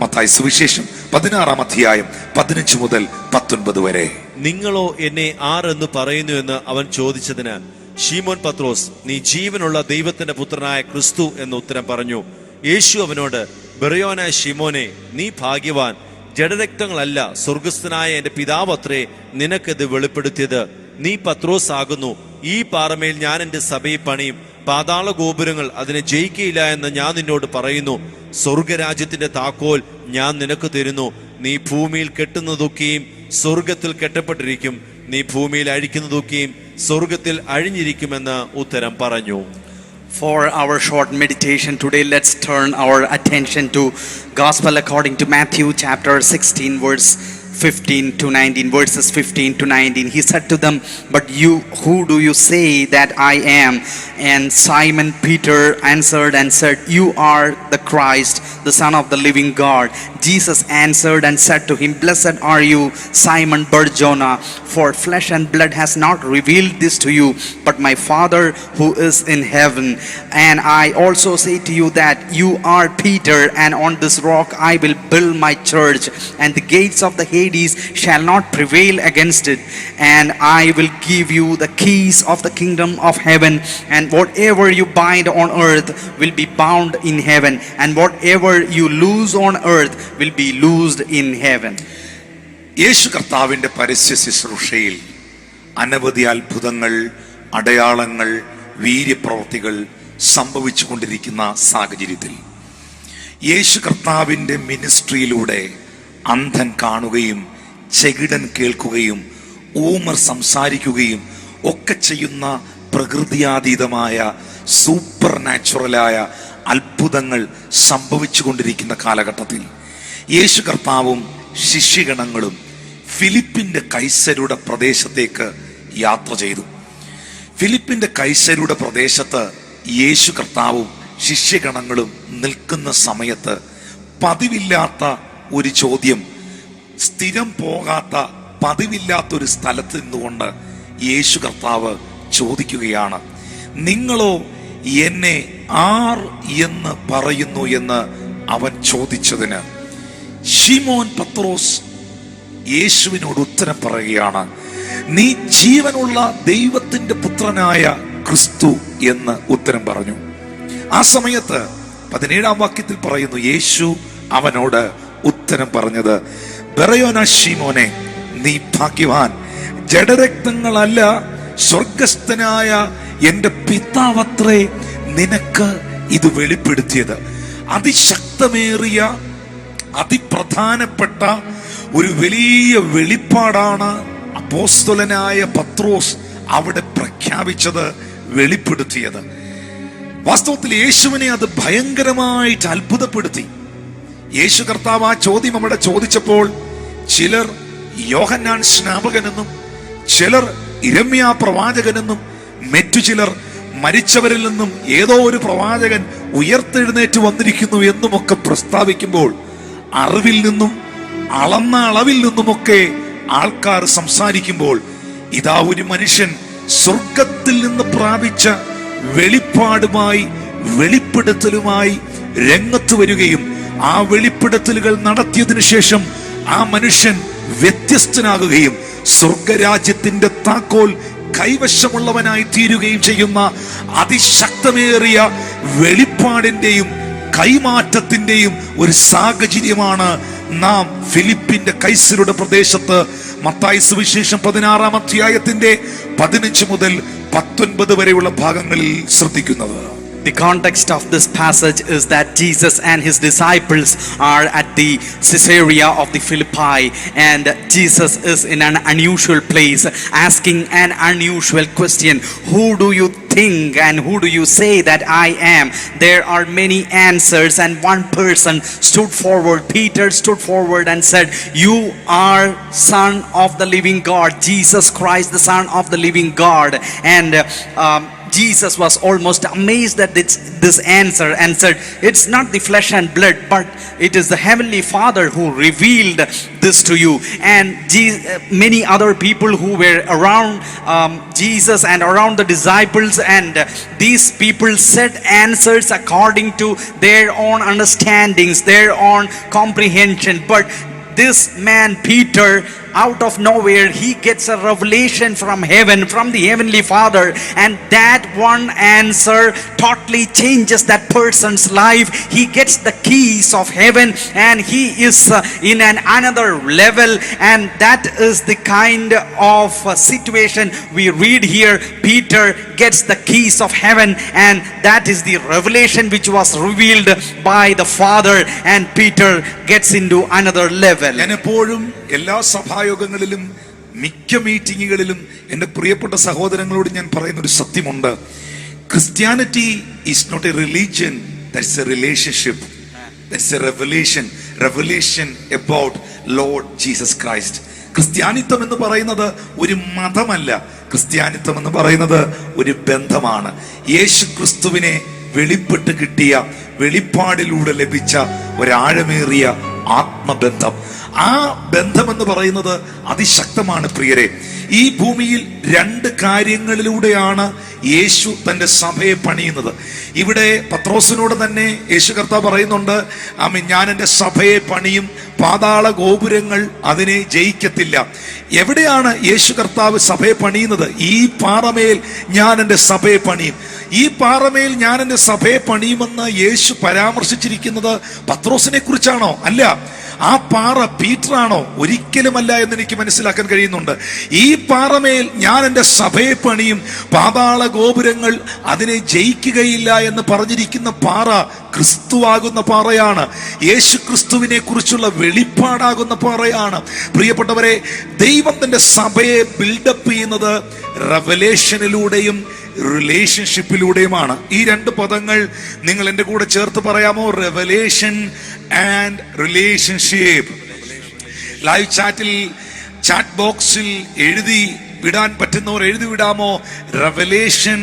മത്തായി സുവിശേഷം 16-15 മുതൽ 19 വരെ. നിങ്ങളോ എന്നെ ആരെന്ന് പറയുന്നു എന്ന് അവൻ ചോദിച്ചതിന് ശീമോൻ പത്രോസ്, നീ ജീവനുള്ള ദൈവത്തിന്റെ പുത്രനായ ക്രിസ്തു എന്ന് ഉത്തരം പറഞ്ഞു. യേശു അവനോട്, ബെറയോനായ ശിമോനെ, നീ ഭാഗ്യവാൻ, ജഡരക്തങ്ങളല്ല സ്വർഗസ്ഥനായ എന്റെ പിതാവ് അത്രേ നിനക്കിത് വെളിപ്പെടുത്തിയത്. നീ പത്രോസ് ആകുന്നു, ഈ പാറമേൽ ഞാൻ എന്റെ സഭയെ പണിയും, പാതാള ഗോപുരങ്ങൾ അതിനെ ജയിക്കയില്ല എന്ന് ഞാൻ നിന്നോട് പറയുന്നു. സ്വർഗരാജ്യത്തിന്റെ താക്കോൽ ഞാൻ നിനക്ക് തരുന്നു. നീ ഭൂമിയിൽ കെട്ടുന്നതൊക്കെയും സ്വർഗത്തിൽ കെട്ടപ്പെട്ടിരിക്കും, നീ ഭൂമിയിൽ അഴിക്കുന്നതൊക്കെയും സ്വർഗത്തിൽ അഴിഞ്ഞിരിക്കുമെന്ന് ഉത്തരം പറഞ്ഞു. For our short meditation today, let's turn our attention to Gospel according to Matthew chapter 16 verse 15 to 19, verses 15 to 19. He said to them, "But you, who do you say that I am?" And Simon Peter answered and said, "You are the Christ, the Son of the living God." Jesus answered and said to him, "Blessed are you, Simon Bar-Jonah, for flesh and blood has not revealed this to you, but my Father who is in heaven. And I also say to you that you are Peter, and on this rock I will build my church, and the gates of the Hades shall not prevail against it. And I will give you the keys of the kingdom of heaven, and whatever you bind on earth will be bound in heaven, and whatever you loose on earth will be loosed in heaven." യേശു കർത്താവിന്റെ പരസ്യ ശുശ്രൂഷയിൽ അനവധി അത്ഭുതങ്ങൾ, അടയാളങ്ങൾ, വീര്യപ്രവൃത്തികൾ സംഭവിച്ചു കൊണ്ടിരിക്കുന്ന സാഹചര്യത്തിൽ യേശു കർത്താവിന്റെ മിനിസ്ട്രിയിലൂടെ അന്ധൻ കാണുകയും ചെകിടൻ കേൾക്കുകയും ഊമർ സംസാരിക്കുകയും ഒക്കെ ചെയ്യുന്ന പ്രകൃതിയാതീതമായ സൂപ്പർ നാച്ചുറലായ അത്ഭുതങ്ങൾ സംഭവിച്ചു കൊണ്ടിരിക്കുന്ന കാലഘട്ടത്തിൽ യേശു കർത്താവും ശിഷ്യഗണങ്ങളും ഫിലിപ്പിന്റെ കൈസരുടെ പ്രദേശത്തേക്ക് യാത്ര ചെയ്തു. ഫിലിപ്പിന്റെ കൈസരുടെ പ്രദേശത്ത് യേശു കർത്താവും ശിഷ്യഗണങ്ങളും നിൽക്കുന്ന സമയത്ത് പതിവില്ലാത്ത ഒരു ചോദ്യം, സ്ഥിരം പോകാത്ത പതിവില്ലാത്തൊരു സ്ഥലത്ത് നിന്നുകൊണ്ട് യേശു കർത്താവ് ചോദിക്കുകയാണ്, "നിങ്ങളോ എന്നെ ആർ എന്ന് പറയുന്നു?" എന്ന് അവൻ ചോദിച്ചതിന് ശിമോൻ പത്രോസ് യേശുവിനോട് ഉത്തരം പറയുകയാണ്, "നീ ജീവനുള്ള ദൈവത്തിന്റെ പുത്രനായ ക്രിസ്തു എന്ന് ഉത്തരം പറഞ്ഞു. ആ സമയത്ത് 17 വാക്യത്തിൽ പറയുന്നു, യേശു അവനോട് ഉത്തരം പറഞ്ഞത്, "ബെറയോനാ ശിമോനെ, നീ ഭാഗ്യവാൻ, ജഡരക്തങ്ങളല്ല സ്വർഗസ്ഥനായ എന്റെ പിതാവത്രേ നിനക്ക് ഇത് വെളിപ്പെടുത്തിയത്." അതിശക്തമേറിയ അതിപ്രധാനപ്പെട്ട ഒരു വലിയ വെളിപ്പാടാണ് അപ്പോസ്തലനായ പത്രോസ് അവിടെ പ്രഖ്യാപിച്ചത്, വെളിപ്പെടുത്തിയത്. വാസ്തവത്തിൽ യേശുവിനെ അത് ഭയങ്കരമായിട്ട് അത്ഭുതപ്പെടുത്തി. യേശു കർത്താവ് ആ ചോദ്യം അവിടെ ചോദിച്ചപ്പോൾ ചിലർ യോഹന്നാൻ സ്നാപകനെന്നും ചിലർ ഇരമ്യാ പ്രവാചകനെന്നും മറ്റു ചിലർ മരിച്ചവരിൽ നിന്നും ഏതോ ഒരു പ്രവാചകൻ ഉയർത്തെഴുന്നേറ്റ് വന്നിരിക്കുന്നു എന്നുമൊക്കെ പ്രസ്താവിക്കുമ്പോൾ അറിവിൽ നിന്നും അളന്ന അളവിൽ നിന്നുമൊക്കെ ആൾക്കാർ സംസാരിക്കുമ്പോൾ ഇതാ ഒരു മനുഷ്യൻ സ്വർഗത്തിൽ നിന്ന് പ്രാപിച്ച വെളിപ്പാടുമായി വെളിപ്പെടുത്തലുമായി രംഗത്ത് വരികയും ആ വെളിപ്പെടുത്തലുകൾ നടത്തിയതിനു ശേഷം ആ മനുഷ്യൻ വ്യത്യസ്തനാകുകയും സ്വർഗരാജ്യത്തിന്റെ താക്കോൽ കൈവശമുള്ളവനായി തീരുകയും ചെയ്യുന്ന അതിശക്തമേറിയ വെളിപ്പാടിന്റെയും കൈമാറ്റത്തിന്റെയും ഒരു സാഹചര്യമാണ് നാം ഫിലിപ്പിന്റെ കൈസരുടെ പ്രദേശത്ത് മത്തായി സുവിശേഷം 16 മുതൽ 19 വരെയുള്ള ഭാഗങ്ങളിൽ ശ്രദ്ധിക്കുന്നത്. The context of this passage is that Jesus and his disciples are at the Caesarea of the Philippi, and Jesus is in an unusual place asking an unusual question. Who do you think and who do you say that I am? There are many answers, and one person stood forward. Peter stood forward and said, "You are Son of the living God, Jesus Christ, the Son of the living God." And Jesus was almost amazed at this answer and said, it's not the flesh and blood, but it is the heavenly Father who revealed this to you. And many other people who were around Jesus and around the disciples, and these people said answers according to their own understandings, their own comprehension. But this man Peter, out of nowhere, he gets a revelation from heaven, from the heavenly Father, and that one answer totally changes that person's life. He gets the keys of heaven, and he is in another level. And that is the kind of situation we read here. Peter gets the keys of heaven, and that is the revelation which was revealed by the Father, and Peter gets into another level. ഞാൻ എപ്പോഴും എല്ലാ സഭായോഗങ്ങളിലും മിക്ക മീറ്റിങ്ങുകളിലും എൻ്റെ പ്രിയപ്പെട്ട സഹോദരങ്ങളോട് ഞാൻ പറയുന്ന ഒരു സത്യമുണ്ട്. Christianity is not a religion, that's a relationship, that's a revelation about Lord Jesus Christ. ക്രിസ്ത്യാനിത്വം എന്ന് പറയുന്നത് ഒരു മതമല്ല, ക്രിസ്ത്യാനിത്വം എന്ന് പറയുന്നത് ഒരു ബന്ധമാണ്. യേശു ക്രിസ്തുവിനെ വെളിപ്പെട്ട് കിട്ടിയ, വെളിപ്പാടിലൂടെ ലഭിച്ച ഒരാഴമേറിയ ആത്മബന്ധം. ആ ബന്ധം എന്ന് പറയുന്നത് അതിശക്തമാണ് പ്രിയരെ. ഈ ഭൂമിയിൽ രണ്ട് കാര്യങ്ങളിലൂടെയാണ് യേശു തന്റെ സഭയെ പണിയുന്നത്. ഇവിടെ പത്രോസിനോട് തന്നെ യേശു കർത്താവ് പറയുന്നുണ്ട്, ഞാൻ എൻ്റെ സഭയെ പണിയും, പാതാള ഗോപുരങ്ങൾ അതിനെ ജയിക്കത്തില്ല. എവിടെയാണ് യേശു കർത്താവ് സഭയെ പണിയുന്നത്? ഈ പാറമേൽ ഞാൻ എൻ്റെ സഭയെ പണിയും. ഈ പാറമേൽ ഞാൻ എൻ്റെ സഭയെ പണിയുമെന്ന് യേശു പരാമർശിച്ചിരിക്കുന്നത് പത്രോസിനെ കുറിച്ചാണോ? അല്ല. ആ പാറ പീറ്ററാണോ? ഒരിക്കലുമല്ല എന്ന് എനിക്ക് മനസ്സിലാക്കാൻ കഴിയുന്നുണ്ട്. ഈ പാറമേൽ ഞാൻ എൻ്റെ സഭയെ പണിയും, പാതാള ഗോപുരങ്ങൾ അതിനെ ജയിക്കുകയില്ല എന്ന് പറഞ്ഞിരിക്കുന്ന പാറ ക്രിസ്തുവാകുന്ന പാറയാണ്. യേശു ക്രിസ്തുവിനെ കുറിച്ചുള്ള വെളിപ്പാടാകുന്ന പാറയാണ്. പ്രിയപ്പെട്ടവരെ, ദൈവം തന്റെ സഭയെ ബിൽഡപ്പ് ചെയ്യുന്നത് റെവലേഷനിലൂടെയും റിലേഷൻഷിപ്പിലൂടെയുമാണ്. ഈ രണ്ട് പദങ്ങൾ നിങ്ങൾ എൻ്റെ കൂടെ ചേർത്ത് പറയാമോ? Revelation and relationship. Live chat ബോക്സിൽ എഴുതി വിടാൻ പറ്റുന്നവർ എഴുതി വിടാമോ? Revelation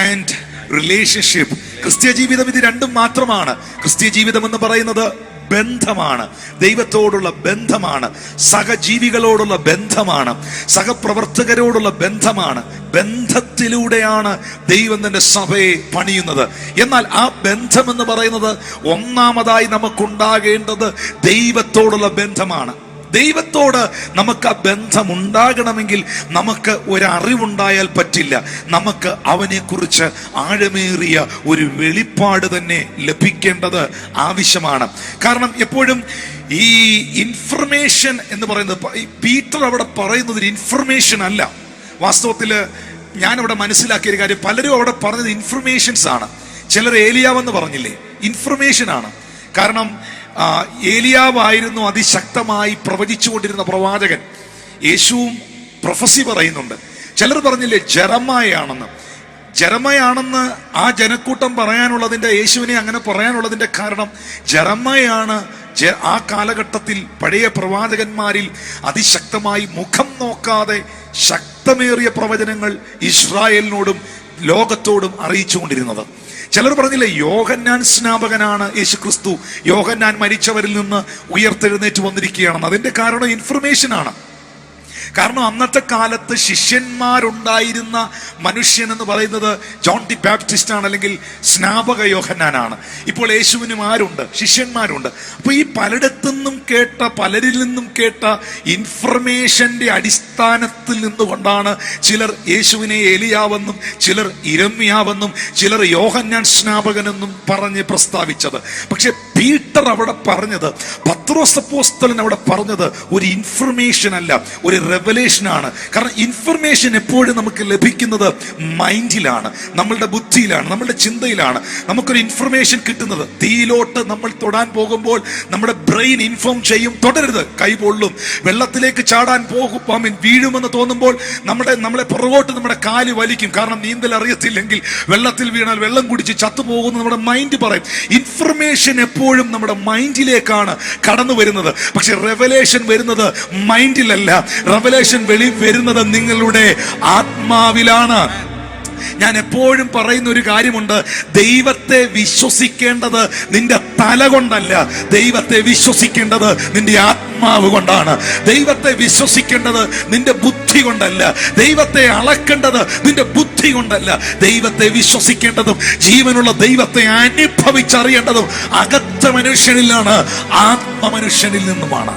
and relationship. ക്രിസ്ത്യ ജീവിതം ഇത് രണ്ടും മാത്രമാണ്. ക്രിസ്ത്യ ജീവിതം എന്ന് പറയുന്നത് ബന്ധമാണ്, ദൈവത്തോടുള്ള ബന്ധമാണ്, സഹജീവികളോടുള്ള ബന്ധമാണ്, സഹപ്രവർത്തകരോടുള്ള ബന്ധമാണ്. ബന്ധത്തിലൂടെയാണ് ദൈവം തന്റെ സഭയെ പണിയുന്നത്. എന്നാൽ ആ ബന്ധം എന്ന് പറയുന്നത് ഒന്നാമതായി നമുക്കുണ്ടാകേണ്ടത് ദൈവത്തോടുള്ള ബന്ധമാണ്. ദൈവത്തോട് നമുക്ക് ആ ബന്ധം ഉണ്ടാകണമെങ്കിൽ നമുക്ക് ഒരറിവുണ്ടായാൽ പറ്റില്ല. നമുക്ക് അവനെക്കുറിച്ച് ആഴമേറിയ ഒരു വെളിപ്പാട് തന്നെ ലഭിക്കേണ്ടത് ആവശ്യമാണ്. കാരണം എപ്പോഴും ഈ ഇൻഫർമേഷൻ എന്ന് പറയുന്നത്, പീറ്റർ അവിടെ പറയുന്നത് ഒരു ഇൻഫർമേഷൻ അല്ല. വാസ്തവത്തിൽ ഞാനവിടെ മനസ്സിലാക്കിയൊരു കാര്യം, പലരും അവിടെ പറഞ്ഞത് ഇൻഫർമേഷൻസ് ആണ്. ചിലർ ഏലിയാവെന്ന് പറഞ്ഞില്ലേ, ഇൻഫർമേഷൻ ആണ്. കാരണം ഏലിയാവായിരുന്നു അതിശക്തമായി പ്രവചിച്ചുകൊണ്ടിരുന്ന പ്രവാചകൻ. യേശുവും പ്രൊഫസി പറയുന്നുണ്ട്. ചിലർ പറഞ്ഞില്ലേ ജെറമ്യായാണെന്ന്. ജെറമ്യാണെന്ന് ആ ജനക്കൂട്ടം പറയാനുള്ളതിന്റെ, യേശുവിനെ അങ്ങനെ പറയാനുള്ളതിന്റെ കാരണം ജെറമ്യയാണ് ആ കാലഘട്ടത്തിൽ പഴയ പ്രവാചകന്മാരിൽ അതിശക്തമായി മുഖം നോക്കാതെ ശക്തമേറിയ പ്രവചനങ്ങൾ ഇസ്രായേലിനോടും ലോകത്തോടും അറിയിച്ചുകൊണ്ടിരുന്നത്. ചിലർ പറഞ്ഞില്ലേ യോഹന്നാൻ സ്നാപകനാണ് യേശു ക്രിസ്തു, യോഹന്നാൻ മരിച്ചവരിൽ നിന്ന് ഉയർത്തെഴുന്നേറ്റ് വന്നിരിക്കുകയാണെന്ന്. അതിന്റെ കാരണം ഇൻഫർമേഷനാണ്. കാരണം അന്നത്തെ കാലത്ത് ശിഷ്യന്മാരുണ്ടായിരുന്ന മനുഷ്യൻ എന്ന് പറയുന്നത് ജോൺ ദി ബാപ്റ്റിസ്റ്റ് ആണ്, അല്ലെങ്കിൽ സ്നാപക യോഹന്നാനാണ്. ഇപ്പോൾ യേശുവിനും ആരുണ്ട്? ശിഷ്യന്മാരുണ്ട്. അപ്പൊ ഈ പലയിടത്തുനിന്നും കേട്ട, പലരിൽ നിന്നും കേട്ട ഇൻഫർമേഷന്റെ അടിസ്ഥാനത്തിൽ നിന്നുകൊണ്ടാണ് ചിലർ യേശുവിനെ ഏലിയാവെന്നും ചിലർ ഇരമ്യാവെന്നും ചിലർ യോഹന്നാൻ സ്നാപകനെന്നും പറഞ്ഞ് പ്രസ്താവിച്ചത്. പക്ഷെ പീറ്റർ അവിടെ പറഞ്ഞത്, പത്രോസ് അപ്പോസ്തലൻ അവിടെ പറഞ്ഞത് ഒരു ഇൻഫർമേഷൻ അല്ല, ഒരു റെവലേഷൻ ആണ്. കാരണം ഇൻഫർമേഷൻ എപ്പോഴും നമുക്ക് ലഭിക്കുന്നത് മൈൻഡിലാണ്, നമ്മളുടെ ബുദ്ധിയിലാണ്, നമ്മളുടെ ചിന്തയിലാണ്. നമുക്കൊരു ഇൻഫർമേഷൻ കിട്ടുന്നത് തീയിലോട്ട് നമ്മൾ തൊടാൻ പോകുമ്പോൾ നമ്മുടെ ബ്രെയിൻ ഇൻഫോം ചെയ്യും, തൊടരുത്, കൈ പൊള്ളും. വെള്ളത്തിലേക്ക് ചാടാൻ പോകും, വീഴുമെന്ന് തോന്നുമ്പോൾ നമ്മളെ പുറകോട്ട് നമ്മുടെ കാല് വലിക്കും. കാരണം നീന്തൽ അറിയത്തില്ലെങ്കിൽ വെള്ളത്തിൽ വീണാൽ വെള്ളം കുടിച്ച് ചത്തുപോകുന്നു നമ്മുടെ മൈൻഡ് പറയും. ഇൻഫർമേഷൻ എപ്പോഴും നമ്മുടെ മൈൻഡിലേക്കാണ് കടന്നു വരുന്നത്. പക്ഷെ റെവലേഷൻ വരുന്നത് മൈൻഡിലല്ല, റെവലേഷൻ വരുന്നത് നിങ്ങളുടെ ആത്മാവിലാണ്. ഞാൻ എപ്പോഴും പറയുന്ന ഒരു കാര്യമുണ്ട്, ദൈവത്തെ വിശ്വസിക്കേണ്ടത് നിന്റെ തല കൊണ്ടല്ല, ദൈവത്തെ വിശ്വസിക്കേണ്ടത് നിന്റെ ആത്മാവ് കൊണ്ടാണ്. ദൈവത്തെ വിശ്വസിക്കേണ്ടത് നിന്റെ ബുദ്ധി കൊണ്ടല്ല, ദൈവത്തെ അളക്കേണ്ടത് നിന്റെ ബുദ്ധി കൊണ്ടല്ല. ദൈവത്തെ വിശ്വസിക്കേണ്ടതും ജീവനുള്ള ദൈവത്തെ അനുഭവിച്ചറിയേണ്ടതും അകത്ത മനുഷ്യനിലാണ്, ആത്മമനുഷ്യനിൽ നിന്നുമാണ്.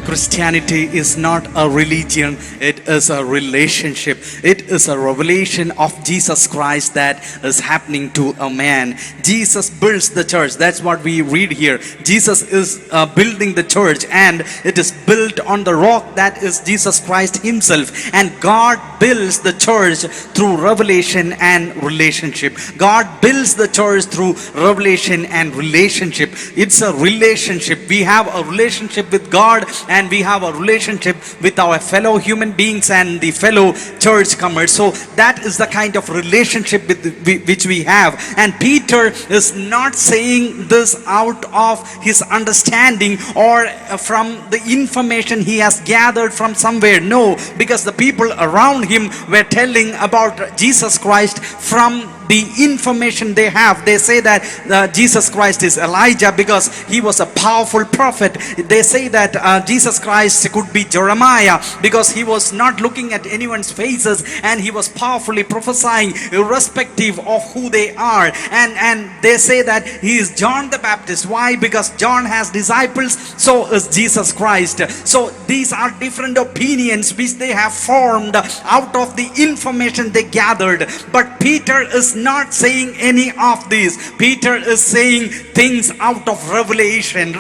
Christianity is not a religion, it is a relationship. It is a revelation of Jesus Christ that is happening to a man. Jesus builds the church. That's what we read here. Jesus is building the church, and it is built on the rock that is Jesus Christ himself. And God builds the church through revelation and relationship. God builds the church through revelation and relationship. It's a relationship. We have a relationship with God, and we have a relationship with our fellow human beings and the fellow churchcomers. So that is the kind of relationship which we have. And Peter is not saying this out of his understanding or from the information he has gathered from somewhere. No, because the people around him were telling about Jesus Christ from the information they have. They say that Jesus Christ is Elijah because he was a powerful prophet. They say that Jesus Christ could be Jeremiah because he was not looking at anyone's faces and he was powerfully prophesying irrespective of who they are. And they say that he is John the Baptist. Why? Because John has disciples, so is Jesus Christ. So these are different opinions which they have formed out of the information they gathered. But Peter is not saying any of these. Peter is saying things out of revelation,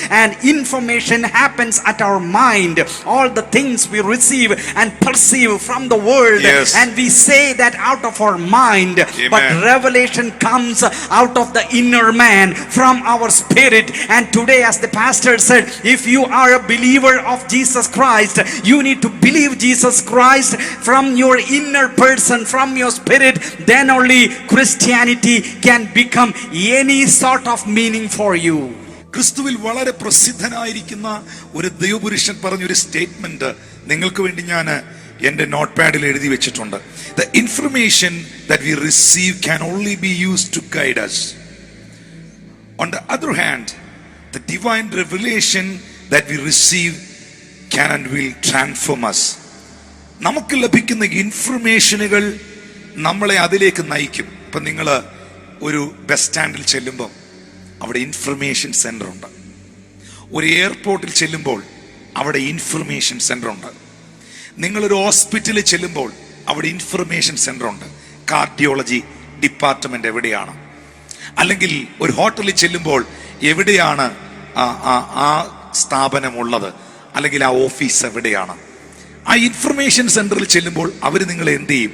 and information happens at our mind. All the things we receive and perceive from the world, yes, and we say that out of our mind. Amen. But revelation comes out of the inner man, from our spirit. And today, as the pastor said, if you are a believer of Jesus Christ, you need to believe Jesus Christ from your inner person, from your spirit. Then only Christianity can become any sort of meaning for you. ക്രിസ്തുവിൽ വളരെ പ്രസിദ്ധനായിരിക്കുന്ന ഒരു ദൈവപുരുഷൻ പറഞ്ഞൊരു statement നിങ്ങൾക്ക് വേണ്ടി ഞാൻ എൻ്റെ not പാഡിൽ എഴുതി വെച്ചിട്ടുണ്ട്. The information that we receive can only be used to guide us. On the other hand, the divine revelation that we receive can and will transform us. നമുക്ക് ലഭിക്കുന്ന ഇൻഫർമേഷനുകൾ നമ്മളെ അതിലേക്ക് നയിക്കും. ഇപ്പം നിങ്ങൾ ഒരു ബസ് സ്റ്റാൻഡിൽ ചെല്ലുമ്പോൾ അവിടെ ഇൻഫർമേഷൻ സെൻ്റർ ഉണ്ട്. ഒരു എയർപോർട്ടിൽ ചെല്ലുമ്പോൾ അവിടെ ഇൻഫർമേഷൻ സെൻ്റർ ഉണ്ട്. നിങ്ങളൊരു ഹോസ്പിറ്റലിൽ ചെല്ലുമ്പോൾ അവിടെ ഇൻഫർമേഷൻ സെൻ്റർ ഉണ്ട്. കാർഡിയോളജി ഡിപ്പാർട്ട്മെൻ്റ് എവിടെയാണ്, അല്ലെങ്കിൽ ഒരു ഹോട്ടലിൽ ചെല്ലുമ്പോൾ എവിടെയാണ് ആ സ്ഥാപനമുള്ളത്, അല്ലെങ്കിൽ ആ ഓഫീസ് എവിടെയാണ്. ആ ഇൻഫർമേഷൻ സെൻ്ററിൽ ചെല്ലുമ്പോൾ അവർ നിങ്ങളെ എന്ത് ചെയ്യും?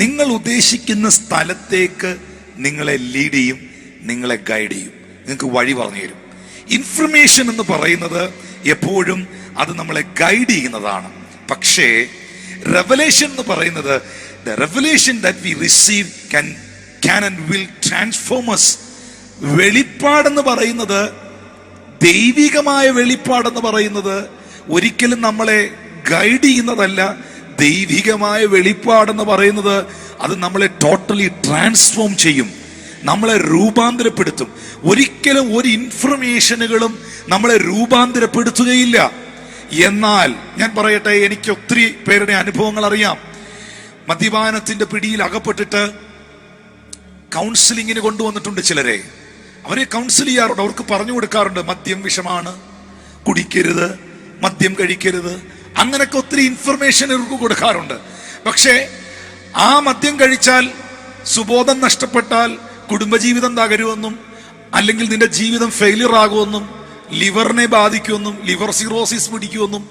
നിങ്ങൾ ഉദ്ദേശിക്കുന്ന സ്ഥലത്തേക്ക് നിങ്ങളെ ലീഡ് ചെയ്യും, നിങ്ങളെ ഗൈഡ് ചെയ്യും, നിങ്ങൾക്ക് വഴി പറഞ്ഞു തരും. ഇൻഫർമേഷൻ എന്ന് പറയുന്നത് എപ്പോഴും അത് നമ്മളെ ഗൈഡ് ചെയ്യുന്നതാണ്. പക്ഷേ റെവലേഷൻ എന്ന് പറയുന്നത്, the revelation that we receive can and will transform us. വെളിപ്പാടെന്ന് പറയുന്നത്, ദൈവികമായ വെളിപ്പാടെന്ന് പറയുന്നത് ഒരിക്കലും നമ്മളെ ഗൈഡ് ചെയ്യുന്നതല്ല. ദൈവികമായ വെളിപ്പാടെന്ന് പറയുന്നത് അത് നമ്മളെ ടോട്ടലി ട്രാൻസ്ഫോം ചെയ്യും, നമ്മളെ രൂപാന്തരപ്പെടുത്തും. ഒരിക്കലും ഒരു ഇൻഫർമേഷനുകളും നമ്മളെ രൂപാന്തരപ്പെടുത്തുകയില്ല. എന്നാൽ ഞാൻ പറയട്ടെ, എനിക്ക് ഒത്തിരി പേരുടെ അനുഭവങ്ങൾ അറിയാം. മദ്യപാനത്തിന്റെ പിടിയിൽ അകപ്പെട്ടിട്ട് കൗൺസിലിങ്ങിന് കൊണ്ടുവന്നിട്ടുണ്ട് ചിലരെ. അവരെ കൗൺസിൽ ചെയ്യാറുണ്ട്, അവർക്ക് പറഞ്ഞു കൊടുക്കാറുണ്ട് മദ്യം വിഷമാണ്, കുടിക്കരുത്, മദ്യം കഴിക്കരുത്, അങ്ങനെയൊക്കെ ഒത്തിരി ഇൻഫർമേഷൻ ഇവർക്ക് കൊടുക്കാറുണ്ട്. പക്ഷേ ആ മദ്യം കഴിച്ചാൽ സുബോധം നഷ്ടപ്പെട്ടാൽ കുടുംബജീവിതം തകരുമെന്നും, അല്ലെങ്കിൽ നിന്റെ ജീവിതം ഫെയിലിയർ ആകുമെന്നും, ലിവറിനെ ബാധിക്കുമെന്നും, ലിവർ സിറോസിസ് പിടിക്കുമെന്നും,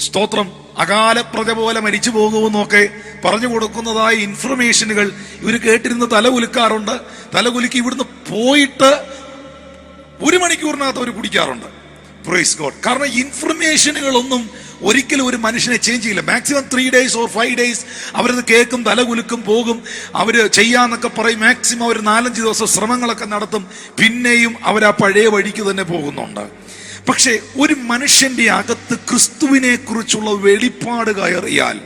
സ്തോത്രം, അകാലപ്രജ പോലെ മരിച്ചു പോകുമെന്നും ഒക്കെ പറഞ്ഞു കൊടുക്കുന്നതായ ഇൻഫർമേഷനുകൾ ഇവർ കേട്ടിരുന്ന് തല കുലുക്കാറുണ്ട്. തല കുലുക്കി ഇവിടുന്ന് പോയിട്ട് 1 മണിക്കൂറിനകത്ത് അവർ കുടിക്കാറുണ്ട്. Praise God. കാരണം ഇൻഫർമേഷനുകളൊന്നും ഒരിക്കലും ഒരു മനുഷ്യനെ ചേഞ്ച് ചെയ്യില്ല. മാക്സിമം 3 days or 5 days അവരത് കേൾക്കും, തലകുലുക്കും, പോകും, അവർ ചെയ്യാന്നൊക്കെ പറയും. മാക്സിമം അവർ 4-5 ദിവസം ശ്രമങ്ങളൊക്കെ നടത്തും, പിന്നെയും അവർ ആ പഴയ വഴിക്ക് തന്നെ പോകുന്നുണ്ട്. പക്ഷേ ഒരു മനുഷ്യന്റെ അകത്ത് ക്രിസ്തുവിനെ കുറിച്ചുള്ള വെളിപ്പാട് കയറിയാൽ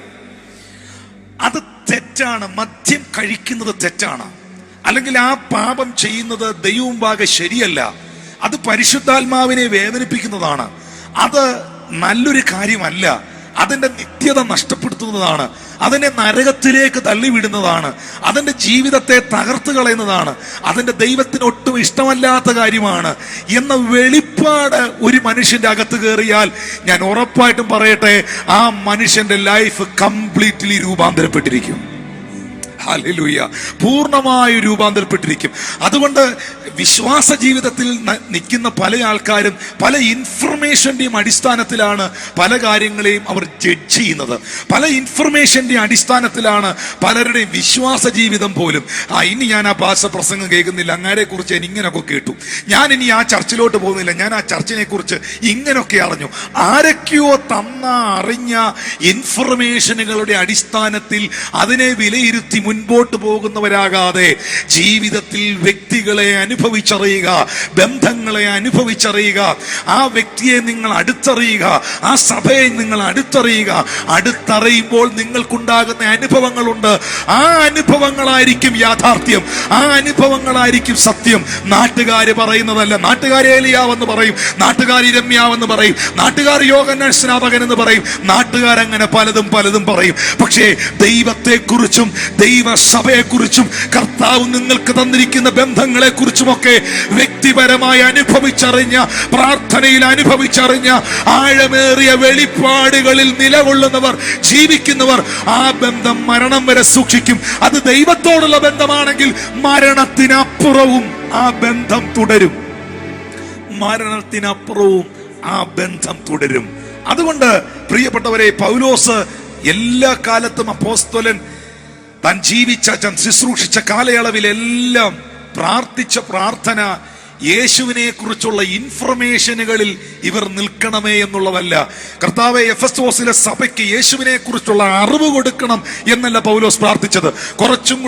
അത് തെറ്റ തെറ്റാണ്, മദ്യം കഴിക്കുന്നത് തെറ്റാണ്, അല്ലെങ്കിൽ ആ പാപം ചെയ്യുന്നത് ദൈവമുമ്പാകെ ശരിയല്ല, അത് പരിശുദ്ധാത്മാവിനെ വേദനിപ്പിക്കുന്നതാണ്, അത് നല്ലൊരു കാര്യമല്ല, അതിന്റെ നിത്യത നഷ്ടപ്പെടുത്തുന്നതാണ്, അതിനെ നരകത്തിലേക്ക് തള്ളിവിടുന്നതാണ്, അതിന്റെ ജീവിതത്തെ തകർത്ത് കളയുന്നതാണ്, അതിന്റെ ദൈവത്തിന് ഒട്ടും ഇഷ്ടമല്ലാത്ത കാര്യമാണ് എന്ന വെളിപ്പാട് ഒരു മനുഷ്യന്റെ അകത്ത് കയറിയാൽ ഞാൻ ഉറപ്പായിട്ടും പറയട്ടെ, ആ മനുഷ്യന്റെ ലൈഫ് കംപ്ലീറ്റ്ലി രൂപാന്തരപ്പെട്ടിരിക്കും. ഹല്ലേലൂയ, പൂർണ്ണമായി രൂപാന്തരപ്പെട്ടിരിക്കും. അതുകൊണ്ട് വിശ്വാസ ജീവിതത്തിൽ നിൽക്കുന്ന പല ആൾക്കാരും പല ഇൻഫർമേഷന്റെയും അടിസ്ഥാനത്തിലാണ് പല കാര്യങ്ങളെയും അവർ ജഡ്ജ് ചെയ്യുന്നത്. പല ഇൻഫർമേഷന്റെയും അടിസ്ഥാനത്തിലാണ് പലരുടെയും വിശ്വാസ ജീവിതം പോലും. ഇനി ഞാൻ ആ ഭാഷ പ്രസംഗം കേൾക്കുന്നില്ല, അങ്ങാരെ കുറിച്ച് ഞാൻ ഇങ്ങനൊക്കെ കേട്ടു, ഞാൻ ഇനി ആ ചർച്ചിലോട്ട് പോകുന്നില്ല, ഞാൻ ആ ചർച്ചിനെ കുറിച്ച് ഇങ്ങനൊക്കെ അറിഞ്ഞു. ആരൊക്കെയോ അറിഞ്ഞ ഇൻഫർമേഷനുകളുടെ അടിസ്ഥാനത്തിൽ അതിനെ വിലയിരുത്തി മുൻപോട്ട് പോകുന്നവരാകാതെ ജീവിതത്തിൽ വ്യക്തികളെ അനുഭവിച്ചറിയുക, ബന്ധങ്ങളെ അനുഭവിച്ചറിയുക, ആ വ്യക്തിയെ നിങ്ങൾ അടുത്തറിയുക, ആ സഭയെ നിങ്ങൾ അടുത്തറിയുക. അടുത്തറിയുമ്പോൾ നിങ്ങൾക്കുണ്ടാകുന്ന അനുഭവങ്ങളുണ്ട്. ആ അനുഭവങ്ങളായിരിക്കും യാഥാർത്ഥ്യം, ആ അനുഭവങ്ങളായിരിക്കും സത്യം. നാട്ടുകാര് പറയുന്നതല്ല. നാട്ടുകാർ ഏലിയാവെന്ന് പറയും, നാട്ടുകാർ ഇരമ്യാവെന്ന് പറയും, നാട്ടുകാർ യോഹന്നാൻ സ്നാപകൻ എന്ന് പറയും, നാട്ടുകാരങ്ങനെ പലതും പറയും. പക്ഷേ ദൈവത്തെക്കുറിച്ചും ദൈവസഭയെക്കുറിച്ചും കർത്താവ് നിങ്ങൾക്ക് തന്നിരിക്കുന്ന ബന്ധങ്ങളെ കുറിച്ചുമൊക്കെ വ്യക്തിപരമായി അനുഭവിച്ചറിഞ്ഞ, പ്രാർത്ഥനയിൽ അനുഭവിച്ചറിഞ്ഞ, ആഴമേറിയ വെളിപ്പാടുകളിൽ നിലകൊള്ളുന്നവർ, ജീവിക്കുന്നവർ ആ ബന്ധം മരണം വരെ സൂക്ഷിക്കും. അത് ദൈവത്തോടുള്ള ബന്ധമാണെങ്കിൽ മരണത്തിനപ്പുറവും ആ ബന്ധം തുടരും. മരണത്തിനപ്പുറവും ആ ബന്ധം തുടരും. അതുകൊണ്ട് പ്രിയപ്പെട്ടവരെ, പൗലോസ് എല്ലാ കാലത്തും അപ്പോസ്തലൻ താൻ ജീവിച്ച, താൻ ശുശ്രൂഷിച്ച കാലയളവിലെല്ലാം പ്രാർത്ഥിച്ച പ്രാർത്ഥന യേശുവിനെ കുറിച്ചുള്ള ഇൻഫർമേഷനുകളിൽ ഇവർ നിൽക്കണമേ എന്നുള്ളതല്ല. കർത്താവെ, എഫെസോസിലെ സഭയ്ക്ക് യേശുവിനെ കുറിച്ചുള്ള അറിവ് കൊടുക്കണം എന്നല്ല പൗലോസ് പ്രാർത്ഥിച്ചത്. കുറച്ചും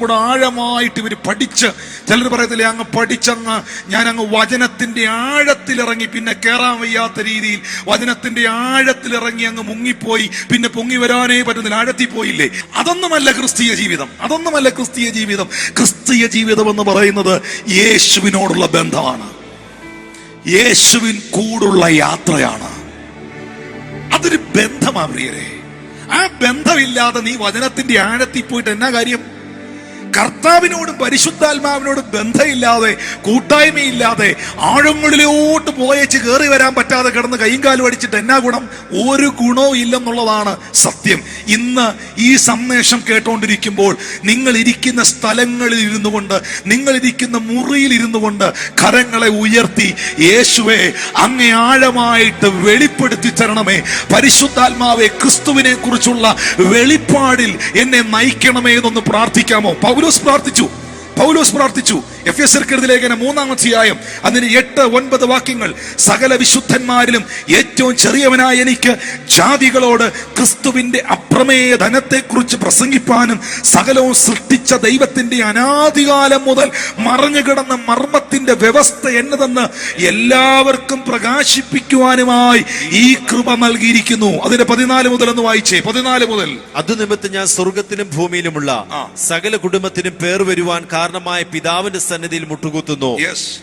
കൂടെ ആഴമായിട്ട് ഇവർ പഠിച്ച്, ചിലർ പറയത്തില്ലേ, അങ്ങ് പഠിച്ചങ്ങ് ഞാനങ്ങ് വചനത്തിന്റെ ആഴത്തിലിറങ്ങി, പിന്നെ കയറാൻ വയ്യാത്ത രീതിയിൽ വചനത്തിന്റെ ആഴത്തിലിറങ്ങി അങ്ങ് മുങ്ങിപ്പോയി, പിന്നെ പൊങ്ങി വരാനേ പറ്റുന്നില്ല, ആഴത്തിൽ പോയില്ലേ. അതൊന്നുമല്ല ക്രിസ്തീയ ജീവിതം, അതൊന്നുമല്ല ക്രിസ്തീയ ജീവിതം. ക്രിസ്തീയ ജീവിതം എന്ന് പറയുന്നത് യേശുവിനോടുള്ള ബന്ധമാണ്, യേശുവിൻ കൂടുള്ള യാത്രയാണ്. അതൊരു ബന്ധമാണ് പ്രിയരെ. ആ ബന്ധമില്ലാതെ നീ വചനത്തിന്റെ ആഴത്തിൽ പോയിട്ട് എന്നാ കാര്യം? കർത്താവിനോടും പരിശുദ്ധാത്മാവിനോടും ബന്ധമില്ലാതെ, കൂട്ടായ്മയില്ലാതെ, ആഴങ്ങളിലോട്ട് പോയച്ച് കയറി വരാൻ പറ്റാതെ കിടന്ന് കൈയും കാലും അടിച്ചിട്ട് എന്നാ ഗുണം? ഒരു ഗുണവും ഇല്ലെന്നുള്ളതാണ് സത്യം. ഇന്ന് ഈ സന്ദേശം കേട്ടോണ്ടിരിക്കുമ്പോൾ നിങ്ങൾ ഇരിക്കുന്ന സ്ഥലങ്ങളിൽ ഇരുന്നു കൊണ്ട്, നിങ്ങൾ ഇരിക്കുന്ന മുറിയിൽ ഇരുന്നു കൊണ്ട് കരങ്ങളെ ഉയർത്തി, യേശുവേ അങ്ങേ ആഴമായിട്ട് വെളിപ്പെടുത്തി തരണമേ, പരിശുദ്ധാത്മാവെ ക്രിസ്തുവിനെ കുറിച്ചുള്ള വെളിപ്പാടിൽ എന്നെ നയിക്കണമേ എന്നൊന്ന് പ്രാർത്ഥിക്കാമോ? പൗലോസ് പ്രാർത്ഥിച്ചു. എഫെസ്യർക്കെഴുതിയ ലേഖനം 3-ാം അധ്യായം അതിന് 8-9 വാക്യങ്ങൾ. സകല വിശുദ്ധന്മാരിലും ഏറ്റവും ചെറിയവനായ എനിക്ക് ജാതികളോട് ക്രിസ്തുവിന്റെ അപ്രമേയ ധനത്തെക്കുറിച്ച് പ്രസംഗിപ്പാനും സകലവും സൃഷ്ടിച്ച ദൈവത്തിന്റെ അനാദികാലം മുതൽ മറഞ്ഞു കിടന്ന മർമ്മത്തിന്റെ വ്യവസ്ഥ എന്നതെന്ന് എല്ലാവർക്കും പ്രകാശിപ്പിക്കുവാനുമായി ഈ കൃപ നൽകിയിരിക്കുന്നു. അതിന്റെ 14 മുതൽ ഒന്ന് വായിച്ചേ. 14 മുതൽ. അത് നിമിത്തം ഞാൻ സ്വർഗത്തിലും ഭൂമിയിലുമുള്ള സകല കുടുംബത്തിനും പേർ വരുവാൻ കാരണമായ പിതാവിന്റെ സന്നിധിയിൽ മുട്ടുകുത്തുന്നു.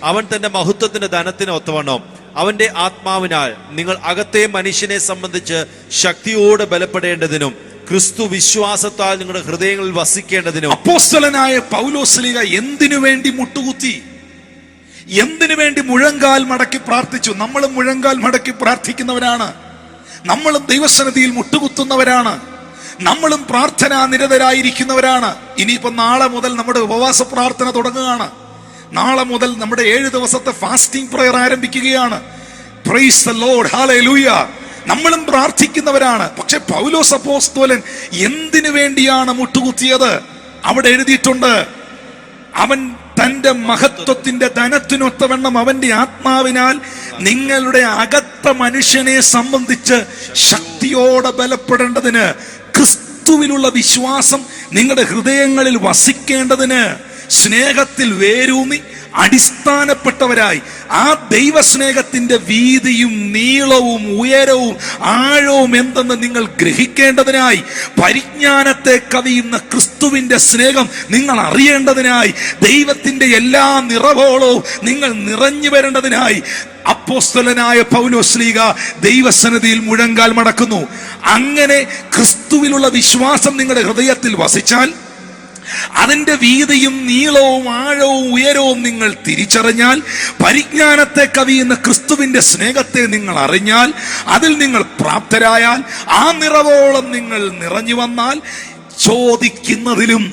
അവൻ തന്റെ മഹത്വത്തിന്റെ ധനത്തിന് ഒത്തവണ്ണം അവന്റെ ആത്മാവിനാൽ നിങ്ങൾ അകത്തെ മനുഷ്യനെ സംബന്ധിച്ച് ശക്തിയോടെ ബലപ്പെടേണ്ടതിനും ക്രിസ്തു വിശ്വാസത്താൽ നിങ്ങളുടെ ഹൃദയങ്ങളിൽ വസിക്കേണ്ടതിനും. അപ്പോസ്തലനായ പൗലോസ്ലീഹ എന്തിനു വേണ്ടി മുട്ടുകുത്തി? എന്തിനു വേണ്ടി മുഴങ്കാൽ മടക്കി പ്രാർത്ഥിച്ചു? നമ്മളും മുഴങ്കാൽ മടക്കി പ്രാർത്ഥിക്കുന്നവരാണ്, നമ്മളും ദൈവസന്നിധിയിൽ മുട്ടുകുത്തുന്നവരാണ്, നമ്മളും പ്രാർത്ഥന നിരതരായിരിക്കുന്നവരാണ്. ഇനിയിപ്പോ നാളെ മുതൽ നമ്മുടെ ഉപവാസ പ്രാർത്ഥന തുടങ്ങുകയാണ്. നാളെ മുതൽ നമ്മുടെ 7 ദിവസത്തെ ഫാസ്റ്റിംഗ് പ്രയർ ആരംഭിക്കുകയാണ്. Praise the Lord, hallelujah. നമ്മളും പ്രാർത്ഥിക്കുന്നവരാണ്. പക്ഷെ പൗലോസ് അപ്പോസ്തലൻ എന്തിനു വേണ്ടിയാണ് മുട്ടുകുത്തിയത്? അവിടെ എഴുതിയിട്ടുണ്ട്, അവൻ തന്റെ മഹത്വത്തിന്റെ ധനത്തിനൊത്തവണ്ണം അവന്റെ ആത്മാവിനാൽ നിങ്ങളുടെ അകത്ത മനുഷ്യനെ സംബന്ധിച്ച് ശക്തിയോടെ ബലപ്പെടേണ്ടതിന്, ക്രിസ്തുവിലുള്ള വിശ്വാസം നിങ്ങളുടെ ഹൃദയങ്ങളിൽ വസിക്കേണ്ടതിന്, സ്നേഹത്തിൽ വേരൂന്നി അടിസ്ഥാനപ്പെട്ടവരായി ആ ദൈവസ്നേഹത്തിന്റെ വീതിയും നീളവും ഉയരവും ആഴവും എന്തെന്ന് നിങ്ങൾ ഗ്രഹിക്കേണ്ടതിനായി, പരിജ്ഞാനത്തെ കവിയുന്ന ക്രിസ്തുവിന്റെ സ്നേഹം നിങ്ങൾ അറിയേണ്ടതിനായി, ദൈവത്തിന്റെ എല്ലാ നിറവോളവും നിങ്ങൾ നിറഞ്ഞു വരേണ്ടതിനായി അപ്പോസ്തലനായ പൗലോസ്ലീഹ ദൈവസന്നിധിയിൽ മുഴങ്കാൽ മടക്കുന്നു. അങ്ങനെ ക്രിസ്തുവിലുള്ള വിശ്വാസം നിങ്ങളുടെ ഹൃദയത്തിൽ വസിച്ചാൽ, അതിന്റെ വീതിയും നീളവും ആഴവും ഉയരവും നിങ്ങൾ തിരിച്ചറിഞ്ഞാൽ, പരിജ്ഞാനത്തെ കവിയുന്ന ക്രിസ്തുവിന്റെ സ്നേഹത്തെ നിങ്ങൾ അറിഞ്ഞാൽ, അതിൽ നിങ്ങൾ പ്രാപ്തരായാൽ, ആ നിറവോളം നിങ്ങൾ നിറഞ്ഞു വന്നാൽ, ചോദിക്കുന്നതിലും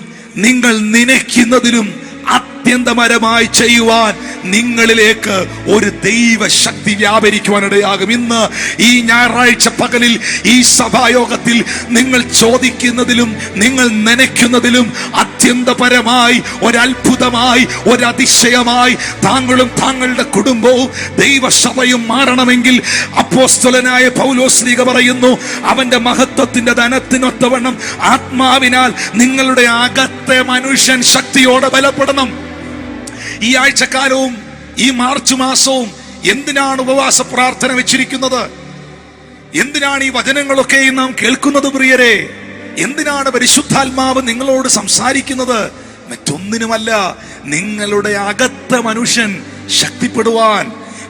നിങ്ങൾ നനയ്ക്കുന്നതിലും അത്യന്തപരമായി ചെയ്യുവാൻ നിങ്ങളിലേക്ക് ഒരു ദൈവശക്തി വ്യാപരിക്കുവാനിടയാകും. ഇന്ന് ഈ ഞായറാഴ്ച പകലിൽ ഈ സഭായോഗത്തിൽ നിങ്ങൾ ചോദിക്കുന്നതിലും നിങ്ങൾ നനയ്ക്കുന്നതിലും അത്യന്തപരമായി, ഒരത്ഭുതമായി, ഒരതിശയമായി താങ്കളും താങ്കളുടെ കുടുംബവും ദൈവസഭയും മാറണമെങ്കിൽ, അപ്പോസ്തലനായ പൗലോസ്ലീഹ പറയുന്നു, അവന്റെ മഹത്വത്തിന്റെ ധനത്തിനൊത്തവണ്ണം ആത്മാവിനാൽ നിങ്ങളുടെ അകത്തെ മനുഷ്യൻ ശക്തിയോടെ ബലപ്പെടണം. ഈ ആഴ്ചക്കാലവും ഈ മാർച്ച് മാസവും എന്തിനാണ് ഉപവാസ പ്രാർത്ഥന വെച്ചിരിക്കുന്നത്? എന്തിനാണ് ഈ വചനങ്ങളൊക്കെ നാം കേൾക്കുന്നത് പ്രിയരെ? എന്തിനാണ് പരിശുദ്ധാത്മാവ് നിങ്ങളോട് സംസാരിക്കുന്നത്? മറ്റൊന്നിനുമല്ല, നിങ്ങളുടെ അകത്ത മനുഷ്യൻ ശക്തിപ്പെടുവാൻ,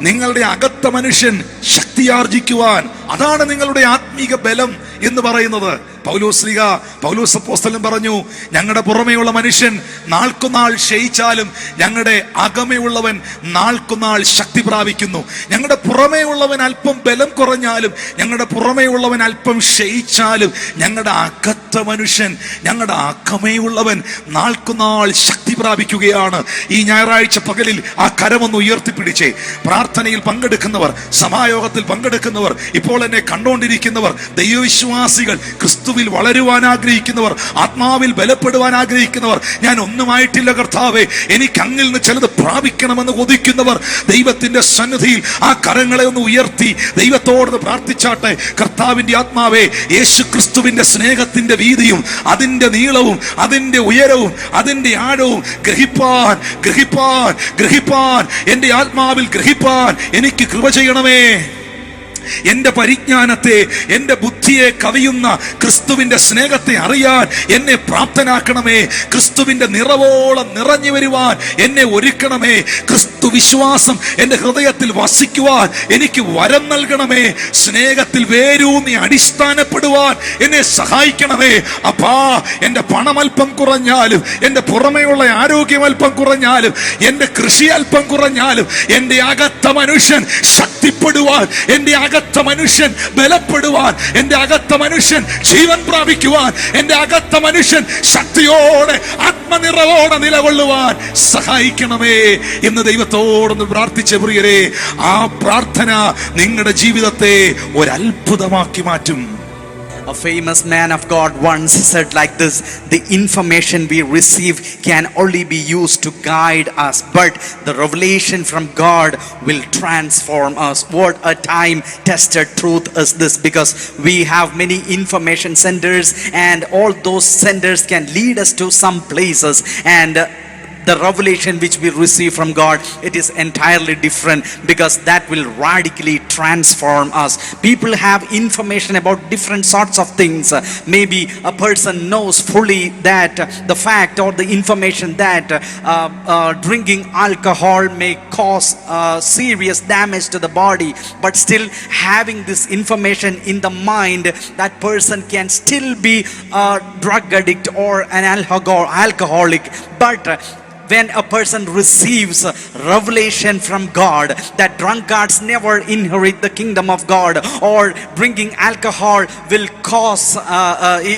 നിങ്ങളുടെ അകത്ത മനുഷ്യൻ ശക്തിയാർജിക്കുവാൻ. അതാണ് നിങ്ങളുടെ ആത്മീക ബലം എന്ന് പറയുന്നത്. പൗലോസ് അപ്പോസ്തലൻ പറഞ്ഞു, ഞങ്ങളുടെ പുറമേയുള്ള മനുഷ്യൻ നാൾക്കുനാൾ ക്ഷയിച്ചാലും ഞങ്ങളുടെ അകമേയുള്ളവൻ നാൾക്കുനാൾ ശക്തി പ്രാപിക്കുന്നു. ഞങ്ങളുടെ പുറമേ ഉള്ളവൻ അല്പം ബലം കുറഞ്ഞാലും, ഞങ്ങളുടെ പുറമേ ഉള്ളവൻ അല്പം ക്ഷയിച്ചാലും, ഞങ്ങളുടെ അകത്ത മനുഷ്യൻ, ഞങ്ങളുടെ അകമേയുള്ളവൻ നാൾക്കുനാൾ ശക്തി പ്രാപിക്കുകയാണ്. ഈ ഞായറാഴ്ച പകലിൽ ആ കരമൊന്ന് ഉയർത്തിപ്പിടിച്ചേ. പ്രാർത്ഥനയിൽ പങ്കെടുക്കുന്നവർ, സഭായോഗത്തിൽ പങ്കെടുക്കുന്നവർ, ഇപ്പോൾ എന്നെ കണ്ടുകൊണ്ടിരിക്കുന്നവർ, ദൈവവിശ്വാസികൾ, ക്രിസ്തുവിൽ വളരുവാൻ ആഗ്രഹിക്കുന്നവർ, ആത്മാവിൽ ബലപ്പെടുവാൻ ആഗ്രഹിക്കുന്നവർ, ഞാൻ ഒന്നുമായിട്ടില്ല കർത്താവേ, എനിക്ക് അങ്ങിൽ നിന്ന് ചിലത് പ്രാപിക്കണമെന്ന് കൊതിക്കുന്നവർ, ദൈവത്തിന്റെ സന്നിധിയിൽ ആ കരങ്ങളെ ഒന്ന് ഉയർത്തി ദൈവത്തോട് പ്രാർത്ഥിച്ചാട്ടെ. കർത്താവിന്റെ ആത്മാവേ, യേശു ക്രിസ്തുവിന്റെ സ്നേഹത്തിന്റെ വീതിയും അതിന്റെ നീളവും അതിന്റെ ഉയരവും അതിന്റെ ആഴവും ഗ്രഹിപ്പാൻ ഗ്രഹിപ്പാൻ ഗ്രഹിപ്പാൻ എന്റെ ആത്മാവിൽ ഗ്രഹിപ്പാൻ എനിക്ക് കൃപ ചെയ്യണമേ. എന്റെ പരിജ്ഞാനത്തെ, എന്റെ ബുദ്ധിയെ കവിയുന്ന ക്രിസ്തുവിന്റെ സ്നേഹത്തെ അറിയാൻ എന്നെ പ്രാപ്തനാക്കണമേ. ക്രിസ്തുവിന്റെ നിറവോളം നിറഞ്ഞു വരുവാൻ എന്നെ ഒരുക്കണമേ. ക്രിസ്തു വിശ്വാസം എന്റെ ഹൃദയത്തിൽ വസിക്കുവാൻ എനിക്ക് വരം നൽകണമേ. സ്നേഹത്തിൽ വേരൂന്നി അടിസ്ഥാനപ്പെടുവാൻ എന്നെ സഹായിക്കണമേ. അപ്പാ, എന്റെ പണം അല്പം കുറഞ്ഞാലും, എന്റെ പുറമേയുള്ള ആരോഗ്യം അല്പം കുറഞ്ഞാലും, എന്റെ കൃഷി അല്പം കുറഞ്ഞാലും, എന്റെ അകത്ത മനുഷ്യൻ ശക്തിപ്പെടുവാൻ, എന്റെ അകത്ത മനുഷ്യൻ ബലപ്പെടുവാൻ, എന്റെ അകത്ത മനുഷ്യൻ ജീവൻ പ്രാപിക്കുവാൻ, എന്റെ അകത്ത മനുഷ്യൻ ശക്തിയോടെ ആത്മനിറവോടെ നിലകൊള്ളുവാൻ സഹായിക്കണമേ എന്ന് ദൈവത്തോടൊന്ന് പ്രാർത്ഥിച്ച പ്രിയരെ, ആ പ്രാർത്ഥന നിങ്ങളുടെ ജീവിതത്തെ ഒരു അത്ഭുതമാക്കി മാറ്റും. A famous man of God once said like this: the information we receive can only be used to guide us, but the revelation from God will transform us. What a time tested truth is this, because we have many information centers, and all those centers can lead us to some places, and the revelation which we receive from God, it is entirely different, because that will radically transform us. People have information about different sorts of things. Maybe a person knows fully that the fact or the information that drinking alcohol may cause serious damage to the body, but still having this information in the mind, that person can still be a drug addict or an alcoholic. But when a person receives revelation from God that drunkards never inherit the kingdom of God, or drinking alcohol will cause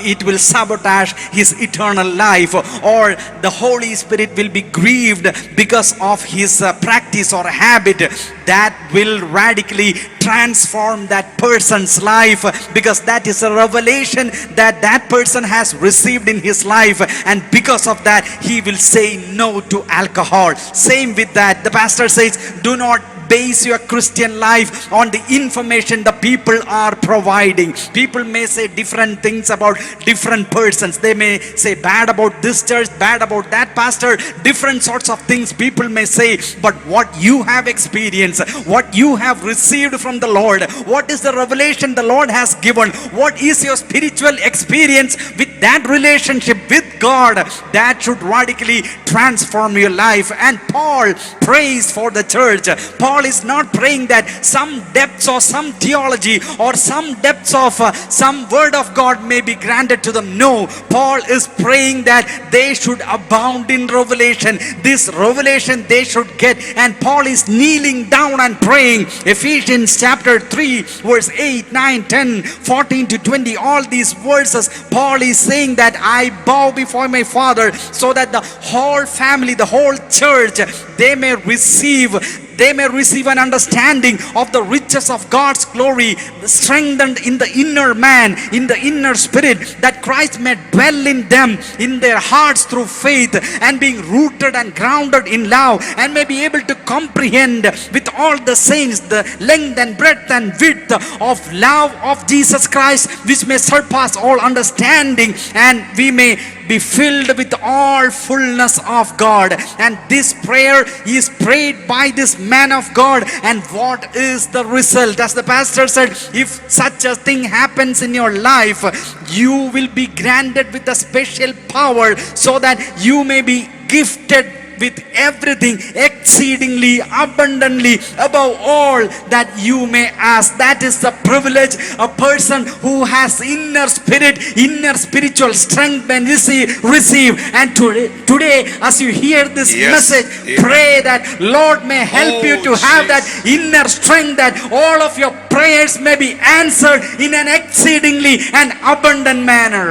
it will sabotage his eternal life, or the Holy Spirit will be grieved because of his practice or habit, that will radically transform that person's life, because that is a revelation that that person has received in his life, and because of that he will say no to alcohol. Same with that, the pastor says, do not base your Christian life on the information the people are providing. People may say different things about different persons. They may say bad about this church, bad about that pastor, different sorts of things people may say. But what you have experienced, what you have received from the Lord, what is the revelation the Lord has given, what is your spiritual experience with that relationship with God, that should radically transform your life. And Paul prays for the church. Paul is not praying that some depths or some theology or some depths of some word of God may be granted to them. No, Paul is praying that they should abound in revelation. This revelation they should get, and Paul is kneeling down and praying. Ephesians chapter 3 verse 8, 9, 10, 14 to 20, all these verses, Paul is saying that I bow before my Father, so that the whole family, the whole church, they may receive an understanding of the riches of God's glory, strengthened in the inner man, in the inner spirit, that Christ may dwell in them, in their hearts through faith, and being rooted and grounded in love, and may be able to comprehend with all the saints the length and breadth and width of love of Jesus Christ, which may surpass all understanding, and we may be filled with all fullness of God. And this prayer is prayed by this man of God. And what is the result? As the pastor said, if such a thing happens in your life, you will be granted with a special power, so that you may be gifted with everything exceedingly abundantly above all that you may ask. That is the privilege a person who has inner spirit, inner spiritual strength may receive. And today as you hear this message, pray that Lord may help you to have that inner strength, that all of your prayers may be answered in an exceedingly and abundant manner.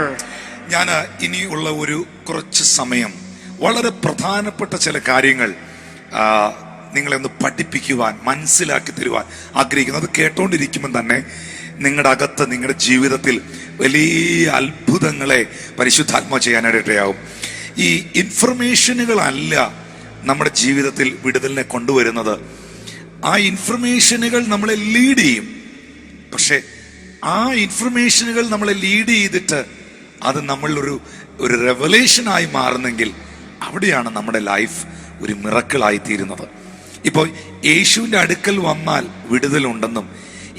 ഞാൻ ഇനിയുള്ള ഒരു കുറച്ച് സമയം വളരെ പ്രധാനപ്പെട്ട ചില കാര്യങ്ങൾ നിങ്ങളെ ഒന്ന് പഠിപ്പിക്കുവാൻ, മനസ്സിലാക്കി തരുവാൻ ആഗ്രഹിക്കുന്നു. അത് കേട്ടോണ്ടിരിക്കുമ്പോൾ തന്നെ നിങ്ങളുടെ അകത്ത്, നിങ്ങളുടെ ജീവിതത്തിൽ വലിയ അത്ഭുതങ്ങളെ പരിശുദ്ധാത്മാവ് ചെയ്യാനായിട്ടാവും. ഈ ഇൻഫർമേഷനുകളല്ല നമ്മുടെ ജീവിതത്തിൽ വിടുതലിനെ കൊണ്ടുവരുന്നത്. ആ ഇൻഫർമേഷനുകൾ നമ്മളെ ലീഡ് ചെയ്യും. പക്ഷെ ആ ഇൻഫർമേഷനുകൾ നമ്മളെ ലീഡ് ചെയ്തിട്ട് അത് നമ്മളൊരു റെവലേഷനായി മാറുന്നെങ്കിൽ അവിടെയാണ് നമ്മുടെ ലൈഫ് ഒരു മിറക്കിളായി തീരുന്നത്. ഇപ്പോൾ യേശുവിൻ്റെ അടുക്കൽ വന്നാൽ വിടുതലുണ്ടെന്നും,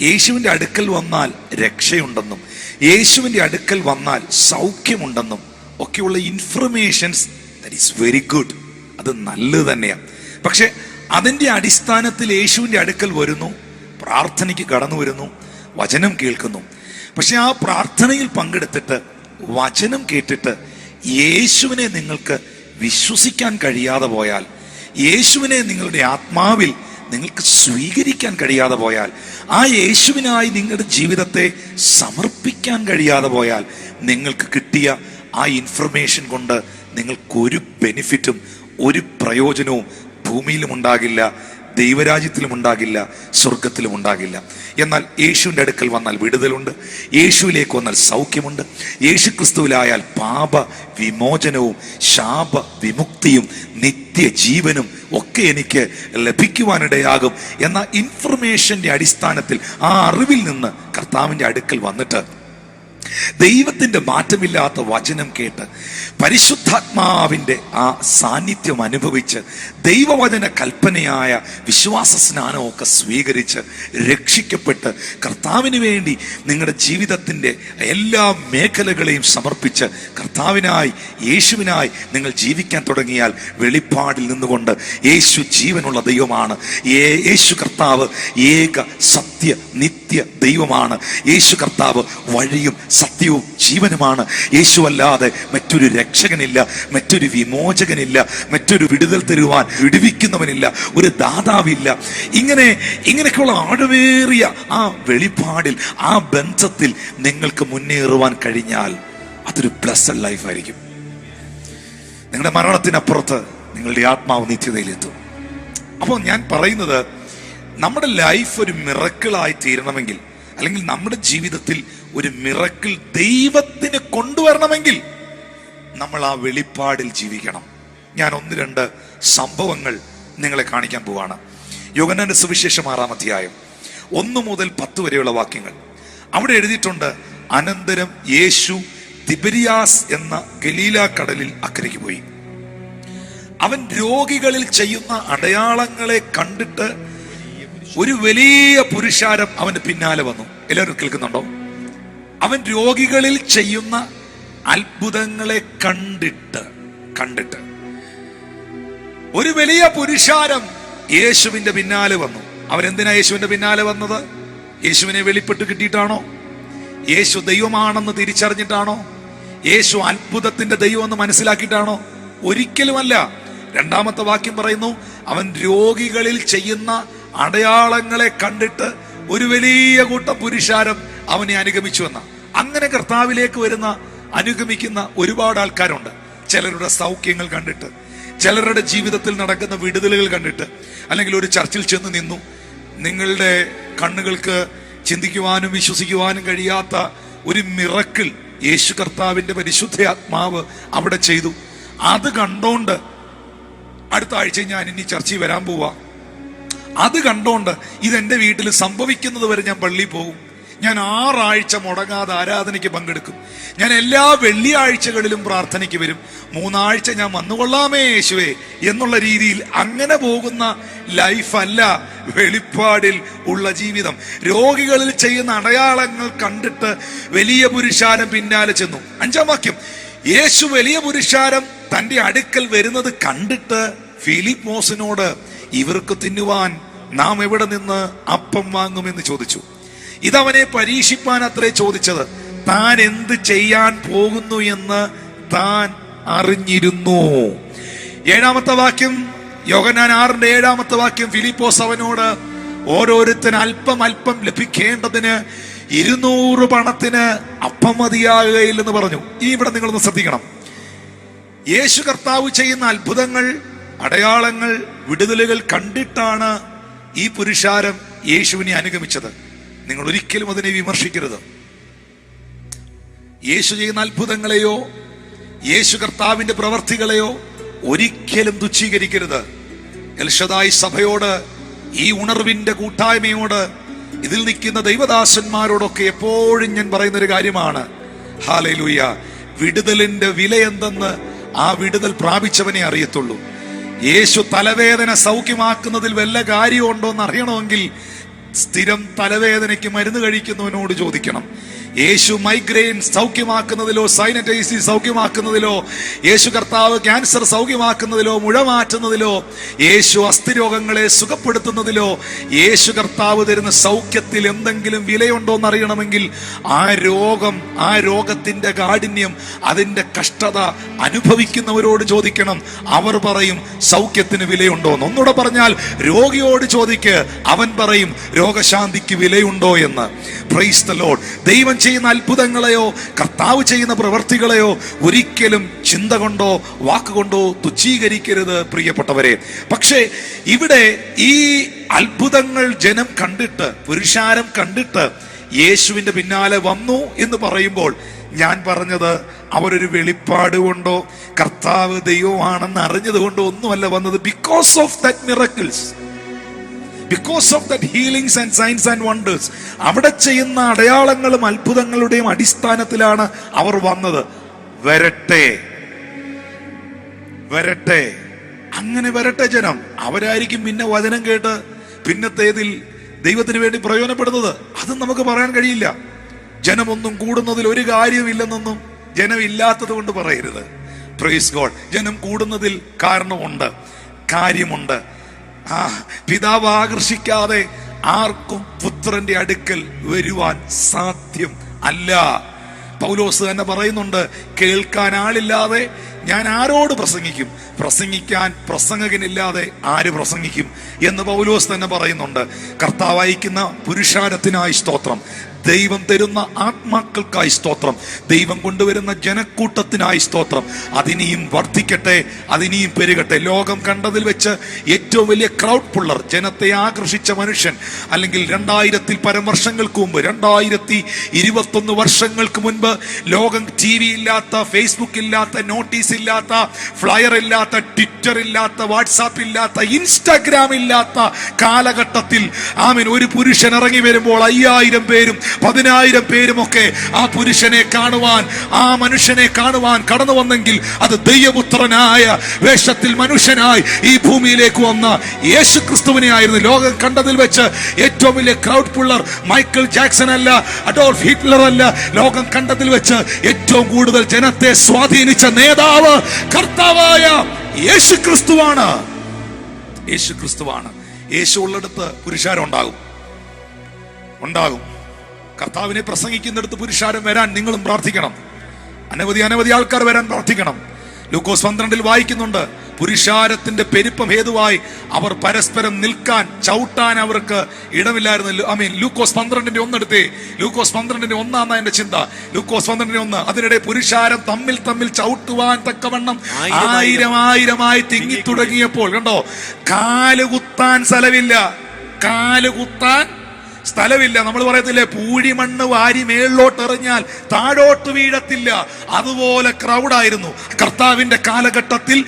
യേശുവിൻ്റെ അടുക്കൽ വന്നാൽ രക്ഷയുണ്ടെന്നും, യേശുവിൻ്റെ അടുക്കൽ വന്നാൽ സൗഖ്യമുണ്ടെന്നും ഒക്കെയുള്ള informations that is very good. അത് നല്ലത് തന്നെയാണ്. പക്ഷെ അതിൻ്റെ അടിസ്ഥാനത്തിൽ യേശുവിൻ്റെ അടുക്കൽ വരുന്നു, പ്രാർത്ഥനയ്ക്ക് കടന്നു വരുന്നു, വചനം കേൾക്കുന്നു. പക്ഷെ ആ പ്രാർത്ഥനയിൽ പങ്കെടുത്തിട്ട് വചനം കേട്ടിട്ട് യേശുവിനെ നിങ്ങൾക്ക് വിശ്വസിക്കാൻ കഴിയാതെ പോയാൽ, യേശുവിനെ നിങ്ങളുടെ ആത്മാവിൽ നിങ്ങൾക്ക് സ്വീകരിക്കാൻ കഴിയാതെ പോയാൽ, ആ യേശുവിനായി നിങ്ങളുടെ ജീവിതത്തെ സമർപ്പിക്കാൻ കഴിയാതെ പോയാൽ, നിങ്ങൾക്ക് കിട്ടിയ ആ ഇൻഫർമേഷൻ കൊണ്ട് നിങ്ങൾക്കൊരു ബെനിഫിറ്റും ഒരു പ്രയോജനവും ഭൂമിയിലും ഉണ്ടാകില്ല, ദൈവരാജ്യത്തിലും ഉണ്ടാകില്ല, സ്വർഗത്തിലും ഉണ്ടാകില്ല. എന്നാൽ യേശുവിൻ്റെ അടുക്കൽ വന്നാൽ വിടുതലുണ്ട്, യേശുവിലേക്ക് വന്നാൽ സൗഖ്യമുണ്ട്, യേശു ക്രിസ്തുവിലായാൽ പാപ വിമോചനവും ശാപ വിമുക്തിയും നിത്യജീവനും ഒക്കെ എനിക്ക് ലഭിക്കുവാനിടയാകും എന്ന ഇൻഫർമേഷൻ്റെ അടിസ്ഥാനത്തിൽ, ആ അറിവിൽ നിന്ന് കർത്താവിൻ്റെ അടുക്കൽ വന്നിട്ട് ദൈവത്തിൻ്റെ മാറ്റമില്ലാത്ത വചനം കേട്ട് പരിശുദ്ധാത്മാവിൻ്റെ ആ സാന്നിധ്യം അനുഭവിച്ച് ദൈവവചന കൽപ്പനയായ വിശ്വാസ സ്നാനമൊക്കെ സ്വീകരിച്ച് രക്ഷിക്കപ്പെട്ട് കർത്താവിന് വേണ്ടി നിങ്ങളുടെ ജീവിതത്തിൻ്റെ എല്ലാ മേഖലകളെയും സമർപ്പിച്ച് കർത്താവിനായി, യേശുവിനായി നിങ്ങൾ ജീവിക്കാൻ തുടങ്ങിയാൽ വെളിപ്പാടിൽ നിന്നുകൊണ്ട് യേശു ജീവനുള്ള ദൈവമാണ്. യേശു കർത്താവ് ഏക സത്യ നിത്യ ദൈവമാണ്. യേശു കർത്താവ് വഴിയും സത്യവും ജീവനുമാണ്. യേശുവല്ലാതെ മറ്റൊരു രക്ഷകനില്ല, മറ്റൊരു വിമോചകനില്ല, മറ്റൊരു വിടുതൽ തരുവാൻ വിടുവിക്കുന്നവനില്ല, ഒരു ദാതാവില്ല. ഇങ്ങനെയൊക്കെയുള്ള ആഴമേറിയ ആ വെളിപ്പാടിൽ, ആ ബന്ധത്തിൽ നിങ്ങൾക്ക് മുന്നേറുവാൻ കഴിഞ്ഞാൽ അതൊരു ബ്ലെസ്സഡ് ലൈഫായിരിക്കും. നിങ്ങളുടെ മരണത്തിനപ്പുറത്ത് നിങ്ങളുടെ ആത്മാവ് നിത്യതയിലെത്തും. അപ്പോൾ ഞാൻ പറയുന്നത്, നമ്മുടെ ലൈഫ് ഒരു മിറക്കിളായി തീരണമെങ്കിൽ, അല്ലെങ്കിൽ നമ്മുടെ ജീവിതത്തിൽ ഒരു മിറക്കിൾ ദൈവത്തിന് കൊണ്ടുവരണമെങ്കിൽ നമ്മൾ ആ വെളിപ്പാടിൽ ജീവിക്കണം. ഞാൻ 1-2 സംഭവങ്ങൾ നിങ്ങളെ കാണിക്കാൻ പോവാണ്. യോഹന്നാന്റെ സുവിശേഷം 6-ാം അധ്യായം 1 മുതൽ 10 വരെയുള്ള വാക്യങ്ങൾ. അവിടെ എഴുതിയിട്ടുണ്ട്, അനന്തരം യേശു തിബരിയാസ് എന്ന ഗലീല കടലിൽ അക്കരയ്ക്ക് പോയി. അവൻ രോഗികളിൽ ചെയ്യുന്ന അടയാളങ്ങളെ കണ്ടിട്ട് ഒരു വലിയ പുരുഷാരം അവന്റെ പിന്നാലെ വന്നു. എല്ലാവരും കേൾക്കുന്നുണ്ടോ? അവൻ രോഗികളിൽ ചെയ്യുന്ന അത്ഭുതങ്ങളെ കണ്ടിട്ട് ഒരു വലിയ പുരുഷാരം യേശുവിന്റെ പിന്നാലെ വന്നു. അവരെന്തിനാ യേശുവിന്റെ പിന്നാലെ വന്നത്? യേശുവിനെ വെളിപ്പെട്ട് കിട്ടിയിട്ടാണോ? യേശു ദൈവമാണെന്ന് തിരിച്ചറിഞ്ഞിട്ടാണോ? യേശു അത്ഭുതത്തിന്റെ ദൈവമെന്ന് മനസ്സിലാക്കിയിട്ടാണോ? ഒരിക്കലുമല്ല. 2-ാമത്തെ വാക്യം പറയുന്നു, അവൻ രോഗികളിൽ ചെയ്യുന്ന അടയാളങ്ങളെ കണ്ടിട്ട് ഒരു വലിയ കൂട്ടം പുരുഷാരം അവനെ അനുഗമിച്ചു എന്ന. അങ്ങനെ കർത്താവിലേക്ക് വരുന്ന അനുഗമിക്കുന്ന ഒരുപാട് ആൾക്കാരുണ്ട്. ചിലരുടെ സൗഖ്യങ്ങൾ കണ്ടിട്ട്, ചിലരുടെ ജീവിതത്തിൽ നടക്കുന്ന വിടുതലുകൾ കണ്ടിട്ട്, അല്ലെങ്കിൽ ഒരു ചർച്ചിൽ ചെന്ന് നിന്നു, നിങ്ങളുടെ കണ്ണുകൾക്ക് ചിന്തിക്കുവാനും വിശ്വസിക്കുവാനും കഴിയാത്ത ഒരു മിറക്കിൾ യേശു കർത്താവിന്റെ പരിശുദ്ധ ആത്മാവ് അവിടെ ചെയ്തു. അത് കണ്ടോണ്ട് അടുത്ത ആഴ്ച ഞാൻ ഇനി ചർച്ചയിൽ വരാൻ പോവാ. അത് കണ്ടോണ്ട് ഇതെന്റെ വീട്ടിൽ സംഭവിക്കുന്നത് വരെ ഞാൻ പള്ളിയിൽ പോകും. ഞാൻ 6 ആഴ്ച മുടങ്ങാതെ ആരാധനയ്ക്ക് പങ്കെടുക്കും. ഞാൻ എല്ലാ വെള്ളിയാഴ്ചകളിലും പ്രാർത്ഥനയ്ക്ക് വരും. 3 ആഴ്ച ഞാൻ വന്നുകൊള്ളാമേ യേശുവേ എന്നുള്ള രീതിയിൽ അങ്ങനെ പോകുന്ന ലൈഫല്ല വെളിപ്പാടിൽ ഉള്ള ജീവിതം. രോഗികളിൽ ചെയ്യുന്ന അടയാളങ്ങൾ കണ്ടിട്ട് വലിയ പുരുഷാരം പിന്നാലെ ചെന്നു. 5-ാം വാക്യം, യേശു വലിയ പുരുഷാരം തന്റെ അടുക്കൽ വരുന്നത് കണ്ടിട്ട് ഫിലിപ്പോസിനോട്, ഇവർക്ക് തിന്നുവാൻ നാം എവിടെ നിന്ന് അപ്പം വാങ്ങുമെന്ന് ചോദിച്ചു. ഇതവനെ പരീക്ഷിപ്പാൻ അത്രേ ചോദിച്ചത്. താൻ എന്ത് ചെയ്യാൻ പോകുന്നു എന്ന് താൻ അറിഞ്ഞിരുന്നു. 7-ാമത്തെ വാക്യം, യോഹന്നാൻ 6-ന്റെ 7-ാമത്തെ വാക്യം, ഫിലിപ്പോസ് അവനോട്, ഓരോരുത്തൻ അല്പം അല്പം ലഭിക്കേണ്ടതിന് 200 പണത്തിന് അപ്പം മതിയാകുകയില്ലെന്ന് പറഞ്ഞു. ഇനി ഇവിടെ നിങ്ങളൊന്ന് ശ്രദ്ധിക്കണം. യേശു കർത്താവ് ചെയ്യുന്ന അത്ഭുതങ്ങൾ, അടയാളങ്ങൾ, വിടുതലുകൾ കണ്ടിട്ടാണ് ഈ പുരുഷാരം യേശുവിനെ അനുഗമിച്ചത്. നിങ്ങൾ ഒരിക്കലും അതിനെ വിമർശിക്കരുത്. യേശു ചെയ്യുന്ന അത്ഭുതങ്ങളെയോ യേശു കർത്താവിന്റെ പ്രവർത്തികളെയോ ഒരിക്കലും തുച്ഛീകരിക്കരുത്. എൽഷദായി സഭയോട്, ഈ ഉണർവിന്റെ കൂട്ടായ്മയോട്, ഇതിൽ നിൽക്കുന്ന ദൈവദാസന്മാരോടൊക്കെ എപ്പോഴും ഞാൻ പറയുന്ന ഒരു കാര്യമാണ്, ഹല്ലേലൂയ, വിടുതലിന്റെ വില എന്തെന്ന് ആ വിടുതൽ പ്രാപിച്ചവനെ അറിയത്തുള്ളൂ. യേശു തലവേദന സൗഖ്യമാക്കുന്നതിൽ വല്ല കാര്യമുണ്ടോ എന്ന് അറിയണമെങ്കിൽ സ്ഥിരം തലവേദനയ്ക്ക് മരുന്ന് കഴിക്കുന്നവനോട് ചോദിക്കണം. യേശു മൈഗ്രെയിൻ സൗഖ്യമാക്കുന്നതിലോ, സൈനറ്റൈസിസ് സൗഖ്യമാക്കുന്നതിലോ, യേശു കർത്താവ് ക്യാൻസർ സൗഖ്യമാക്കുന്നതിലോ, മുഴ മാറ്റുന്നതിലോ, യേശു അസ്ഥിരോഗങ്ങളെ സുഖപ്പെടുത്തുന്നതിലോ, യേശു കർത്താവ് തരുന്ന സൗഖ്യത്തിൽ എന്തെങ്കിലും വിലയുണ്ടോ എന്നറിയണമെങ്കിൽ ആ രോഗം, ആ രോഗത്തിന്റെ കാഠിന്യം, അതിന്റെ കഷ്ടത അനുഭവിക്കുന്നവരോട് ചോദിക്കണം. അവർ പറയും സൗഖ്യത്തിന് വിലയുണ്ടോ എന്ന്. ഒന്നുകൂടെ പറഞ്ഞാൽ, രോഗിയോട് ചോദിക്ക്, അവൻ പറയും രോഗശാന്തിക്ക് വിലയുണ്ടോ എന്ന്. Praise the Lord. ദൈവം ചെയ്യുന്ന അത്ഭുതങ്ങളെയോ കർത്താവ് ചെയ്യുന്ന പ്രവർത്തികളെയോ ഒരിക്കലും ചിന്ത കൊണ്ടോ വാക്കുകൊണ്ടോ തുച്ഛീകരിക്കരുത് പ്രിയപ്പെട്ടവരെ. പക്ഷേ ഇവിടെ ഈ അത്ഭുതങ്ങൾ ജനം കണ്ടിട്ട്, പുരുഷാരം കണ്ടിട്ട് യേശുവിന്റെ പിന്നാലെ വന്നു എന്ന് പറയുമ്പോൾ ഞാൻ പറഞ്ഞത്, അവരൊരു വെളിപ്പാട് കൊണ്ടോ കർത്താവ് ദൈവമാണെന്ന് അറിഞ്ഞത് കൊണ്ടോ ഒന്നുമല്ല വന്നത്. Because of that miracles, because of that healings and signs and wonders, അവിടെ ചെയ്യുന്ന അടയാളങ്ങളും അത്ഭുതങ്ങളുടെയും അടിസ്ഥാനത്തിലാണ് അവർ വന്നത്. വരട്ടെ, അങ്ങനെ വരട്ടെ ജനം. അവരായിരിക്കും പിന്നെ വചനം കേട്ട് പിന്നത്തേതിൽ ദൈവത്തിന് വേണ്ടി പ്രയോജനപ്പെടുന്നത്. അതും നമുക്ക് പറയാൻ കഴിയില്ല. ജനമൊന്നും കൂടുന്നതിൽ ഒരു കാര്യമില്ലെന്നൊന്നും ജനമില്ലാത്തത് കൊണ്ട് പറയരുത്. Praise God. ജനം കൂടുന്നതിൽ കാരണമുണ്ട്, കാര്യമുണ്ട്. പിതാവ് ആകർഷിക്കാതെ ആർക്കും പുത്രന്റെ അടുക്കൽ വരുവാൻ സാധ്യം അല്ല. പൗലോസ് തന്നെ പറയുന്നുണ്ട്, കേൾക്കാൻ ആളില്ലാതെ ഞാൻ ആരോട് പ്രസംഗിക്കും, പ്രസംഗിക്കാൻ പ്രസംഗകനില്ലാതെ ആര് പ്രസംഗിക്കും എന്ന് പൗലോസ് തന്നെ പറയുന്നുണ്ട്. കർത്താവ് അയക്കുന്ന പുരുഷാരത്തിനായി സ്തോത്രം. ദൈവം തരുന്ന ആത്മാക്കൾക്കായി സ്തോത്രം. ദൈവം കൊണ്ടുവരുന്ന ജനക്കൂട്ടത്തിനായി സ്തോത്രം. അതിനിയും വർദ്ധിക്കട്ടെ, അതിനിയും പെരുകട്ടെ. ലോകം കണ്ടതിൽ വെച്ച് ഏറ്റവും വലിയ ക്രൗഡ് പുള്ളർ, ജനത്തെ ആകർഷിച്ച മനുഷ്യൻ, അല്ലെങ്കിൽ 2000-ൽ പരം വർഷങ്ങൾക്ക് മുമ്പ്, 2021 വർഷങ്ങൾക്ക് മുൻപ് ലോകം TV ഇല്ലാത്ത, ഫേസ്ബുക്ക് ഇല്ലാത്ത, നോട്ടീസ് ഇല്ലാത്ത, ഫ്ലയർ ഇല്ലാത്ത, ട്വിറ്റർ ഇല്ലാത്ത, വാട്സാപ്പ് ഇല്ലാത്ത, ഇൻസ്റ്റാഗ്രാം ഇല്ലാത്ത കാലഘട്ടത്തിൽ ആമേൻ ഒരു പുരുഷൻ ഇറങ്ങി വരുമ്പോൾ 5000 പേരും 10000 പേരും ഒക്കെ ആ പുരുഷനെ കാണുവാൻ, ആ മനുഷ്യനെ കാണുവാൻ കടന്നു വന്നെങ്കിൽ അത് ദൈവപുത്രനായ വേഷത്തിൽ മനുഷ്യനായി ഈ ഭൂമിയിലേക്ക് വന്ന യേശു ക്രിസ്തുവിനെ ആയിരുന്നു. ലോകം കണ്ടതിൽ വെച്ച് ഏറ്റവും വലിയ ക്രൗഡ് പുള്ളർ മൈക്കിൾ ജാക്സൺ അല്ല, അഡോൾഫ് ഹിറ്റ്ലർ അല്ല. ലോകം കണ്ടതിൽ വെച്ച് ഏറ്റവും കൂടുതൽ ജനത്തെ സ്വാധീനിച്ച നേതാവ് കർത്താവായ യേശു ക്രിസ്തുവാണ്. യേശു ക്രിസ്തുവാണ്. യേശു ഉള്ളിടത്ത് പുരുഷാരം ഉണ്ടാകും. കർത്താവിനെ പ്രസംഗിക്കുന്നിടത്ത് പുരുഷാരം വരാൻ നിങ്ങളും പ്രാർത്ഥിക്കണം. അനവധി ആൾക്കാർ വരാൻ പ്രാർത്ഥിക്കണം. ലൂക്കോസ് 12 വായിക്കുന്നുണ്ട്, പുരുഷാരത്തിന്റെ പെരുപ്പം ഹേതുവായി അവർ പരസ്പരം നിൽക്കാൻ, ചവിട്ടാൻ അവർക്ക് ഇടമില്ലായിരുന്നു. ലൂക്കോസ് 12:1 എടുത്തേ. ലൂക്കോസ് 12:1 എന്റെ ചിന്ത. ലൂക്കോസ് 12:1. അതിനിടെ പുരുഷാരം തമ്മിൽ ചവിട്ടുവാൻ തക്കവണ്ണം ആയിരമായി തിങ്ങി തുടങ്ങിയപ്പോൾ, കണ്ടോ, കാലുകുത്താൻ സ്ഥലമില്ല. നമ്മൾ പറയത്തില്ലേ, പൂഴിമണ്ണ് വാരി മേളിലോട്ട് എറിഞ്ഞാൽ താഴോട്ട് വീഴത്തില്ല. അതുപോലെ ക്രൗഡായിരുന്നു. കർത്താവിന്റെ കാലഘട്ടത്തിൽ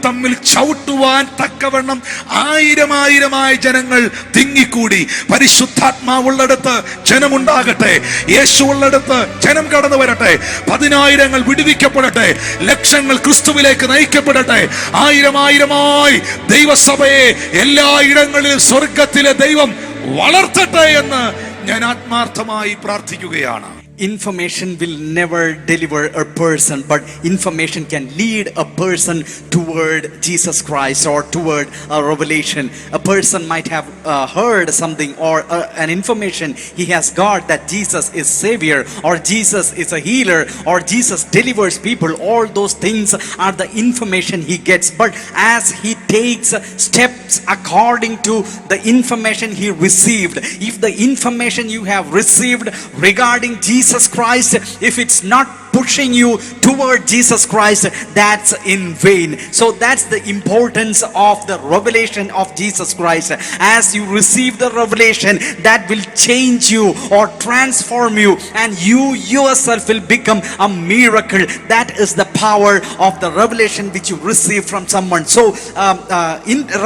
തമ്മിൽ ചവിട്ടുവാൻ തക്കവണ്ണം ആയിരമായി ജനങ്ങൾ തിങ്ങിക്കൂടി. പരിശുദ്ധാത്മാവുള്ളിടത്ത് ജനമുണ്ടാകട്ടെ, യേശു ഉള്ളിടത്ത് ജനം കടന്നു വരട്ടെ. 10000 വിടുവിക്കപ്പെടട്ടെ, ലക്ഷങ്ങൾ ക്രിസ്തുവിലേക്ക് നയിക്കപ്പെടട്ടെ. ആയിരമായി ദൈവസഭയെ എല്ലായിടങ്ങളിലും സ്വർഗത്തിലെ ദൈവം വളർത്തട്ടെ എന്ന് ഞാൻ ആത്മാർത്ഥമായി പ്രാർത്ഥിക്കുകയാണ്. Information will never deliver a person, but information can lead a person toward Jesus Christ or toward a revelation. A person might have heard something or an information he has got that Jesus is Savior or Jesus is a healer or Jesus delivers people. All those things are the information he gets. But as he takes steps according to the information he received, if the information you have received regarding Jesus Christ, if it's not pushing you toward Jesus Christ, that's in vain. So that's the importance of the revelation of Jesus Christ. As you receive the revelation, that will change you or transform you, and you yourself will become a miracle. That is the power of the revelation which you receive from someone. So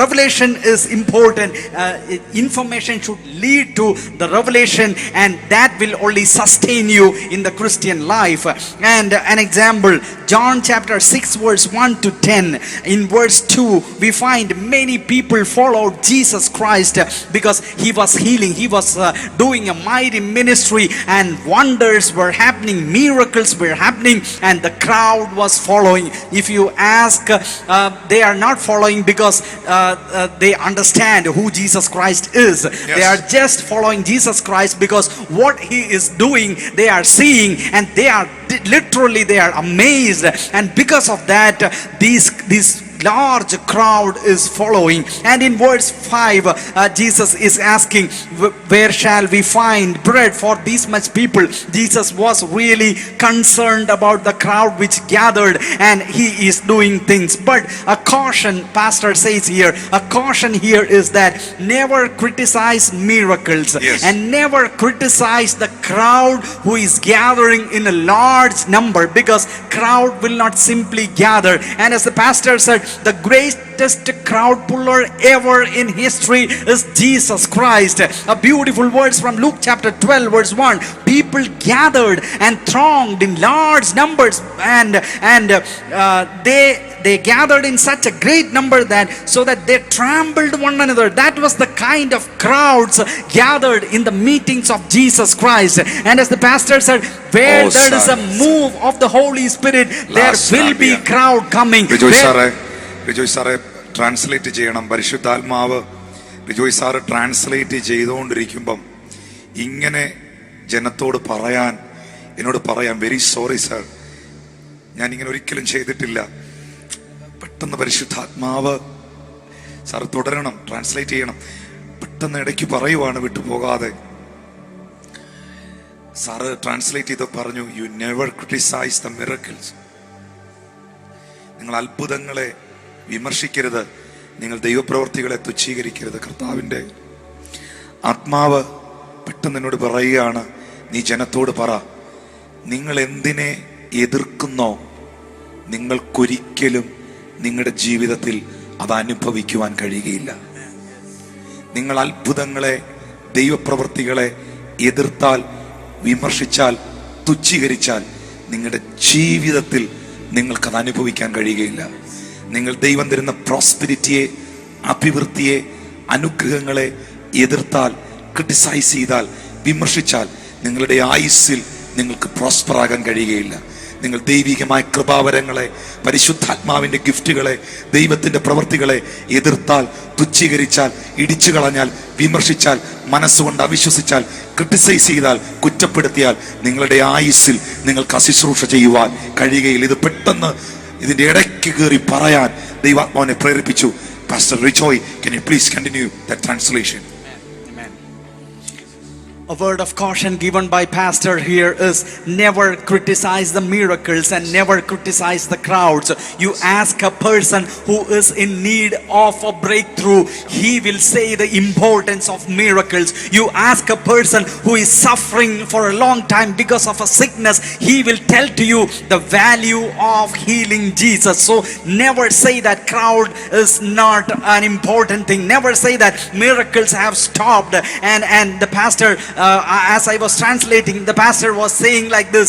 revelation is important. Information should lead to the revelation, and that will only sustain you in the Christian life. And an example, John chapter 6 verse 1 to 10. In verse 2 we find many people followed Jesus Christ because he was healing, he was doing a mighty ministry, and wonders were happening, miracles were happening, and the crowd was following. If you ask, they are not following because they understand who Jesus Christ is. Yes. They are just following Jesus Christ because what he is doing they are seeing, and they are literally they are amazed, and because of that these large crowd is following. And in verse 5 Jesus is asking, where shall we find bread for these much people? Jesus was really concerned about the crowd which gathered, and he is doing things. But a caution, pastor says here, a caution here is that never criticize miracles. Yes. And never criticize the crowd who is gathering in a large number, because crowd will not simply gather. And as the pastor said, the greatest crowd puller ever in history is Jesus Christ. A beautiful words from Luke chapter 12 verse 1. People gathered and thronged in large numbers, and they gathered in such a great number that so that they trampled one another. That was the kind of crowds gathered in the meetings of Jesus Christ. And as the pastor said, where there is a move of the Holy Spirit, there will be crowd coming. Rijoy സാറെ translate ചെയ്യണം. പരിശുദ്ധാത്മാവ് Rijoy sir translate ചെയ്തുകൊണ്ടിരിക്കുമ്പം ഇങ്ങനെ ജനത്തോട് എന്നോട് പറയാൻ very sorry sir, ഞാൻ ഇങ്ങനെ ഒരിക്കലും ചെയ്തിട്ടില്ല. പെട്ടെന്ന് പരിശുദ്ധാത്മാവ് സാർ തുടരണം, ട്രാൻസ്ലേറ്റ് ചെയ്യണം. പെട്ടെന്ന് ഇടയ്ക്ക് പറയുവാണ് വിട്ടുപോകാതെ. സാറ് ട്രാൻസ്ലേറ്റ് ചെയ്ത് പറഞ്ഞു, you never criticise the miracles. നിങ്ങൾ അത്ഭുതങ്ങളെ വിമർശിക്കരുത്, നിങ്ങൾ ദൈവപ്രവർത്തികളെ തുച്ഛീകരിക്കരുത്. കർത്താവിൻ്റെ ആത്മാവ് പെട്ടെന്ന് എന്നോട് പറയുകയാണ്, നീ ജനത്തോട് പറ, നിങ്ങൾ എന്തിനെ എതിർക്കുന്നോ നിങ്ങൾക്കൊരിക്കലും നിങ്ങളുടെ ജീവിതത്തിൽ അത് അനുഭവിക്കുവാൻ കഴിയുകയില്ല. നിങ്ങൾ അത്ഭുതങ്ങളെ, ദൈവപ്രവൃത്തികളെ എതിർത്താൽ, വിമർശിച്ചാൽ, തുച്ഛീകരിച്ചാൽ നിങ്ങളുടെ ജീവിതത്തിൽ നിങ്ങൾക്കത് അനുഭവിക്കാൻ കഴിയുകയില്ല. നിങ്ങൾ ദൈവം തരുന്ന പ്രോസ്പെരിറ്റിയെ, അഭിവൃദ്ധിയെ, അനുഗ്രഹങ്ങളെ എതിർത്താൽ, ക്രിട്ടിസൈസ് ചെയ്താൽ, വിമർശിച്ചാൽ നിങ്ങളുടെ ആയുസ്സിൽ നിങ്ങൾക്ക് പ്രോസ്പർ ആകാൻ കഴിയുകയില്ല. നിങ്ങൾ ദൈവികമായ കൃപാവരങ്ങളെ, പരിശുദ്ധാത്മാവിൻ്റെ ഗിഫ്റ്റുകളെ, ദൈവത്തിൻ്റെ പ്രവൃത്തികളെ എതിർത്താൽ, തുച്ഛീകരിച്ചാൽ, ഇടിച്ചു കളഞ്ഞാൽ, വിമർശിച്ചാൽ, മനസ്സുകൊണ്ട് അവിശ്വസിച്ചാൽ, ക്രിട്ടിസൈസ് ചെയ്താൽ, കുറ്റപ്പെടുത്തിയാൽ നിങ്ങളുടെ ആയുസ്സിൽ നിങ്ങൾക്ക് അശുശ്രൂഷ ചെയ്യുവാൻ കഴിയുകയില്ല. ഇത് പെട്ടെന്ന് ഇതിൻ്റെ ഇടയ്ക്ക് കയറി പറയാൻ ദൈവാത്മാവിനെ പ്രേരിപ്പിച്ചു. Pastor Rijoy, can you please continue that translation? A word of caution given by pastor here is never criticize the miracles and never criticize the crowds. You ask a person who is in need of a breakthrough, he will say the importance of miracles. You ask a person who is suffering for a long time because of a sickness, he will tell to you the value of healing Jesus. So never say that crowd is not an important thing. Never say that miracles have stopped. And the pastor, as I was translating, the pastor was saying like this,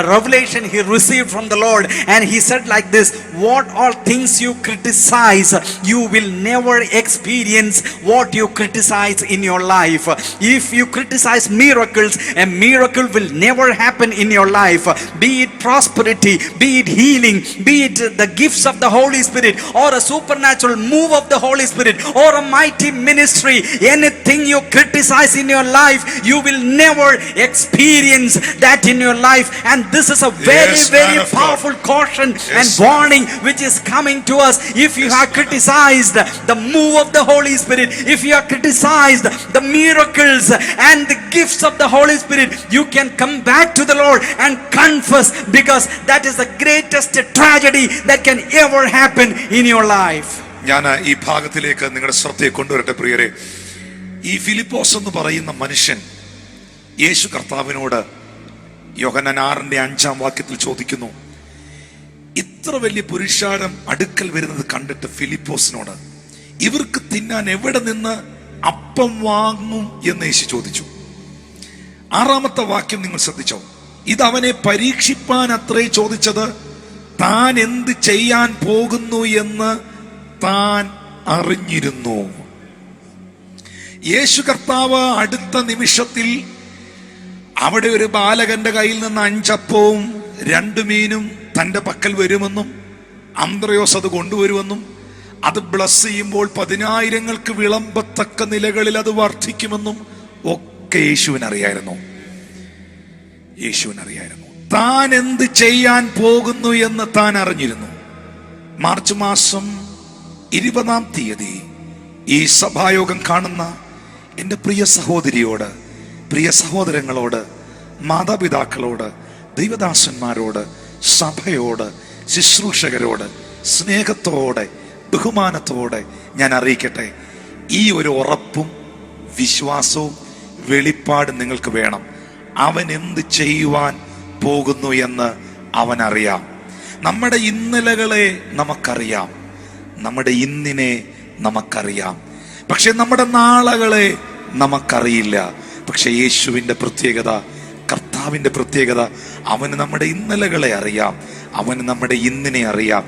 a revelation he received from the Lord, and he said like this, what all things you criticize, you will never experience what you criticize in your life. If you criticize miracles, a miracle will never happen in your life. Be it prosperity, be it healing, be it the gifts of the Holy Spirit, or a supernatural move of the Holy Spirit, or a mighty ministry, anything you criticize in your life, you will never experience that in your life. And this is a very, Yes, very man of God. powerful caution and Yes. warning which is coming to us. If you have criticized the move of the Holy Spirit, if you have criticized the miracles and the gifts of the Holy Spirit, you can come back to the Lord and confess, because that is the greatest tragedy that can ever happen in your life. ഞാൻ ഈ ഭാഗത്തിലേക്ക് നിങ്ങളുടെ ശ്രദ്ധയെ കൊണ്ടുവരട്ടെ പ്രിയരെ. ഈ ഫിലിപ്പോസ് എന്ന് പറയുന്ന മനുഷ്യൻ യേശു കർത്താവിനോട് യോഹന്നാൻ 6:5 ചോദിക്കുന്നു, ഇത്ര വലിയ പുരുഷാരം അടുക്കൽ വരുന്നത് കണ്ടിട്ട് ഫിലിപ്പോസിനോട്, ഇവർക്ക് തിന്നാൻ എവിടെ നിന്ന് അപ്പം വാങ്ങും എന്ന് യേശു ചോദിച്ചു. 6-ാമത്തെ വാക്യം നിങ്ങൾ ശ്രദ്ധിച്ചോ? ഇത് അവനെ പരീക്ഷിപ്പാൻ അത്രേ ചോദിച്ചത്, താൻ എന്ത് ചെയ്യാൻ പോകുന്നു എന്ന് താൻ അറിഞ്ഞിരുന്നു. യേശു കർത്താവ് അടുത്ത നിമിഷത്തിൽ അവിടെ ഒരു ബാലകന്റെ കയ്യിൽ നിന്ന് 5 അപ്പവും 2 മീനും തന്റെ പക്കൽ വരുമെന്നും അന്ത്രയോസ് അത് കൊണ്ടുവരുമെന്നും അത് ബ്ലസ് ചെയ്യുമ്പോൾ 10,000-ങ്ങൾക്ക് വിളമ്പത്തക്ക നിലകളിൽ അത് വർദ്ധിക്കുമെന്നും ഒക്കെ യേശുവിനറിയായിരുന്നു. താൻ എന്ത് ചെയ്യാൻ പോകുന്നു എന്ന് താൻ അറിഞ്ഞിരുന്നു. മാർച്ച് മാസം 20-ാം തീയതി ഈ സഭായോഗം കാണുന്ന എൻ്റെ പ്രിയ സഹോദരിയോട്, പ്രിയ സഹോദരങ്ങളോട്, മാതാപിതാക്കളോട്, ദൈവദാസന്മാരോട്, സഭയോട്, ശുശ്രൂഷകരോട് സ്നേഹത്തോടെ, ബഹുമാനത്തോടെ ഞാൻ അറിയിക്കട്ടെ, ഈ ഒരു ഉറപ്പും വിശ്വാസവും വെളിപ്പാടും നിങ്ങൾക്ക് വേണം. അവൻ എന്ത് ചെയ്യുവാൻ പോകുന്നു എന്ന് അവനറിയാം. നമ്മുടെ ഇന്നലകളെ നമുക്കറിയാം, നമ്മുടെ ഇന്നിനെ നമുക്കറിയാം, പക്ഷെ നമ്മുടെ നാളകളെ നമുക്കറിയില്ല. പക്ഷെ യേശുവിൻ്റെ പ്രത്യേകത, കർത്താവിൻ്റെ പ്രത്യേകത, അവന് നമ്മുടെ ഇന്നലകളെ അറിയാം, അവന് നമ്മുടെ ഇന്നിനെ അറിയാം,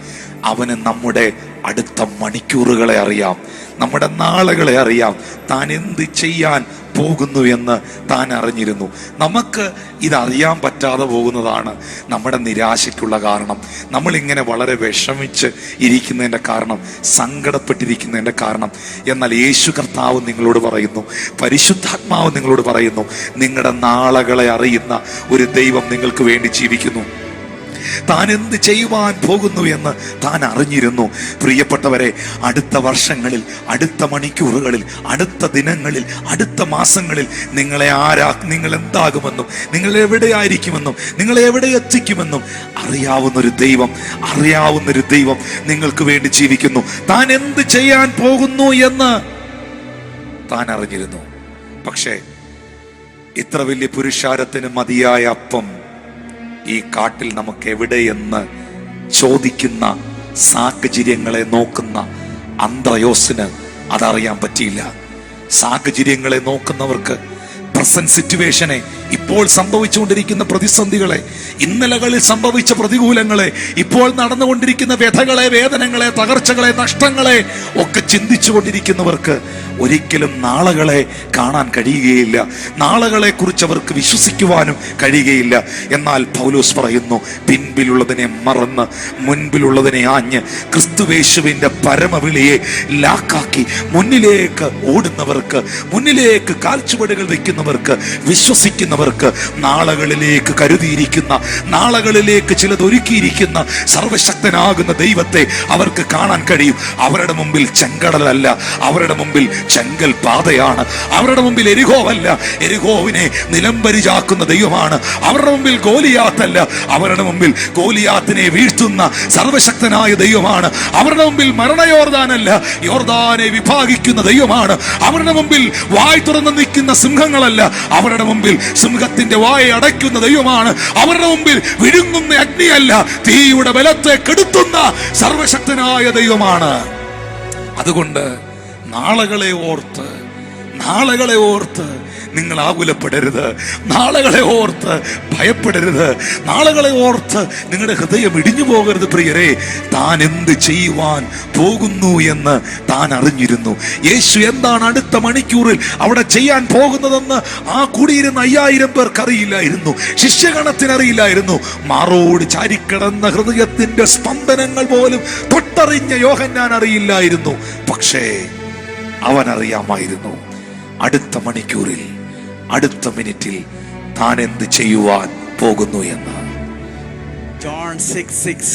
അവന് നമ്മുടെ അടുത്ത മണിക്കൂറുകളെ അറിയാം, നമ്മുടെ നാളുകളെ അറിയാം. താൻ എന്ത് ചെയ്യാൻ പോകുന്നു എന്ന് താൻ അറിഞ്ഞിരുന്നു. നമുക്ക് ഇതറിയാൻ പറ്റാതെ പോകുന്നതാണ് നമ്മുടെ നിരാശയ്ക്കുള്ള കാരണം. നമ്മളിങ്ങനെ വളരെ വിഷമിച്ച് ഇരിക്കുന്നതിൻ്റെ കാരണം, സങ്കടപ്പെട്ടിരിക്കുന്നതിൻ്റെ കാരണം. എന്നാൽ യേശു കർത്താവ് നിങ്ങളോട് പറയുന്നു, പരിശുദ്ധാത്മാവ് നിങ്ങളോട് പറയുന്നു, നിങ്ങളുടെ നാളുകളെ അറിയുന്ന ഒരു ദൈവം നിങ്ങൾക്ക് വേണ്ടി ജീവിക്കുന്നു. താൻ എന്ത് ചെയ്യുവാൻ പോകുന്നു എന്ന് താൻ അറിഞ്ഞിരുന്നു. പ്രിയപ്പെട്ടവരെ, അടുത്ത വർഷങ്ങളിൽ, അടുത്ത മണിക്കൂറുകളിൽ, അടുത്ത ദിനങ്ങളിൽ, അടുത്ത മാസങ്ങളിൽ നിങ്ങൾ എന്താകുമെന്നും നിങ്ങൾ എവിടെയായിരിക്കുമെന്നും നിങ്ങളെ എവിടെ എത്തിക്കുമെന്നും അറിയാവുന്നൊരു ദൈവം നിങ്ങൾക്ക് വേണ്ടി ജീവിക്കുന്നു. താൻ എന്ത് ചെയ്യാൻ പോകുന്നു എന്ന് താൻ അറിഞ്ഞിരുന്നു. പക്ഷേ ഇത്ര വലിയ പുരുഷാരത്തിന് മതിയായ അപ്പം ഈ കാട്ടിൽ നമുക്ക് എവിടെയെന്ന് ചോദിക്കുന്ന സാഹചര്യങ്ങളെ നോക്കുന്ന അന്ത്രയോസിന് അതറിയാൻ പറ്റിയില്ല. സാഹചര്യങ്ങളെ നോക്കുന്നവർക്ക് പ്രസന്റ് സിറ്റുവേഷനെ, ഇപ്പോൾ സംഭവിച്ചുകൊണ്ടിരിക്കുന്ന പ്രതിസന്ധികളെ, ഇന്നലകളിൽ സംഭവിച്ച പ്രതികൂലങ്ങളെ, ഇപ്പോൾ നടന്നുകൊണ്ടിരിക്കുന്ന വ്യഥകളെ, വേദനകളെ, തകർച്ചകളെ, നഷ്ടങ്ങളെ ഒക്കെ ചിന്തിച്ചു കൊണ്ടിരിക്കുന്നവർക്ക് ഒരിക്കലും നാളകളെ കാണാൻ കഴിയുകയില്ല. നാളകളെ കുറിച്ച് അവർക്ക് വിശ്വസിക്കുവാനും കഴിയുകയില്ല. എന്നാൽ പൗലോസ് പറയുന്നു, പിൻപിലുള്ളതിനെ മറന്ന് മുൻപിലുള്ളതിനെ ആഞ്ഞ് ക്രിസ്തുവേശുവിന്റെ പരമവിളിയെ ലാക്കാക്കി മുന്നിലേക്ക് ഓടുന്നവർക്ക്, മുന്നിലേക്ക് കാൽച്ചുവടുകൾ വെക്കുന്നവർക്ക്, വിശ്വസിക്കുന്നവർക്ക്, നാളകളിലേക്ക് കരുതിയിരിക്കുന്ന, നാളകളിലേക്ക് ചിലതൊരുക്കിയിരിക്കുന്ന സർവശക്തനാകുന്ന ദൈവത്തെ അവർക്ക് കാണാൻ കഴിയും. അവരുടെ മുമ്പിൽ ചെങ്കടലല്ല, അവരുടെ മുമ്പിൽ ചെങ്കൽ പാതയാണ്. അവരുടെ മുമ്പിൽ എരിഹോവല്ല, എരിഹോവിനെ നിലംപരിചാക്കുന്ന ദൈവമാണ്. അവരുടെ മുമ്പിൽ ഗോലിയാത്തല്ല, അവരുടെ മുമ്പിൽ ഗോലിയാത്തിനെ വീഴ്ത്തുന്ന സർവശക്തനായ ദൈവമാണ്. അവരുടെ മുമ്പിൽ മരണയോർദാനല്ല, യോർദാനെ വിഭാഗിക്കുന്ന ദൈവമാണ്. അവരുടെ മുമ്പിൽ വായ് തുറന്ന് നിൽക്കുന്ന സിംഹങ്ങളല്ല, അവരുടെ മുമ്പിൽ സിംഹത്തിന്റെ വായ അടയ്ക്കുന്ന ദൈവമാണ്. അവരുടെ മുമ്പിൽ വിഴുങ്ങുന്ന അഗ്നിയല്ല, തീയുടെ ബലത്തെ കെടുത്തുന്ന സർവശക്തനായ ദൈവമാണ്. അതുകൊണ്ട് നാളകളെ ഓർത്ത് നിങ്ങൾ ആകുലപ്പെടരുത്. നാളകളെ ഓർത്ത് ഭയപ്പെടരുത്. നാളകളെ ഓർത്ത് നിങ്ങളുടെ ഹൃദയം ഇടിഞ്ഞു പോകരുത്. പ്രിയരെ, താൻ എന്ത് ചെയ്യുവാൻ പോകുന്നു എന്ന് താൻ അറിഞ്ഞിരുന്നു. യേശു എന്താണ് അടുത്ത മണിക്കൂറിൽ അവിടെ ചെയ്യാൻ പോകുന്നതെന്ന് ആ കൂടിയിരുന്ന 5000 പേർക്ക് അറിയില്ലായിരുന്നു. ശിഷ്യഗണത്തിന് അറിയില്ലായിരുന്നു. മാറോട് ചാരിക്കിടന്ന ഹൃദയത്തിന്റെ സ്പന്ദനങ്ങൾ പോലും തൊട്ടറിഞ്ഞ യോഹന്നാൻ അറിയില്ലായിരുന്നു. പക്ഷേ അവൻ അറിയാമായിരുന്നു, അടുത്ത മണിക്കൂറിൽ, അടുത്ത മിനിറ്റിൽ താൻ എന്ത് ചെയ്യുവാൻ പോകുന്നു എന്ന്. John 6:6.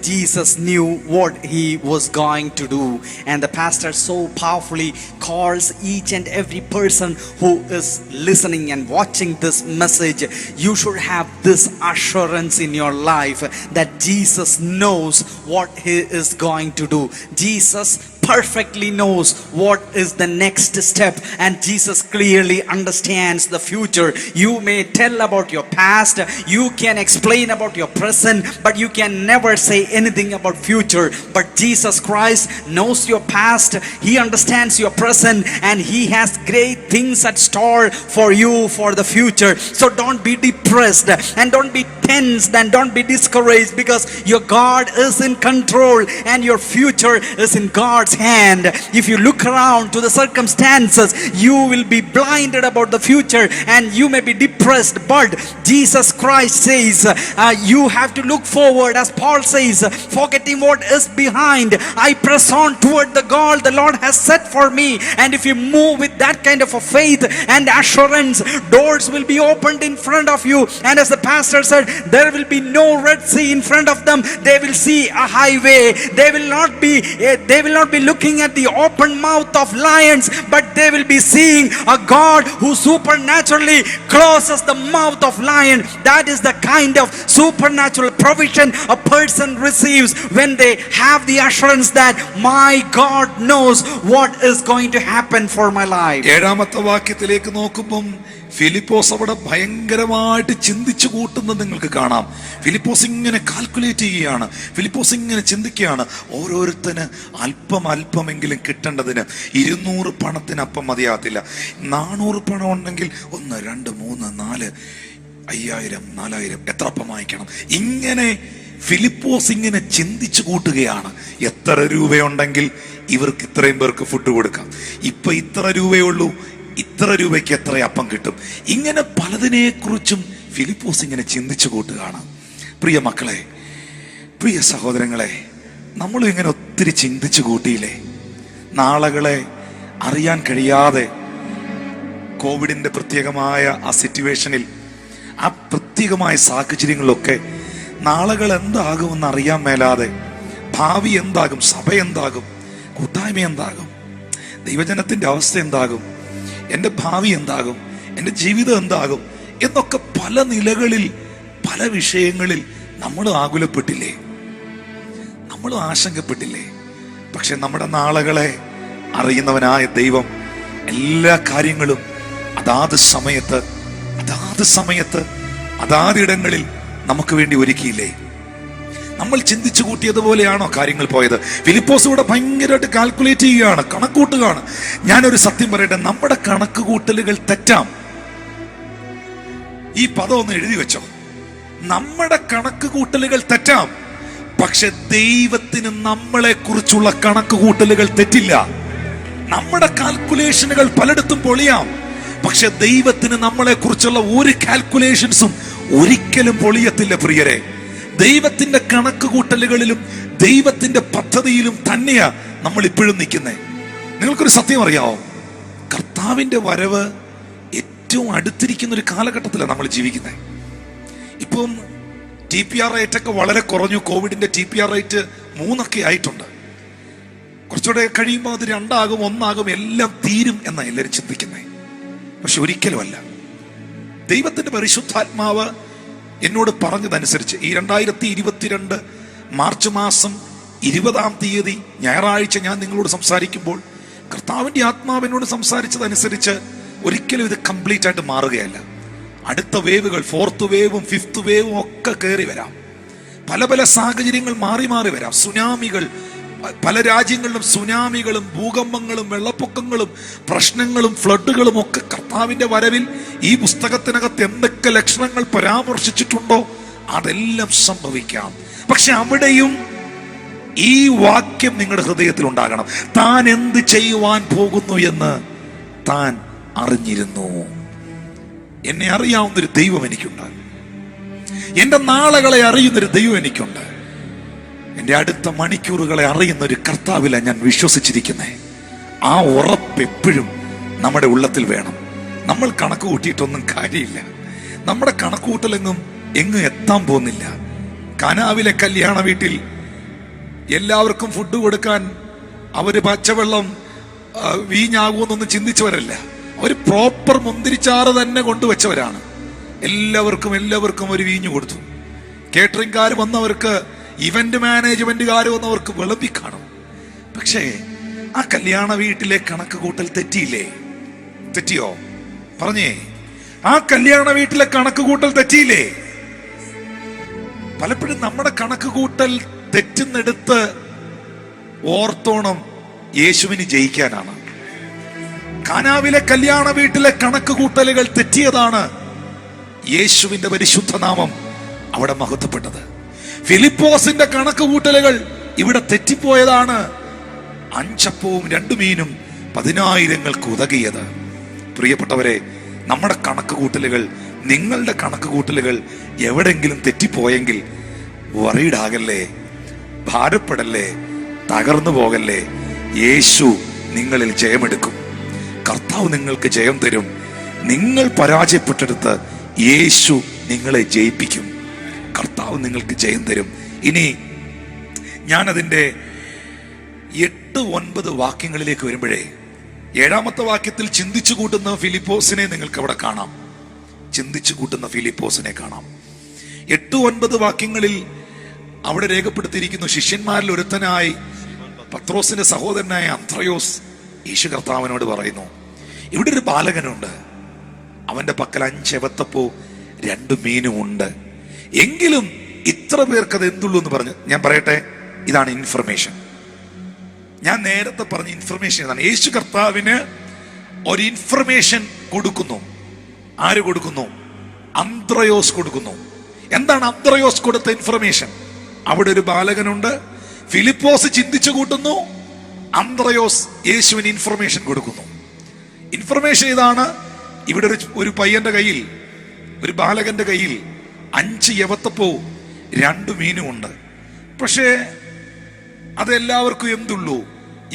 Jesus knew what he was going to do, and the pastor so powerfully calls each and every person who is listening and watching this message. You should have this assurance in your life that Jesus knows what he is going to do. Jesus perfectly knows what is the next step, and Jesus clearly understands the future. You may tell about your past, you can explain about your present, but you can never say anything about future. But Jesus Christ knows your past, he understands your present, and he has great things at store for you for the future. So don't be depressed and don't be tensed and don't be discouraged, because your God is in control and your future is in God's hand. If you look around to the circumstances, you will be blinded about the future and you may be depressed. But Jesus Christ says you have to look forward, as Paul says, forgetting what is behind, I press on toward the goal the Lord has set for me. And if you move with that kind of a faith and assurance, doors will be opened in front of you, and as the pastor said, there will be no Red Sea in front of them. They will see a highway. They will not be looking at the open mouth of lions, but they will be seeing a God who supernaturally closes the mouth of lion. That is the kind of supernatural provision a person receives when they have the assurance that my God knows what is going to happen for my life. 7ാമത്തെ വാക്യത്തിലേക്ക് നോക്കുമ്പോൾ ഫിലിപ്പോസ് അവിടെ ഭയങ്കരമായിട്ട് ചിന്തിച്ചു കൂട്ടുന്നത് നിങ്ങൾക്ക് കാണാം. ഫിലിപ്പോസ് ഇങ്ങനെ calculate ചെയ്യുകയാണ്. ഫിലിപ്പോസ് ഇങ്ങനെ ചിന്തിക്കുകയാണ്, ഓരോരുത്തന് അല്പമെങ്കിലും കിട്ടേണ്ടതിന് 200 പണത്തിന് അപ്പം മതിയാകത്തില്ല. 400 പണം ഉണ്ടെങ്കിൽ 1 2 3 4 5000 4000 എത്ര അപ്പം വാങ്ങിക്കണം? ഇങ്ങനെ ഫിലിപ്പോസ് ഇങ്ങനെ ചിന്തിച്ചു കൂട്ടുകയാണ്. എത്ര രൂപയുണ്ടെങ്കിൽ ഇവർക്ക് ഇത്രയും പേർക്ക് ഫുഡ് കൊടുക്കാം, ഇപ്പൊ ഇത്ര രൂപയുള്ളൂ, ഇത്ര രൂപയ്ക്ക് എത്ര അപ്പം കിട്ടും? ഇങ്ങനെ പലതിനെ കുറിച്ചും ഫിലിപ്പോസ് ഇങ്ങനെ ചിന്തിച്ചു കൂട്ടുകയാണ്. പ്രിയ മക്കളെ, പ്രിയ സഹോദരങ്ങളെ, നമ്മളും ഇങ്ങനെ ഒത്തിരി ചിന്തിച്ചു കൂട്ടിയില്ലേ? നാളകളെ അറിയാൻ കഴിയാതെ കോവിഡിന്റെ പ്രത്യേകമായ ആ സിറ്റുവേഷനിൽ, ആ പ്രത്യേകമായ സാഹചര്യങ്ങളിലൊക്കെ നാളുകൾ എന്താകുമെന്ന് അറിയാൻ മേലാതെ, ഭാവി എന്താകും, സഭ എന്താകും, കൂട്ടായ്മ എന്താകും, ദൈവജനത്തിന്റെ അവസ്ഥ എന്താകും, എൻ്റെ ഭാവി എന്താകും, എൻ്റെ ജീവിതം എന്താകും എന്നൊക്കെ പല നിലകളിൽ, പല വിഷയങ്ങളിൽ നമ്മൾ ആകുലപ്പെട്ടില്ലേ, നമ്മൾ ആശങ്കപ്പെട്ടില്ലേ? പക്ഷെ നമ്മുടെ നാളുകളെ അറിയുന്നവനായ ദൈവം എല്ലാ കാര്യങ്ങളും അതാത് സമയത്ത് അതാതിടങ്ങളിൽ നമുക്ക് വേണ്ടി ഒരുക്കിയില്ലേ? നമ്മൾ ചിന്തിച്ചു കൂട്ടിയതുപോലെയാണോ കാര്യങ്ങൾ പോയത്? ഫിലിപ്പോസ് ഇവിടെ ഭയങ്കരമായിട്ട് കാൽക്കുലേറ്റ് ചെയ്യുകയാണ്, കണക്കൂട്ടുകയാണ്. ഞാനൊരു സത്യം പറയട്ടെ, നമ്മുടെ കണക്ക് കൂട്ടലുകൾ തെറ്റാം. ഈ പദം ഒന്ന് എഴുതി വെച്ചോ. നമ്മുടെ കണക്ക് കൂട്ടലുകൾ തെറ്റാം, പക്ഷെ ദൈവത്തിന് നമ്മളെ കുറിച്ചുള്ള കണക്ക് കൂട്ടലുകൾ തെറ്റില്ല. നമ്മുടെ കാൽക്കുലേഷനുകൾ പലയിടത്തും പൊളിയാം, പക്ഷെ ദൈവത്തിന് നമ്മളെ കുറിച്ചുള്ള ഒരു കാൽക്കുലേഷൻസും ഒരിക്കലും പൊളിയത്തില്ല പ്രിയരെ. ദൈവത്തിന്റെ കണക്ക് കൂട്ടലുകളിലും ദൈവത്തിന്റെ പദ്ധതിയിലും തന്നെയാ നമ്മൾ ഇപ്പോഴും നിൽക്കുന്നത്. നിങ്ങൾക്കൊരു സത്യം അറിയാമോ? കർത്താവിന്റെ വരവ് ഏറ്റവും അടുത്തിരിക്കുന്ന ഒരു കാലഘട്ടത്തിലാണ് നമ്മൾ ജീവിക്കുന്നത്. ഇപ്പം TPR റേറ്റ് ഒക്കെ വളരെ കുറഞ്ഞു. കോവിഡിന്റെ TPR റേറ്റ് 3 ആയിട്ടുണ്ട്. കുറച്ചുകൂടെ കഴിയുമ്പോൾ അത് 2 ആകും, 1 ആകും, എല്ലാം തീരും എന്നാണ് എല്ലാവരും ചിന്തിക്കുന്നത്. പക്ഷെ ഒരിക്കലുമല്ല. ദൈവത്തിന്റെ പരിശുദ്ധാത്മാവ് എന്നോട് പറഞ്ഞതനുസരിച്ച് ഈ 2022 മാർച്ച് മാസം 20-ാം തീയതി ഞായറാഴ്ച ഞാൻ നിങ്ങളോട് സംസാരിക്കുമ്പോൾ കർത്താവിന്റെ ആത്മാവ് എന്നോട് സംസാരിച്ചതനുസരിച്ച് ഒരിക്കലും ഇത് കംപ്ലീറ്റ് ആയിട്ട് മാറുകയല്ല. അടുത്ത വേവുകൾ, 4th വേവും 5th വേവും ഒക്കെ കയറി വരാം. പല പല സാഹചര്യങ്ങൾ മാറി മാറി വരാം. സുനാമികൾ, പല രാജ്യങ്ങളിലും സുനാമികളും ഭൂകമ്പങ്ങളും വെള്ളപ്പൊക്കങ്ങളും പ്രശ്നങ്ങളും ഫ്ലഡുകളും ഒക്കെ കർത്താവിന്റെ വരവിൽ ഈ പുസ്തകത്തിനകത്ത് എന്തൊക്കെ ലക്ഷണങ്ങൾ പരാമർശിച്ചിട്ടുണ്ടോ അതെല്ലാം സംഭവിക്കാം. പക്ഷെ അവിടെയും ഈ വാക്യം നിങ്ങളുടെ ഹൃദയത്തിൽ ഉണ്ടാകണം. താൻ എന്ത് ചെയ്യുവാൻ പോകുന്നു എന്ന് താൻ അറിഞ്ഞിരുന്നു. എന്നെ അറിയാവുന്നൊരു ദൈവം എനിക്കുണ്ട്. എന്റെ നാളുകളെ അറിയുന്നൊരു ദൈവം എനിക്കുണ്ട്. എൻ്റെ അടുത്ത മണിക്കൂറുകളെ അറിയുന്ന ഒരു കർത്താവിലാണ് ഞാൻ വിശ്വസിച്ചിരിക്കുന്നത്. ആ ഉറപ്പ് എപ്പോഴും നമ്മുടെ ഉള്ളത്തിൽ വേണം. നമ്മൾ കണക്ക് കൂട്ടിയിട്ടൊന്നും കാര്യമില്ല. നമ്മുടെ കണക്ക് കൂട്ടലെങ്ങും എത്താൻ പോകുന്നില്ല. കാനാവിലെ കല്യാണ വീട്ടിൽ എല്ലാവർക്കും ഫുഡ് കൊടുക്കാൻ അവര് പച്ചവെള്ളം വീഞ്ഞാകുമെന്നൊന്നും ചിന്തിച്ചവരല്ല. അവർ പ്രോപ്പർ മുന്തിരിച്ചാറ് തന്നെ കൊണ്ടുവച്ചവരാണ്. എല്ലാവർക്കും ഒരു വീഞ്ഞു കൊടുത്തു. കേറ്ററിംഗുകാർ വന്നവർക്ക്, ഇവന്റ് മാനേജ്മെന്റുകാർ വന്നവർക്ക് വിളമ്പി കാണും. പക്ഷേ ആ കല്യാണ വീട്ടിലെ കണക്ക് കൂട്ടൽ തെറ്റിയില്ലേ? തെറ്റിയോ? പറഞ്ഞേ, ആ കല്യാണ വീട്ടിലെ കണക്ക് കൂട്ടൽ തെറ്റിയില്ലേ? പലപ്പോഴും നമ്മുടെ കണക്ക് കൂട്ടൽ തെറ്റുന്നെടുത്ത് ഓർത്തോണം യേശുവിന് ജയിക്കാനാണ്. കാനാവിലെ കല്യാണ വീട്ടിലെ കണക്ക് കൂട്ടലുകൾ തെറ്റിയതാണ് യേശുവിന്റെ പരിശുദ്ധ നാമം അവിടെ മഹത്വപ്പെട്ടത്. ഫിലിപ്പോസിന്റെ കണക്ക് കൂട്ടലുകൾ ഇവിടെ തെറ്റിപ്പോയതാണ് 5 അപ്പവും 2 മീനും 10,000 ഉതകിയത്. പ്രിയപ്പെട്ടവരെ, നമ്മുടെ കണക്ക് കൂട്ടലുകൾ, നിങ്ങളുടെ കണക്ക് കൂട്ടലുകൾ എവിടെങ്കിലും തെറ്റിപ്പോയെങ്കിൽ വറീഡാകല്ലേ, ഭാരപ്പെടല്ലേ, തകർന്നു പോകല്ലേ. യേശു നിങ്ങളിൽ ജയമെടുക്കും. കർത്താവ് നിങ്ങൾക്ക് ജയം തരും. നിങ്ങൾ പരാജയപ്പെട്ടെടുത്ത് യേശു നിങ്ങളെ ജയിപ്പിക്കും. കർത്താവ് നിങ്ങൾക്ക് ജയം തരും. ഇനി ഞാനതിൻ്റെ 8-9 വാക്യങ്ങളിലേക്ക് വരുമ്പോഴേ, 7-ാമത്തെ വാക്യത്തിൽ ചിന്തിച്ചു കൂട്ടുന്ന ഫിലിപ്പോസിനെ നിങ്ങൾക്ക് അവിടെ കാണാം. ചിന്തിച്ചു കൂട്ടുന്ന ഫിലിപ്പോസിനെ കാണാം. 8-9 വാക്യങ്ങളിൽ അവിടെ രേഖപ്പെടുത്തിയിരിക്കുന്നു. ശിഷ്യന്മാരിൽ ഒരുത്തനായി പത്രോസിന്റെ സഹോദരനായ അന്ത്രയോസ് യേശു കർത്താവിനോട് പറയുന്നു, ഇവിടെ ഒരു ബാലകനുണ്ട്, അവന്റെ പക്കൽ 5 എവത്തപ്പോ 2 മീനും ഉണ്ട്, എങ്കിലും ഇത്ര പേർക്ക് അത് എന്തുള്ളൂ എന്ന് പറഞ്ഞു. ഞാൻ പറയട്ടെ, ഇതാണ് ഇൻഫർമേഷൻ. ഞാൻ നേരത്തെ പറഞ്ഞ ഇൻഫർമേഷൻ ഇതാണ്. യേശു കർത്താവിന് ഒരു ഇൻഫർമേഷൻ കൊടുക്കുന്നു. ആര് കൊടുക്കുന്നു? അന്ത്രയോസ് കൊടുക്കുന്നു. എന്താണ് അന്ത്രയോസ് കൊടുത്ത ഇൻഫർമേഷൻ? അവിടെ ഒരു ബാലകനുണ്ട്. ഫിലിപ്പോസ് ചിന്തിച്ചു കൂട്ടുന്നു, അന്ത്രയോസ് യേശുവിന് ഇൻഫർമേഷൻ കൊടുക്കുന്നു. ഇൻഫർമേഷൻ ഇതാണ്. ഇവിടെ ഒരു പയ്യന്റെ കയ്യിൽ, ഒരു ബാലകന്റെ കയ്യിൽ 5 യവത്തപ്പോ 2 മീനും ഉണ്ട്. പക്ഷേ അതെല്ലാവർക്കും എന്തുള്ളൂ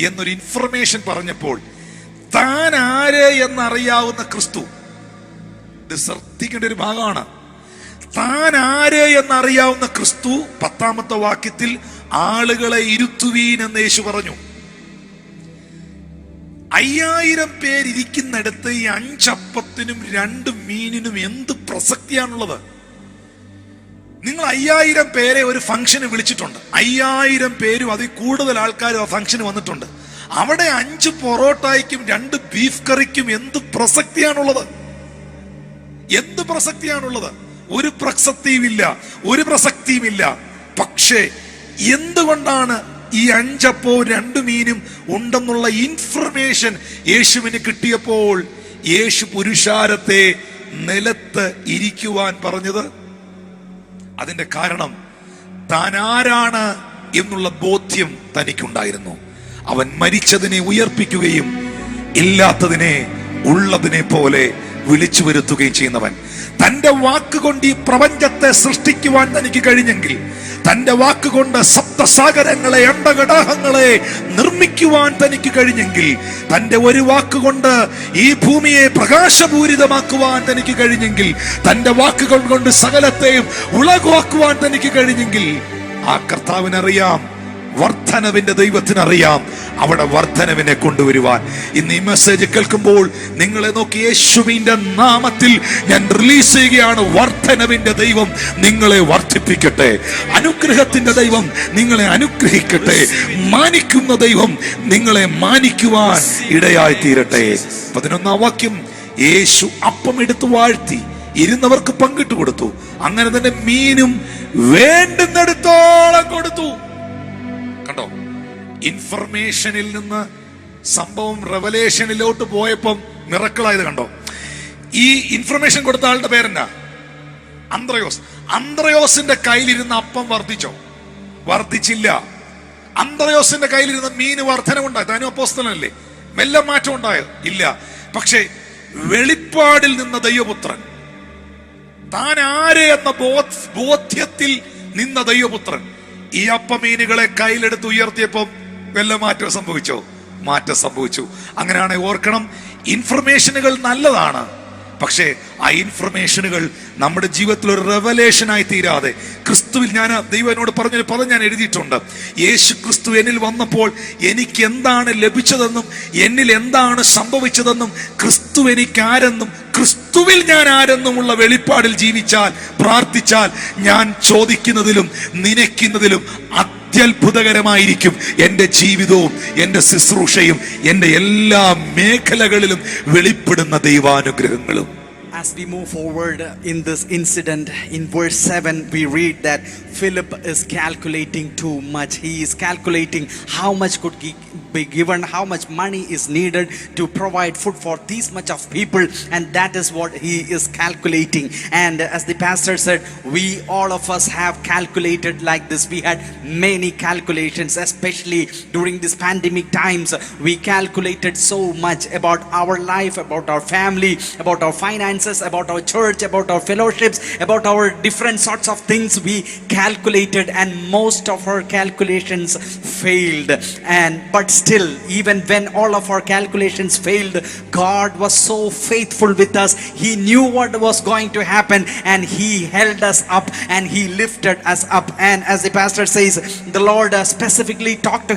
എന്നൊരു ഇൻഫർമേഷൻ പറഞ്ഞപ്പോൾ താൻ ആര് എന്നറിയാവുന്ന ക്രിസ്തു, ഇത് ശ്രദ്ധിക്കേണ്ട ഒരു ഭാഗമാണ്. താൻ ആര് എന്നറിയാവുന്ന ക്രിസ്തു 10ാമത്തെ വാക്യത്തിൽ ആളുകളെ ഇരുത്തുവീൻ എന്ന് യേശു പറഞ്ഞു. 5000 പേരിയ്ക്കുന്നിടത്ത് ഈ 5 അപ്പത്തിനും 2 മീനിനും എന്ത് പ്രസക്തിയാണുള്ളത്? നിങ്ങൾ 5000 പേരെ ഒരു ഫംഗ്ഷന് വിളിച്ചിട്ടുണ്ട്. 5000 പേരും അതിൽ കൂടുതൽ ആൾക്കാരും ആ ഫംഗ്ഷന് വന്നിട്ടുണ്ട്. അവിടെ 5 പൊറോട്ടയ്ക്കും 2 ബീഫ് കറിക്കും എന്ത് പ്രസക്തിയാണുള്ളത്? എന്ത് പ്രസക്തിയാണുള്ളത്? ഒരു പ്രസക്തിയുമില്ല, ഒരു പ്രസക്തിയുമില്ല. പക്ഷേ എന്തുകൊണ്ടാണ് ഈ 5 അപ്പവും 2 മീനും ഉണ്ടെന്നുള്ള ഇൻഫർമേഷൻ യേശുവിന് കിട്ടിയപ്പോൾ യേശു പുരുഷാരത്തെ നിലത്ത് ഇരിക്കുവാൻ പറഞ്ഞത്? അതിന്റെ കാരണം താൻ ആരാണ് എന്നുള്ള ബോധ്യം തനിക്കുണ്ടായിരുന്നു. അവൻ മരിച്ചതിനെ ഉയർപ്പിക്കുകയും ഇല്ലാത്തതിനെ ഉള്ളതിനെ പോലെ വിളിച്ചു വരുത്തുകയും ചെയ്യുന്നവൻ. തന്റെ വാക്കുകൊണ്ട് ഈ പ്രപഞ്ചത്തെ സൃഷ്ടിക്കുവാൻ തനിക്ക് കഴിഞ്ഞെങ്കിൽ, തന്റെ വാക്കുകൊണ്ട് സപ്തസാഗരങ്ങളെ, അണ്ടകടാഹങ്ങളെ നിർമ്മിക്കുവാൻ തനിക്ക് കഴിഞ്ഞെങ്കിൽ, തന്റെ ഒരു വാക്കുകൊണ്ട് ഈ ഭൂമിയെ പ്രകാശപൂരിതമാക്കുവാൻ തനിക്ക് കഴിഞ്ഞെങ്കിൽ, തന്റെ വാക്കുകൾ കൊണ്ട് സകലത്തെയും ഉളകുവാക്കുവാൻ തനിക്ക് കഴിഞ്ഞെങ്കിൽ, ആ കർത്താവിനറിയാം, വർധനവിന്റെ ദൈവത്തിനറിയാം അവിടെ വർധനവിനെ കൊണ്ടുവരുവാൻ. ഇന്ന് ഈ മെസ്സേജ് കേൾക്കുമ്പോൾ നിങ്ങളെ നോക്കി യേശുവിന്റെ നാമത്തിൽ ഞാൻ റിലീസ് ചെയ്യുകയാണ്. വർധനവിന്റെ ദൈവം നിങ്ങളെ വർദ്ധിപ്പിക്കട്ടെ. അനുഗ്രഹത്തിന്റെ ദൈവം നിങ്ങളെ അനുഗ്രഹിക്കട്ടെ. മാനിക്കുന്ന ദൈവം നിങ്ങളെ മാനിക്കുവാൻ ഇടയായി തീരട്ടെ. 11ാം വാക്യം, യേശു അപ്പം എടുത്തു വാഴ്ത്തി ഇരുന്നവർക്ക് പങ്കിട്ട് കൊടുത്തു. അങ്ങനെ തന്നെ മീനും വേണ്ടുന്നിടത്തോളം കൊടുത്തു. കണ്ടോ, ഇൻഫർമേഷനിൽ നിന്ന് സംഭവം റെവലേഷനിലോട്ട് പോയപ്പം മിറക്കിളായത് കണ്ടോ. ഈ ഇൻഫർമേഷൻ കൊടുത്ത ആളുടെ പേരെന്നാ? അന്ത്രയോസ്. അന്ത്രയോസിന്റെ കയ്യിലിരുന്ന അപ്പം വർദ്ധിച്ചോ? വർദ്ധിച്ചില്ല. അന്ത്രയോസിന്റെ കയ്യിലിരുന്ന മീന് വർധനവുണ്ടായി. താനും അപ്പോസ്തലനല്ലേ? മെല്ലെ മാറ്റം ഉണ്ടായോ? ഇല്ല. പക്ഷേ വെളിപ്പാടിൽ നിന്ന ദൈവപുത്രൻ, താൻ ആര് എന്ന ബോധ്യത്തിൽ നിന്ന ദൈവപുത്രൻ ഈ അപ്പമീനുകളെ കയ്യിലെടുത്ത് ഉയർത്തിയപ്പം വല്ല മാറ്റം സംഭവിച്ചോ? മാറ്റം സംഭവിച്ചു. അങ്ങനെയാണെങ്കിൽ ഓർക്കണം, ഇൻഫർമേഷനുകൾ നല്ലതാണ്. പക്ഷേ ആ ഇൻഫർമേഷനുകൾ നമ്മുടെ ജീവിതത്തിൽ ഒരു റെവലേഷനായി തീരാതെ, ക്രിസ്തുവിൽ, ഞാൻ ദൈവം എന്നോട് പറഞ്ഞൊരു പദം ഞാൻ എഴുതിയിട്ടുണ്ട്. യേശു ക്രിസ്തു എന്നിൽ വന്നപ്പോൾ എനിക്ക് എന്താണ് ലഭിച്ചതെന്നും എന്നിൽ എന്താണ് സംഭവിച്ചതെന്നും ക്രിസ്തു എനിക്ക് ആരെന്നും ക്രിസ്തുവിൽ ഞാൻ ആരെന്നുമുള്ള വെളിപ്പാടിൽ ജീവിച്ചാൽ, പ്രാർത്ഥിച്ചാൽ, ഞാൻ ചോദിക്കുന്നതിലും നനയ്ക്കുന്നതിലും അത്യത്ഭുതകരമായിരിക്കും എൻ്റെ ജീവിതവും എൻ്റെ ശുശ്രൂഷയും എൻ്റെ എല്ലാ മേഖലകളിലും വെളിപ്പെടുന്ന ദൈവാനുഗ്രഹങ്ങളും. As we move forward in this incident, in verse 7 we read that Philip is calculating too much. He is calculating how much could be given, how much money is needed to provide food for these much of people, and that is what he is calculating. And as the pastor said, we all of us have calculated like this. We had many calculations, especially during this pandemic times. We calculated so much about our life, about our family, about our finances, about our church, about our fellowships, about our different sorts of things. We calculated, and most of our calculations failed. But still, even when all of our calculations failed, God was so faithful with us. He knew what was going to happen, and he held us up and he lifted us up. And as the pastor says, the Lord specifically talked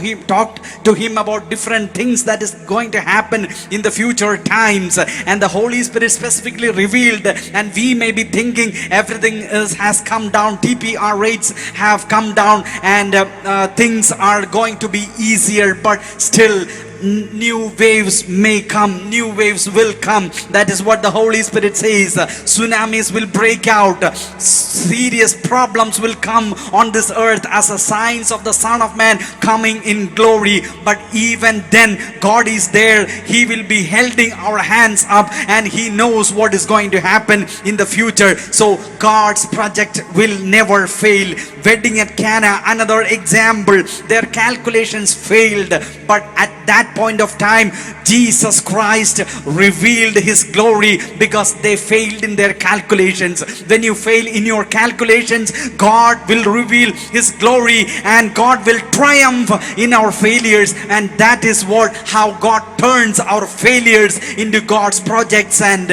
to him about different things that is going to happen in the future times, and the Holy Spirit specifically revealed. And we may be thinking everything has come down, TPR rates have come down, and things are going to be easier, but still new waves may come, new waves will come. That is what the Holy Spirit says. Tsunamis will break out, serious problems will come on this earth as a signs of the Son of Man coming in glory. But even then, God is there. He will be holding our hands up, and he knows what is going to happen in the future. So God's project will never fail. wedding at Cana, another example. Their calculations failed, but at that point of time, Jesus Christ revealed his glory because they failed in their calculations. When you fail in your calculations, God will reveal his glory and God will triumph in our failures. And that is how God turns our failures into God's projects and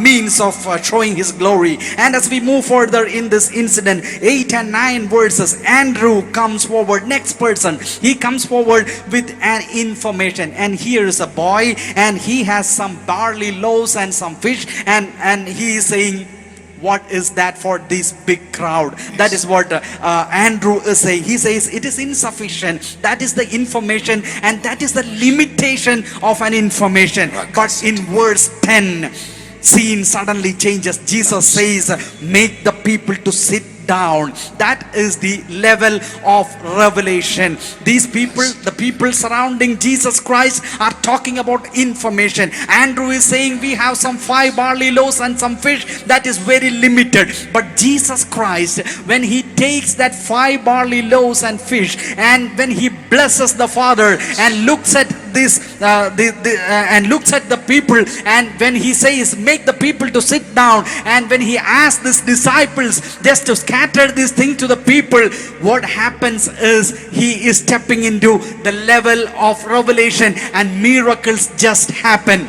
means of showing his glory. And as we move further in this incident, 8 and 9 verses, Andrew comes forward. Next person, he comes forward with an information, and here is a boy and he has some barley loaves and some fish, and he is saying, what is that for this big crowd? That is what Andrew is saying. He says it is insufficient. That is the information, and that is the limitation of an information. But in verse 10, scene suddenly changes. Jesus says, make the people to sit down. That is the level of revelation. These people, the people surrounding Jesus Christ, are talking about information. Andrew is saying we have some 5 barley loaves and some fish. That is very limited. But Jesus Christ, when he takes that 5 barley loaves and fish, and when he blesses the Father and looks at this and looks at the people, and when he says make the people to sit down, and when he asks his disciples just to scatter this thing to the people, what happens is he is stepping into the level of revelation, and miracles just happen.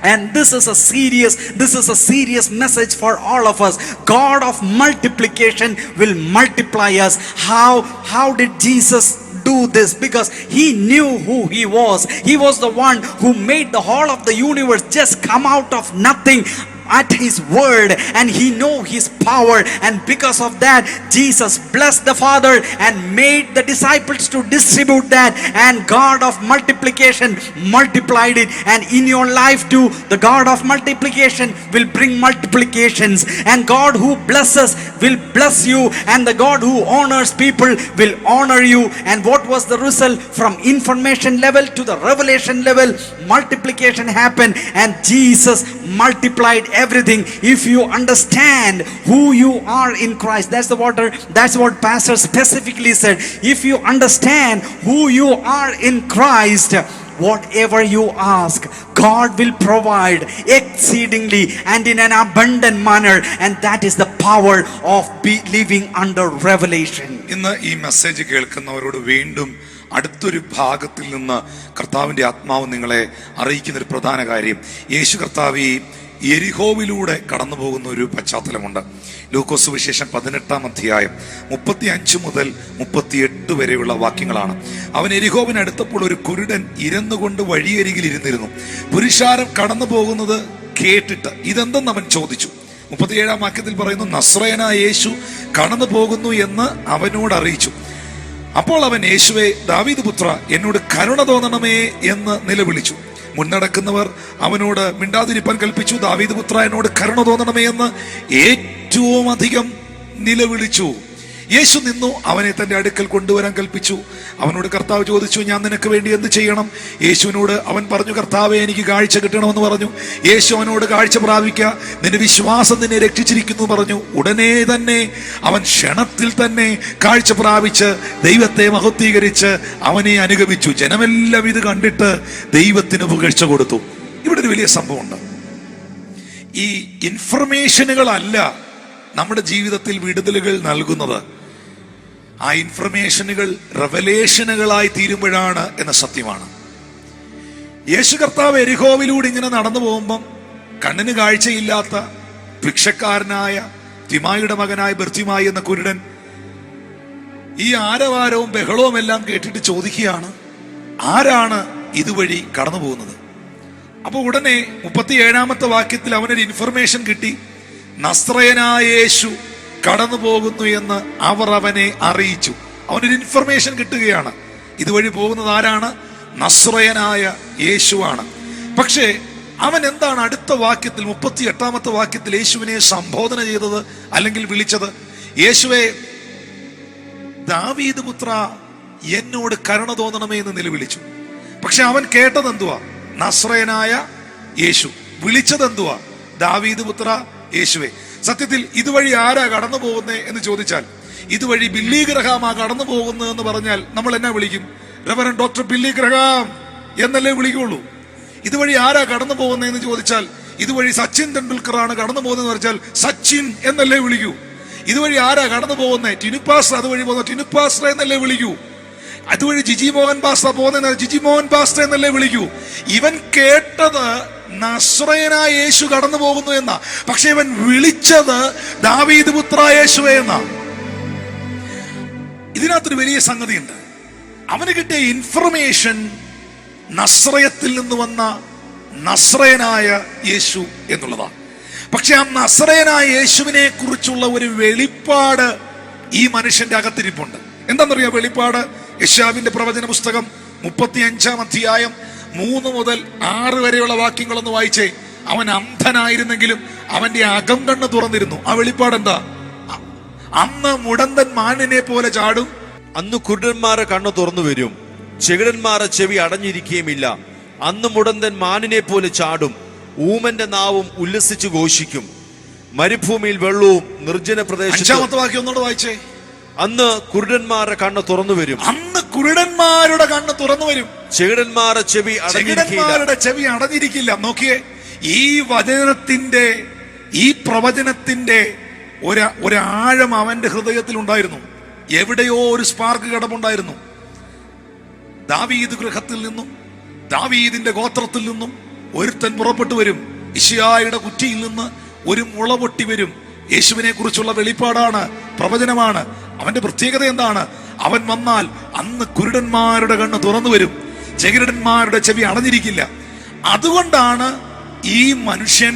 And this is a serious message for all of us. God of multiplication will multiply us. How did Jesus do this? Because he knew who he was. He was the one who made the whole of the universe just come out of nothing at his word, and he knew his power, and because of that Jesus blessed the Father and made the disciples to distribute that, and God of multiplication multiplied it. And in your life too, the God of multiplication will bring multiplications, and God who blesses will bless you, and the God who honors people will honor you. And what was the result? From information level to the revelation level, multiplication happened, and Jesus multiplied everything. If you understand who you are in Christ, that's what pastor specifically said. If you understand who you are in Christ, whatever you ask, God will provide exceedingly and in an abundant manner. And that is the power of living under revelation. ഇന്ന് ഈ message കേൾക്കുന്നവരോട് വീണ്ടും അടുത്തൊരു ഭാഗത്തിൽ നിന്ന് കർത്താവിൻ്റെ ആത്മാവ് നിങ്ങളെ അറിയിക്കുന്ന ഒരു പ്രധാന കാര്യം, യേശു കർത്താവ് യെരിഹോവിലൂടെ കടന്നു പോകുന്ന ഒരു പശ്ചാത്തലമുണ്ട്. ലൂക്കോസ് സുവിശേഷം 18-ാം അധ്യായം 35 മുതൽ 38 വരെയുള്ള വാക്യങ്ങളാണ്. അവൻ യെരിഹോവിനടുത്തപ്പോൾ ഒരു കുരുടൻ ഇരന്നുകൊണ്ട് വഴിയരികിൽ ഇരുന്നിരുന്നു. പുരുഷാരം കടന്നു പോകുന്നത് കേട്ടിട്ട് ഇതെന്തെന്ന് അവൻ ചോദിച്ചു. 37-ാം വാക്യത്തിൽ പറയുന്നു, നസ്രയനായ യേശു കടന്നു പോകുന്നു എന്ന് അവനോട് അറിയിച്ചു. അപ്പോൾ അവൻ, യേശുവേ, ദാവീദ് പുത്ര, എന്നോട് കരുണ തോന്നണമേ എന്ന് നിലവിളിച്ചു. മുന്നടക്കുന്നവർ അവനോട് മിണ്ടാതിരിപ്പാൻ കൽപ്പിച്ചു. ദാവീദ് പുത്ര, എന്നോട് കരുണ തോന്നണമേ എന്ന് ഏറ്റവും അധികം നിലവിളിച്ചു. യേശു നിന്നു, അവനെ തന്റെ അടുക്കൽ കൊണ്ടുവരാൻ കൽപ്പിച്ചു. അവനോട് കർത്താവ് ചോദിച്ചു, ഞാൻ നിനക്ക് വേണ്ടി എന്ത് ചെയ്യണം? യേശുവിനോട് അവൻ പറഞ്ഞു, കർത്താവേ, എനിക്ക് കാഴ്ച കിട്ടണമെന്ന് പറഞ്ഞു. യേശു അവനോട്, കാഴ്ച പ്രാപിക്കുക, നിന്റെ വിശ്വാസം നിന്നെ രക്ഷിച്ചിരിക്കുന്നു പറഞ്ഞു. ഉടനെ തന്നെ അവൻ ക്ഷണത്തിൽ തന്നെ കാഴ്ച പ്രാപിച്ച് ദൈവത്തെ മഹത്വീകരിച്ച് അവനെ അനുഗമിച്ചു. ജനമെല്ലാം ഇത് കണ്ടിട്ട് ദൈവത്തിന് പുകഴ്ച കൊടുത്തു. ഇവിടെ ഒരു വലിയ സംഭവമുണ്ട്. ഈ ഇൻഫർമേഷനുകളല്ല നമ്മുടെ ജീവിതത്തിൽ വിടുതലുകൾ നൽകുന്നത്. ആ ഇൻഫർമേഷനുകൾ റെവലേഷനുകളായി തീരുമ്പോഴാണ് എന്ന സത്യമാണ്. യേശു കർത്താവ് യെരിഹോവിലൂടെ ഇങ്ങനെ നടന്നു പോകുമ്പം കണ്ണിന് കാഴ്ചയില്ലാത്ത ഭിക്ഷക്കാരനായ തിമായിയുടെ മകനായ ബർത്തിമായി എന്ന കുരുടൻ ഈ ആരവാരവും ബഹളവും എല്ലാം കേട്ടിട്ട് ചോദിക്കുകയാണ്, ആരാണ് ഇതുവഴി കടന്നു പോകുന്നത്? അപ്പൊ ഉടനെ 37-ാമത്തെ വാക്യത്തിൽ അവനൊരു ഇൻഫർമേഷൻ കിട്ടി. നസ്രയനായ യേശു കടന്നു പോകുന്നു എന്ന് അവർ അവനെ അറിയിച്ചു. അവനൊരു ഇൻഫർമേഷൻ കിട്ടുകയാണ്. ഇതുവഴി പോകുന്നത് ആരാണ്? നസ്രയനായ യേശുവാണ്. പക്ഷേ അവൻ എന്താണ് അടുത്ത വാക്യത്തിൽ 38-ാമത്തെ വാക്യത്തിൽ യേശുവിനെ സംബോധന ചെയ്തത് അല്ലെങ്കിൽ വിളിച്ചത്? യേശുവേ, ദാവീദ് പുത്ര, എന്നോട് കരുണ തോന്നണമേ എന്ന് നിലവിളിച്ചു. പക്ഷെ അവൻ കേട്ടത് എന്തുവാ? നസ്രയനായ യേശു. വിളിച്ചത് എന്തുവാ? ദാവീദ് പുത്ര യേശുവേ. സത്യത്തിൽ ഇതുവഴി ആരാ കടന്നു പോകുന്നേ എന്ന് ചോദിച്ചാൽ ഇതുവഴി ബില്ലി ഗ്രഹാമാ കടന്നു പോകുന്നത് എന്ന് പറഞ്ഞാൽ നമ്മൾ എന്നാ വിളിക്കും? റെവറൻഡ് ഡോക്ടർ ബില്ലി ഗ്രഹാം എന്നല്ലേ വിളിക്കുള്ളൂ. ഇതുവഴി ആരാ കടന്നു പോകുന്നതെന്ന് ചോദിച്ചാൽ ഇതുവഴി സച്ചിൻ തെണ്ടുൽക്കർ ആണ് കടന്നു പോകുന്നതെന്ന് പറഞ്ഞാൽ സച്ചിൻ എന്നല്ലേ വിളിക്കൂ. ഇതുവഴി ആരാ കടന്നു പോകുന്നത്? ടിനുപാസ്റ്റർ അതുവഴി പോകുന്ന ടിനുപാസ്റ്റർ എന്നല്ലേ വിളിക്കൂ. അതുവഴി ജിജി മോഹൻ പാസ്റ്റർ പോകുന്ന ജിജി മോഹൻ പാസ്റ്റർ എന്നല്ലേ വിളിക്കൂ. ഇവൻ കേട്ടത് നസ്രയനായ യേശു കടന്നു പോകുന്നു എന്നാ, പക്ഷെ ഇവൻ വിളിച്ചത് ദാവീദ് പുത്ര യേശുവേ എന്നാ. ഇതിനകത്തൊരു വലിയ സംഗതിയുണ്ട്. അവന് കിട്ടിയ ഇൻഫർമേഷൻ നസ്രയത്തിൽ നിന്ന് വന്ന നസ്രയനായ യേശു എന്നുള്ളതാണ്. പക്ഷെ ആ നസ്രയനായ യേശുവിനെ കുറിച്ചുള്ള ഒരു വെളിപ്പാട് ഈ മനുഷ്യന്റെ അകത്തിരിപ്പുണ്ട്. എന്താണെന്നറിയാം വെളിപ്പാട്? യെശയ്യാവിന്റെ പ്രവചന പുസ്തകം 35-ാം അധ്യായം 3 മുതൽ 6 വരെയുള്ള വാക്യങ്ങളൊന്ന് വായിച്ചേ. അവൻ അന്ധനായിരുന്നെങ്കിലും അവന്റെ അകം കണ്ണ് തുറന്നിരുന്നു. ആ വെളിപ്പാട് എന്താ? അന്ന് മുടന്തൻ മാനിനെ പോലെ ചാടും, അന്ന് കുരുടന്മാരെ കണ്ണു തുറന്നു വരും, ചെകിടന്മാരെ ചെവി അടഞ്ഞിരിക്കുകയുമില്ല. അന്ന് മുടന്തൻ മാനിനെ പോലെ ചാടും, ഊമന്റെ നാവും ഉല്ലസിച്ചു ഘോഷിക്കും. മരുഭൂമിയിൽ വെള്ളവും നിർജ്ജന പ്രദേശത്ത്. 5-ാമത്തെ വാക്യം ഒന്നുകൂടെ വായിച്ചേ. അന്ന് കുരുടന്മാരുടെ കണ്ണ് തുറന്നു വരും, അന്ന് കുരുടന്മാരുടെ കണ്ണ് തുറന്നു വരും, ചെകിടന്മാരുടെ ചെവി അടഞ്ഞിരിക്കില്ല. നോക്കിയേ, ഈ വചനത്തിന്റെ ഈ പ്രവചനത്തിന്റെ ഒരാഴം അവന്റെ ഹൃദയത്തിൽ ഉണ്ടായിരുന്നു. എവിടെയോ ഒരു സ്പാർക്ക് കടമുണ്ടായിരുന്നു. ദാവീദ് ഗൃഹത്തിൽ നിന്നും ദാവീദിന്റെ ഗോത്രത്തിൽ നിന്നും ഒരുത്തൻ പുറപ്പെട്ടു വരും. യിശയ്യായുടെ കുറ്റിയിൽ നിന്ന് ഒരു മുള പൊട്ടി വരും. യേശുവിനെ കുറിച്ചുള്ള വെളിപ്പാടാണ്, പ്രവചനമാണ്. അവന്റെ പ്രത്യേകത എന്താണ്? അവൻ വന്നാൽ അന്ന് കുരുടന്മാരുടെ കണ്ണ് തുറന്നു വരും, ചെകിടന്മാരുടെ ചെവി അടഞ്ഞിരിക്കില്ല. അതുകൊണ്ടാണ് ഈ മനുഷ്യൻ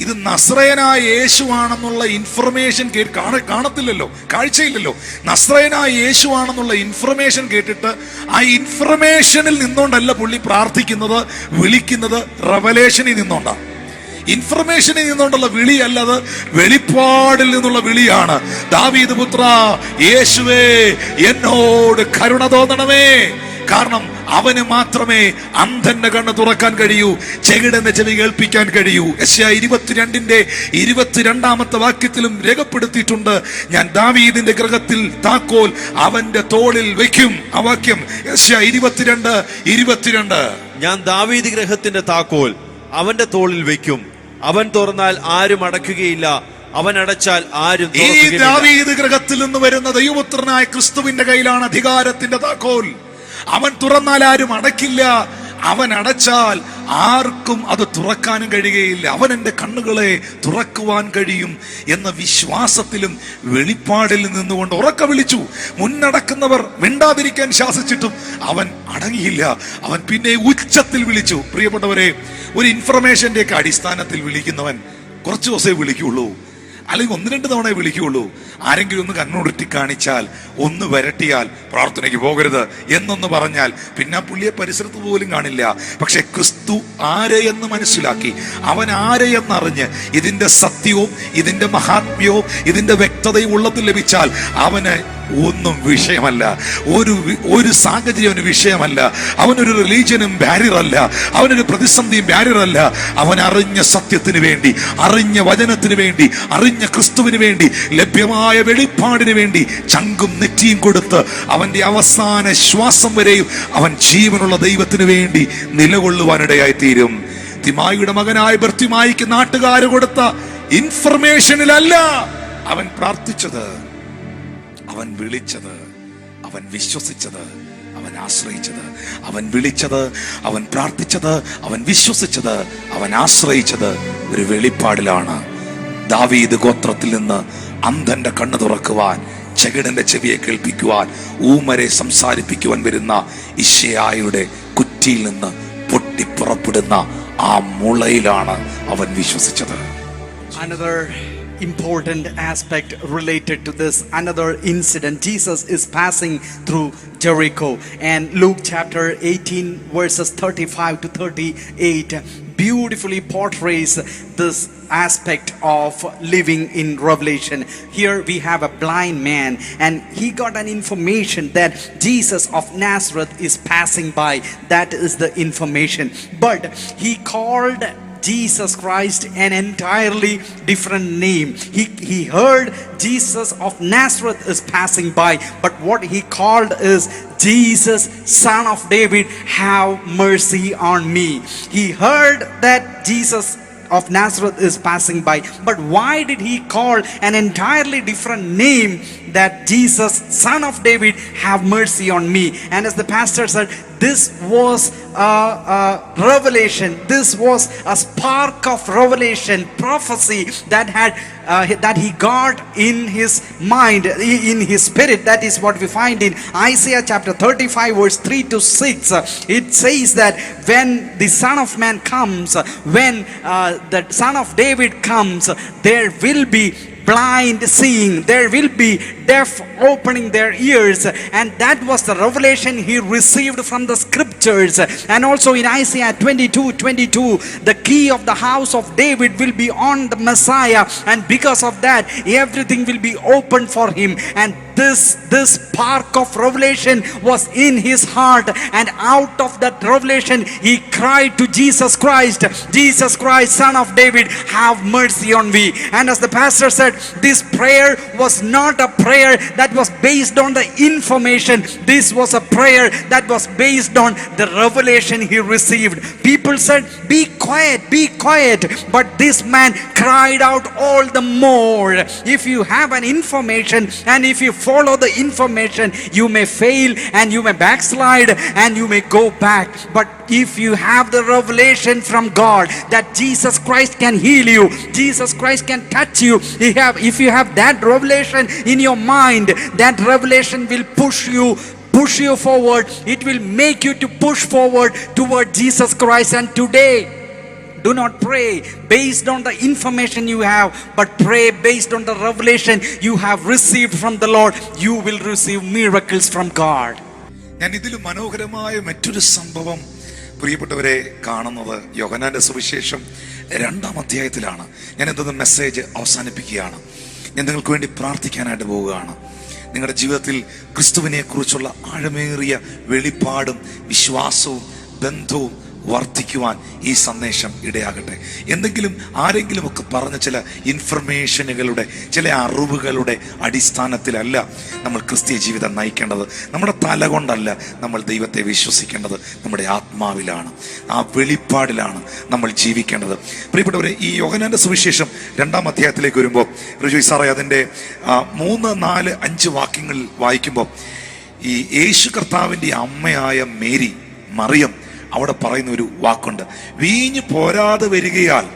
ഇത് നസ്രയനായ യേശുവാണെന്നുള്ള ഇൻഫർമേഷൻ കാണത്തില്ലല്ലോ, കാഴ്ചയില്ലല്ലോ. നസ്രയനായ യേശുവാണെന്നുള്ള ഇൻഫർമേഷൻ കേട്ടിട്ട് ആ ഇൻഫർമേഷനിൽ നിന്നുകൊണ്ടല്ല പുള്ളി പ്രാർത്ഥിക്കുന്നത്, വിളിക്കുന്നത് റെവലേഷനിൽ നിന്നുകൊണ്ടാണ്. ഇൻഫർമേഷനിൽ നിന്നുകൊണ്ടുള്ള വിളിയല്ലത്, വെളിപ്പാടിൽ നിന്നുള്ള വിളിയാണ്. ദാവീദ് പുത്ര യേശുവേ എന്നോട് കരുണ തോന്നണമേ. കാരണം അവന് മാത്രമേ അന്ധന്റെ കണ്ണ് തുറക്കാൻ കഴിയൂ, ചെകിടന്റെ ചെവി കേൾപ്പിക്കാൻ കഴിയൂ. യെശയ്യാ 22-ന്റെ 22-ാമത്തെ വാക്യത്തിലും രേഖപ്പെടുത്തിയിട്ടുണ്ട്, ഞാൻ ദാവീദിന്റെ ഗൃഹത്തിൽ താക്കോൽ അവന്റെ തോളിൽ വെക്കും. ആ വാക്യം യെശയ്യാ 22:22. ഞാൻ ദാവീദ് ഗൃഹത്തിന്റെ താക്കോൽ അവന്റെ തോളിൽ വെക്കും, അവൻ തുറന്നാൽ ആരും അടയ്ക്കുകയില്ല, അവൻ അടച്ചാൽ ആരും തുറക്കുകയില്ല. ഈ ദാവീദ് ഗൃഹത്തിൽ നിന്ന് വരുന്ന ദൈവപുത്രനായ ക്രിസ്തുവിന്റെ കയ്യിലാണ് അധികാരത്തിന്റെ താക്കോൽ. അവൻ തുറന്നാൽ ആരും അടയ്ക്കില്ല, അവൻ അടച്ചാൽ ആർക്കും അത് തുറക്കാനും കഴിയുകയില്ല. അവൻ എൻ്റെ കണ്ണുകളെ തുറക്കുവാൻ കഴിയും എന്ന വിശ്വാസത്തിലും വെളിപ്പാടിൽ നിന്നുകൊണ്ട് ഉറക്കെ വിളിച്ചു. മുന്നടക്കുന്നവർ മിണ്ടാതിരിക്കാൻ ശാസിച്ചിട്ടും അവൻ അടങ്ങിയില്ല. അവൻ പിന്നെ ഉച്ചത്തിൽ വിളിച്ചു. പ്രിയപ്പെട്ടവരെ, ഒരു ഇൻഫർമേഷന്റെ ഒക്കെ അടിസ്ഥാനത്തിൽ വിളിക്കുന്നവൻ കുറച്ച് ദിവസമേ വിളിക്കുള്ളൂ, അല്ലെങ്കിൽ 1-2 തവണ വിളിക്കുകയുള്ളൂ. ആരെങ്കിലും ഒന്ന് കണ്ണുരുട്ടി കാണിച്ചാൽ, ഒന്ന് വരട്ടിയാൽ പ്രാർത്ഥനയ്ക്ക് പോകരുത് എന്നൊന്ന് പറഞ്ഞാൽ പിന്നെ ആ പുള്ളിയെ പരിസരത്ത് പോലും കാണില്ല. പക്ഷെ ക്രിസ്തു ആരെയെന്ന് മനസ്സിലാക്കി, അവൻ ആരെയെന്നറിഞ്ഞ് ഇതിന്റെ സത്യവും ഇതിന്റെ മഹാത്മ്യവും ഇതിന്റെ വ്യക്തതയും ഉള്ളത്തിൽ ലഭിച്ചാൽ അവന് ഒന്നും വിഷയമല്ല, ഒരു സാഹചര്യം അവന് വിഷയമല്ല. അവനൊരു റിലീജിയനും ബാരിയറല്ല, അവനൊരു പ്രതിസന്ധിയും ബാരിയറല്ല. അവൻ അറിഞ്ഞ സത്യത്തിന് വേണ്ടി, അറിഞ്ഞ വചനത്തിന് വേണ്ടി, അറിഞ്ഞ ക്രിസ്തുവിന് വേണ്ടി, ലഭ്യമായ വെളിപ്പാടിന് വേണ്ടി ചങ്കും നെറ്റിയും കൊടുത്ത് അവന്റെ അവസാന ശ്വാസം വരെയും അവൻ ജീവനുള്ള ദൈവത്തിന് വേണ്ടി നിലകൊള്ളുവാനിടയായി തീരും. തിമായിയുടെ മകനായ ബർത്തിമായിക്ക് നാട്ടുകാര് കൊടുത്ത ഇൻഫർമേഷനിലല്ല അവൻ പ്രാർത്ഥിച്ചത്, അവൻ വിളിച്ചത്, അവൻ വിശ്വസിച്ചത്, അവൻ ആശ്രയിച്ചത്. അവൻ വിളിച്ചത്, അവൻ പ്രാർത്ഥിച്ചത്, അവൻ വിശ്വസിച്ചത്, അവൻ ആശ്രയിച്ചത് ഒരു വെളിപ്പാടിലാണ്. ദാവീദ് ഗോത്രത്തിൽ നിന്ന് അന്ധന്റെ കണ്ണ് തുറക്കുവാൻ, ചെകിടന്റെ ചെവിയെ കേൾപ്പിക്കുവാൻ, ഊമരെ സംസാരിപ്പിക്കുവാൻ വരുന്ന യിശയ്യായുടെ കുറ്റിയിൽ നിന്ന് പൊട്ടിപ്പുറപ്പെടുന്ന ആ മുളയിലാണ് അവൻ വിശ്വസിച്ചത്. Another important aspect related to this, another incident. Jesus is passing through Jericho, and Luke chapter 18 verses 35 to 38 beautifully portrays this aspect of living in Revelation. Here we have a blind man, and he got an information that Jesus of Nazareth is passing by. That is the information. But he called Jesus Christ an entirely different name. He heard Jesus of Nazareth is passing by, but what he called is Jesus, Son of David, have mercy on me. He heard that Jesus of Nazareth is passing by, but why did he call an entirely different name, that Jesus, Son of David, have mercy on me? And as the pastor said, this was a revelation. This was a spark of revelation, prophecy that he got in his mind, in his spirit. That is what we find in Isaiah chapter 35 verse 3 to 6. It says that when the Son of Man comes, when the Son of David comes, there will be blind seeing, there will be deaf opening their ears, and that was the revelation he received from the scriptures. And also in Isaiah 22:22, the key of the house of David will be on the Messiah, and because of that everything will be open for him. And this spark of revelation was in his heart, and out of that revelation he cried to Jesus Christ, Jesus Christ, Son of David, have mercy on me. And as the pastor said, this prayer was not a prayer that was based on the information. This was a prayer that was based on the revelation he received. People said, be quiet, be quiet, but this man cried out all the more. If you have an information and if you follow the information, you may fail and you may backslide and you may go back. But if you have the revelation from God that Jesus Christ can heal you, Jesus Christ can touch you, if you have that revelation in your mind, that revelation will push you forward. It will make you to push forward toward Jesus Christ. And today, do not pray based on the information you have, but pray based on the revelation you have received from the Lord. You will receive miracles from God. ഞാൻ ഇതിൽ മനോഹരമായ മറ്റൊരു സംഭവം പ്രിയപ്പെട്ടവരെ കാണുന്നത് യോഹന്നാന്റെ സുവിശേഷം 2-ാം അധ്യായത്തിലാണ്. ഞാൻ എന്തെന്ന് മെസ്സേജ് അവസാനിപ്പിക്കുകയാണ്. ഞാൻ നിങ്ങൾക്ക് വേണ്ടി പ്രാർത്ഥിക്കാനായിട്ട് പോവുകയാണ്. നിങ്ങളുടെ ജീവിതത്തിൽ ക്രിസ്തുവിനെ കുറിച്ചുള്ള ആഴമേറിയ വെളിപ്പാടും വിശ്വാസവും ബന്ധവും വർദ്ധിക്കുവാൻ ഈ സന്ദേശം ഇടയാകട്ടെ. എന്തെങ്കിലും ആരെങ്കിലും ഒക്കെ പറഞ്ഞ ചില ഇൻഫർമേഷനുകളുടെ, ചില അറിവുകളുടെ അടിസ്ഥാനത്തിലല്ല നമ്മൾ ക്രിസ്തീയ ജീവിതം നയിക്കേണ്ടത്. നമ്മുടെ തല കൊണ്ടല്ല നമ്മൾ ദൈവത്തെ വിശ്വസിക്കേണ്ടത്, നമ്മുടെ ആത്മാവിലാണ്, ആ വെളിപ്പാടിലാണ് നമ്മൾ ജീവിക്കേണ്ടത്. പ്രിയപ്പെട്ടവരെ, ഈ യോഹന്നാന്റെ സുവിശേഷം 2-ാം അധ്യായത്തിലേക്ക് വരുമ്പോൾ റിജോയ് സാറേ അതിൻ്റെ 3, 4, 5 വാക്യങ്ങളിൽ വായിക്കുമ്പോൾ ഈ യേശു കർത്താവിൻ്റെ അമ്മയായ മേരി, മറിയം, അവിടെ പറയുന്ന ഒരു വാക്കുണ്ട്. വീഞ്ഞ് പോരാതെ വരികയാൽ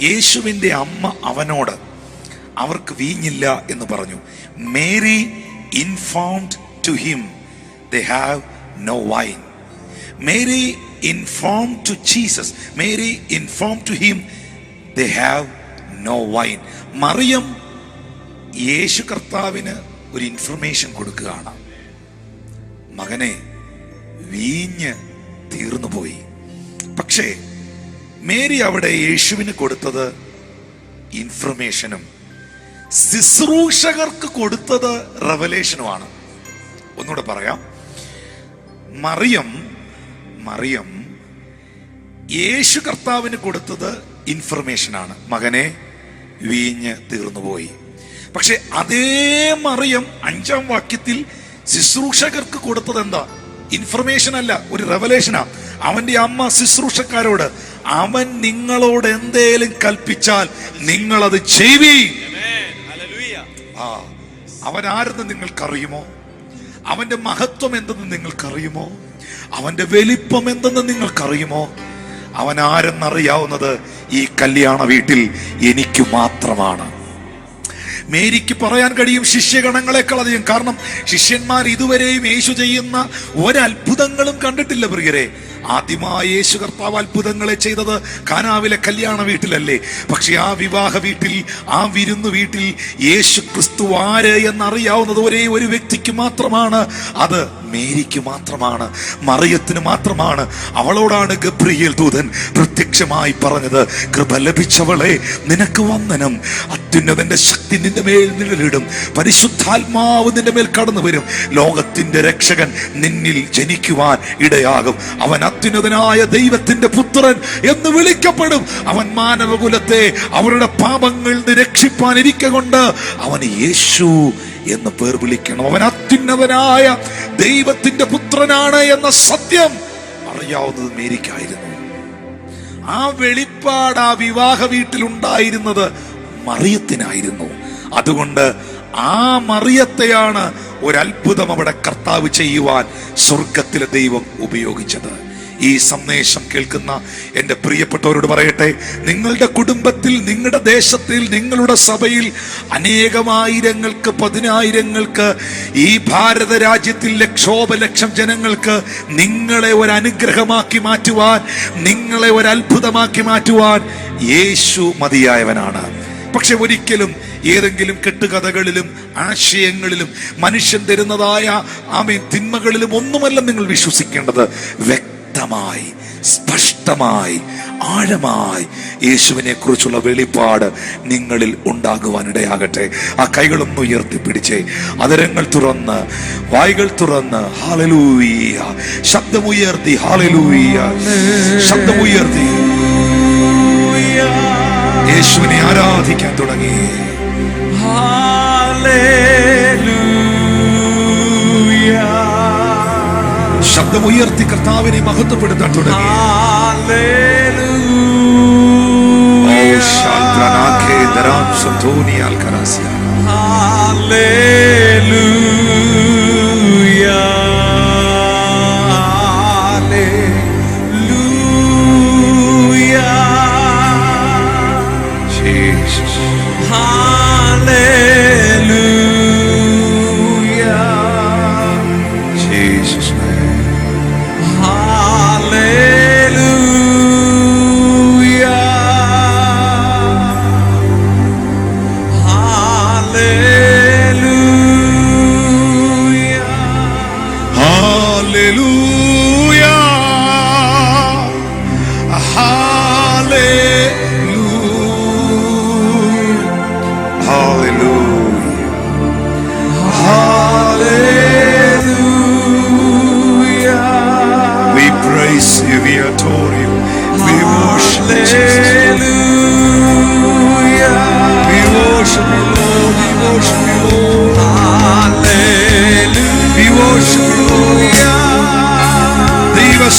യേശുവിൻ്റെ അമ്മ അവനോട്, അവർക്ക് വീഞ്ഞില്ല എന്ന് പറഞ്ഞു. Mary informed to him they have no wine. Mary informed to Jesus, Mary informed to him they have no wine. മറിയം യേശു കർത്താവിന് ഒരു ഇൻഫർമേഷൻ കൊടുക്കുകയാണ്. മകനെ, വീഞ്ഞ് തീർന്നു പോയി. പക്ഷേ മേരി അവിടെ യേശുവിന് കൊടുത്തത് ഇൻഫർമേഷനും ശുശ്രൂഷകർക്ക് കൊടുത്തത് റെവലേഷനുമാണ്. ഒന്നുകൂടെ പറയാം. മറിയം യേശു കർത്താവിന് കൊടുത്തത് ഇൻഫർമേഷനാണ്. മകനെ, വീഞ്ഞ് തീർന്നുപോയി. പക്ഷെ അതേ മറിയം 5-ാം വാക്യത്തിൽ ശുശ്രൂഷകർക്ക് കൊടുത്തത് എന്താ? ഇൻഫർമേഷൻ അല്ല, ഒരു റെവലേഷനാ. അവന്റെ അമ്മ ശുശ്രൂഷക്കാരോട്, അവൻ നിങ്ങളോട് എന്തേലും കൽപ്പിച്ചാൽ നിങ്ങളത് ചെയ്യുവീൻ. അവൻ ആരെന്ന് നിങ്ങൾക്കറിയുമോ? അവന്റെ മഹത്വം എന്തെന്ന് നിങ്ങൾക്കറിയുമോ? അവന്റെ വലിപ്പം എന്തെന്ന് നിങ്ങൾക്കറിയുമോ? അവൻ ആരെന്നറിയാവുന്നത് ഈ കല്യാണ വീട്ടിൽ എനിക്ക് മാത്രമാണ്. മേരിക്ക് പറയാൻ കഴിയും ശിഷ്യഗണങ്ങളെക്കാൾ അധികം. കാരണം ശിഷ്യന്മാർ ഇതുവരെയും യേശു ചെയ്യുന്ന ഒരത്ഭുതങ്ങളും കണ്ടിട്ടില്ല പ്രിയരെ. ആദ്യമായി യേശു കർത്താവ് അത്ഭുതങ്ങളെ ചെയ്തത് കാനാവിലെ കല്യാണ വീട്ടിലല്ലേ. പക്ഷെ ആ വിവാഹ വീട്ടിൽ, ആ വിരുന്നു വീട്ടിൽ യേശു ക്രിസ്തു ആര് എന്നറിയാവുന്നത് ഒരേ ഒരു വ്യക്തിക്ക് മാത്രമാണ്. അത് മേരിക്ക് മാത്രമാണ്, മറിയത്തിന് മാത്രമാണ്. അവളോടാണ് ഗബ്രിയേൽ ദൂതൻ പ്രത്യക്ഷമായി പറഞ്ഞത്, കൃപ ലഭിച്ചവളെ നിനക്ക് വന്ദനം, അത്യുന്നതന്റെ ശക്തി നിന്റെ മേൽ നിഴലിടും, പരിശുദ്ധാത്മാവ് നിന്റെ മേൽ കടന്നു വരും, ലോകത്തിന്റെ രക്ഷകൻ നിന്നിൽ ജനിക്കുവാൻ ഇടയാകും, അവൻ അത്യുന്നതനായ ദൈവത്തിന്റെ പുത്രൻ എന്ന് വിളിക്കപ്പെടും, അവൻ മാനവകുലത്തെ അവരുടെ പാപങ്ങളിൽ നിന്ന് രക്ഷിപ്പാൻ ഇരിക്കൊണ്ട് അവൻ യേശു എന്ന് പേർ വിളിക്കണം. അവൻ അത്യുന്നതനായ ദൈവത്തിന്റെ പുത്രനാണ് എന്ന സത്യം അറിയാവുന്നത് മേരിക്കായിരുന്നു. ആ വെളിപ്പാട് ആ വിവാഹ വീട്ടിലുണ്ടായിരുന്നത് മറിയത്തിനായിരുന്നു. അതുകൊണ്ട് ആ മറിയത്തെയാണ് ഒരത്ഭുതം അവിടെ കർത്താവ് ചെയ്യുവാൻ സ്വർഗത്തിലെ ദൈവം ഉപയോഗിച്ചത്. ഈ സന്ദേശം കേൾക്കുന്ന എൻ്റെ പ്രിയപ്പെട്ടവരോട് പറയട്ടെ, നിങ്ങളുടെ കുടുംബത്തിൽ, നിങ്ങളുടെ ദേശത്തിൽ, നിങ്ങളുടെ സഭയിൽ അനേകമായിരങ്ങൾക്ക്, പതിനായിരങ്ങൾക്ക്, ഈ ഭാരത രാജ്യത്തിൽ ലക്ഷോപലക്ഷം ജനങ്ങൾക്ക് നിങ്ങളെ ഒരു അനുഗ്രഹമാക്കി മാറ്റുവാൻ, നിങ്ങളെ ഒരു അത്ഭുതമാക്കി മാറ്റുവാൻ യേശു മതിയായവനാണ്. പക്ഷെ ഒരിക്കലും ഏതെങ്കിലും കെട്ടുകഥകളിലും ആശയങ്ങളിലും മനുഷ്യൻ തരുന്നതായ തിന്മകളിലും ഒന്നുമല്ല നിങ്ങൾ വിശ്വസിക്കേണ്ടത്. വ്യക്തമായി, സ്പഷ്ടമായി, ആഴമായി യേശുവിനെ കുറിച്ചുള്ള വെളിപ്പാട് നിങ്ങളിൽ ഉണ്ടാകുവാനിടയാകട്ടെ. ആ കൈകളൊന്ന് ഉയർത്തിപ്പിടിച്ചേ, അധരങ്ങൾ തുറന്ന്, വായ്കൾ തുറന്ന് ഹല്ലേലൂയ ശബ്ദമുയർത്തി, ഹല്ലേലൂയ ശബ്ദമുയർത്തി യേശുവിനെ ആരാധിക്കാൻ തുടങ്ങി. ശബ്ദമുയർത്തി കർത്താവിനെ മഹത്വപ്പെടുത്താൻ തുടങ്ങി.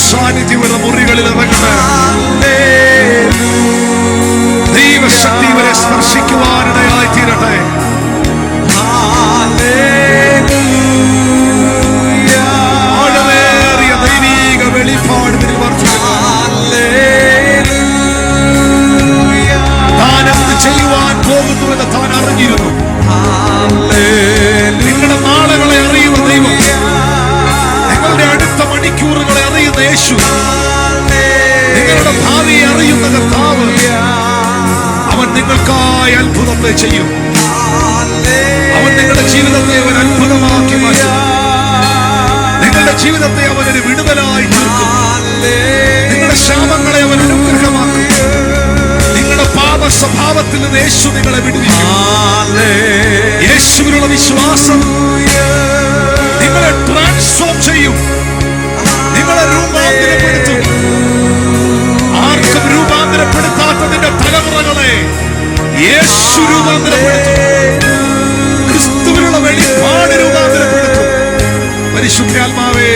സാന്നിധ്യമുള്ള മുറികളിൽ ഇറങ്ങട്ടെ. ദൈവശക്തി ഇവരെ സ്പർശിക്കുവാനിടയായി തീരട്ടെ. ആഴമേറിയ ദൈവീക വെളിപ്പാട് താൻ എന്ത് ചെയ്യുവാൻ പോകുന്നുവെന്ന് താൻ അറിഞ്ഞിരുന്നു. നിങ്ങളുടെ നാളുകളെ അറിയുന്ന ദൈവം, നിങ്ങളുടെ അടുത്ത മണിക്കൂറുകളെ അറിയുന്ന യേശു, നിങ്ങളുടെ ഭാവിയെ അറിയുന്ന കർത്താവ്, അവൻ നിങ്ങൾക്കായി അത്ഭുതത്തെ ചെയ്യും. അവൻ നിങ്ങളുടെ ജീവിതത്തെ അവൻ അത്ഭുതമാക്കി മാറ്റും. നിങ്ങളുടെ ജീവിതത്തെ അവൻ ഒരു വിടുതലായി തീർക്കും. നിങ്ങളുടെ ശാപങ്ങളെ അവൻ അനുഗ്രഹമാക്കും. നിങ്ങളുടെ പാപ സ്വഭാവത്തിൽ നിന്ന് യേശു നിങ്ങളെ വിടുവിക്കും. യേശുവിനുള്ള വിശ്വാസം നിങ്ങളെ ട്രാൻസ്ഫോം ചെയ്യും. നിങ്ങളെ രൂപാന്തരപ്പെടുത്തും. ആർക്കും രൂപാന്തരപ്പെടുത്താത്തതിന്റെ തലമുറകളെ യേശു രൂപാന്തരപ്പെടുത്തും. ക്രിസ്തുവിനുള്ള വെളിപ്പാട് രൂപാന്തരപ്പെടുത്തും. പരിശുദ്ധാത്മാവേ,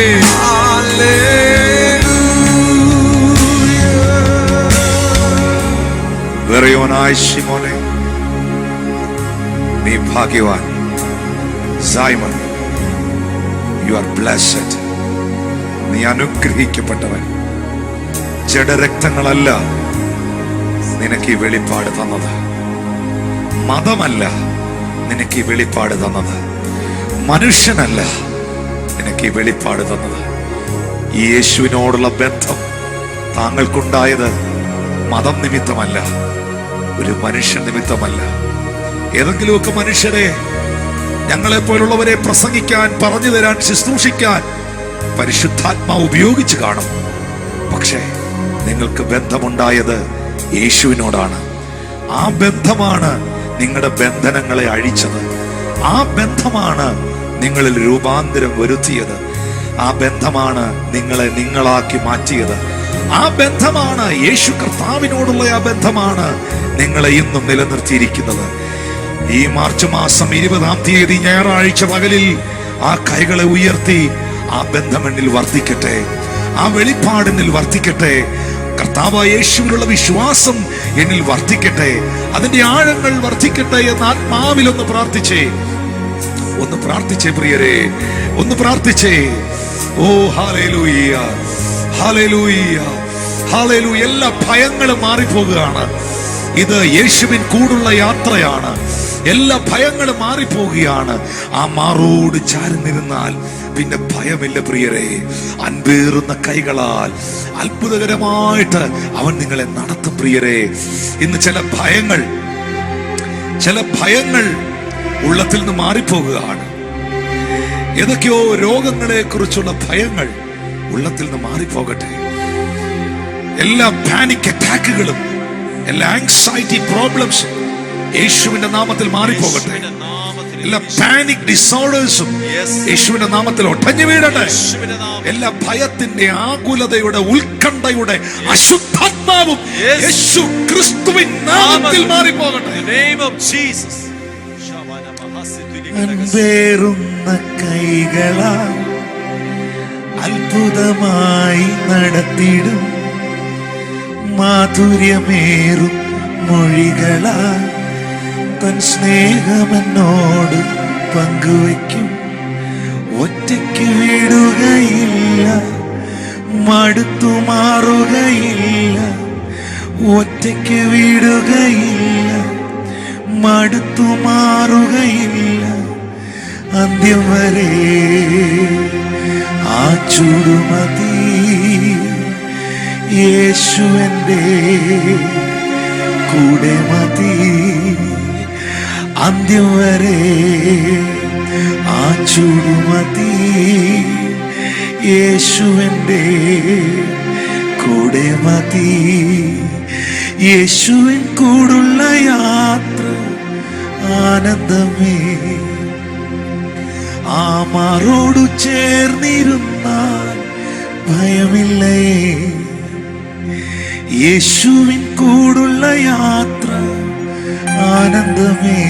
ബെറയോനായ ശിമോനെ, നീ ഭാഗ്യവാൻ. Simon, you are blessed. നീ അനുഗ്രഹിക്കപ്പെട്ടവൻ. ജഡരക്തങ്ങളല്ല നിനക്ക് ഈ വെളിപ്പാട് തന്നത്, മതമല്ല നിനക്ക് ഈ വെളിപ്പാട് തന്നത്, മനുഷ്യനല്ല നിനക്ക് ഈ വെളിപ്പാട് തന്നത്. ഈ യേശുവിനോടുള്ള ബന്ധം താങ്കൾക്കുണ്ടായത് മതം നിമിത്തമല്ല, ഒരു മനുഷ്യൻ നിമിത്തമല്ല. ഏതെങ്കിലുമൊക്കെ മനുഷ്യരെ, ഞങ്ങളെപ്പോലുള്ളവരെ പ്രസംഗിക്കാൻ, പറഞ്ഞു തരാൻ, ശുശ്രൂഷിക്കാൻ പരിശുദ്ധാത്മാവ് ഉപയോഗിച്ച് കാണും. പക്ഷേ നിങ്ങൾക്ക് ബന്ധമുണ്ടായത് യേശുവിനോടാണ്. ആ ബന്ധമാണ് നിങ്ങളുടെ ബന്ധനങ്ങളെ അഴിച്ചത്. ആ ബന്ധമാണ് നിങ്ങളിൽ രൂപാന്തരം വരുത്തിയത്. ആ ബന്ധമാണ് നിങ്ങളെ നിങ്ങളാക്കി മാറ്റിയത്. ആ ബന്ധമാണ്, യേശു കർത്താവിനോടുള്ള ആ ബന്ധമാണ് നിങ്ങളെ ഇന്നും നിലനിർത്തിയിരിക്കുന്നത്. ഈ മാർച്ച് മാസം 20-ാം തീയതി ഞായറാഴ്ച പകലിൽ ആ കൈകളെ ഉയർത്തി ആ ബന്ധം എന്നിൽ വർദ്ധിക്കട്ടെ, ആ വെളിപ്പാടിനിൽ വർദ്ധിക്കട്ടെ. കർത്താവായ യേശുവിലുള്ള വിശ്വാസം എന്നിൽ വർദ്ധിക്കട്ടെ, അതിന്റെ ആഴങ്ങൾ വർദ്ധിക്കട്ടെ എന്ന് ആത്മാവിലൊന്ന് പ്രാർത്ഥിച്ചേ. ഒന്ന് പ്രാർത്ഥിച്ചേ പ്രിയരെ, ഒന്ന് പ്രാർത്ഥിച്ചേ. ഓ ഹല്ലേലൂയ, ഹല്ലേലൂയ, ഹല്ലേലൂയ. എല്ലാ ഭയങ്ങളും മാറിപ്പോകുകയാണ്. ഇത് യേശുവിൻ കൂടുള്ള യാത്രയാണ്. എല്ലാ ഭയങ്ങളും മാറിപ്പോകുകയാണ്. ആ മാറോട് ചാർന്നിരുന്നാൽ പിന്നെ ഭയമില്ല പ്രിയരെ. അൻപേറുന്ന കൈകളാൽ അത്ഭുതകരമായിട്ട് അവൻ നിങ്ങളെ നടത്തും പ്രിയരെ. ഇന്ന് ചില ഭയങ്ങൾ ഉള്ളത്തിൽ നിന്ന് മാറിപ്പോകുകയാണ്. ഏതൊക്കെയോ രോഗങ്ങളെ കുറിച്ചുള്ള ഭയങ്ങൾ ഉള്ളത്തിൽ നിന്ന് മാറിപ്പോകട്ടെ. എല്ലാ പാനിക് അറ്റാക്കുകളും, എല്ലാ ആങ്സൈറ്റി പ്രോബ്ലംസും യേശുവിന്റെ നാമത്തിൽ മാറിപ്പോകട്ടെ. എല്ലാ പാനിക് ഡിസോർഡേഴ്സും യേശുവിന്റെ നാമത്തിൽ ഒട്ടഞ്ഞു വീഴട്ടെ. എല്ലാ ഭയത്തിന്റെ, ആകുലതയുടെ, ഉത്കണ്ഠയുടെ അശുദ്ധാത്മാവും യേശു ക്രിസ്തുവിൻ നാമത്തിൽ മാറിപ്പോകട്ടെ. അൻപേറുന്ന കൈകളാൽ അത്ഭുതമായി നടത്തിടും, മാധുര്യമേറും മൊഴികളാൽ തൻ സ്നേഹമെന്നോട് പങ്കുവയ്ക്കും. ഒറ്റയ്ക്ക് വിടുകയില്ല, മടുത്തു മാറുകയില്ല. ഒറ്റയ്ക്ക് വിടുകയില്ല, മടുത്തു മാറുകയില്ല. അന്ത്യം വരെ ആ ചുടുമതി യേശു എൻ്റെ കൂടെ മതി. അന്ത്യം വരെ ആ ചുടുമതി യേശു എൻ്റെ കൂടെ മതി. യേശുവിൻ കൂടുള്ള യാത്ര ആനന്ദമേ. ആ മാറോടു ചേർന്നിരുന്നാൽ ഭയമില്ലേ. യേശുവിൻ കൂടുള്ള യാത്ര ആനന്ദമേ.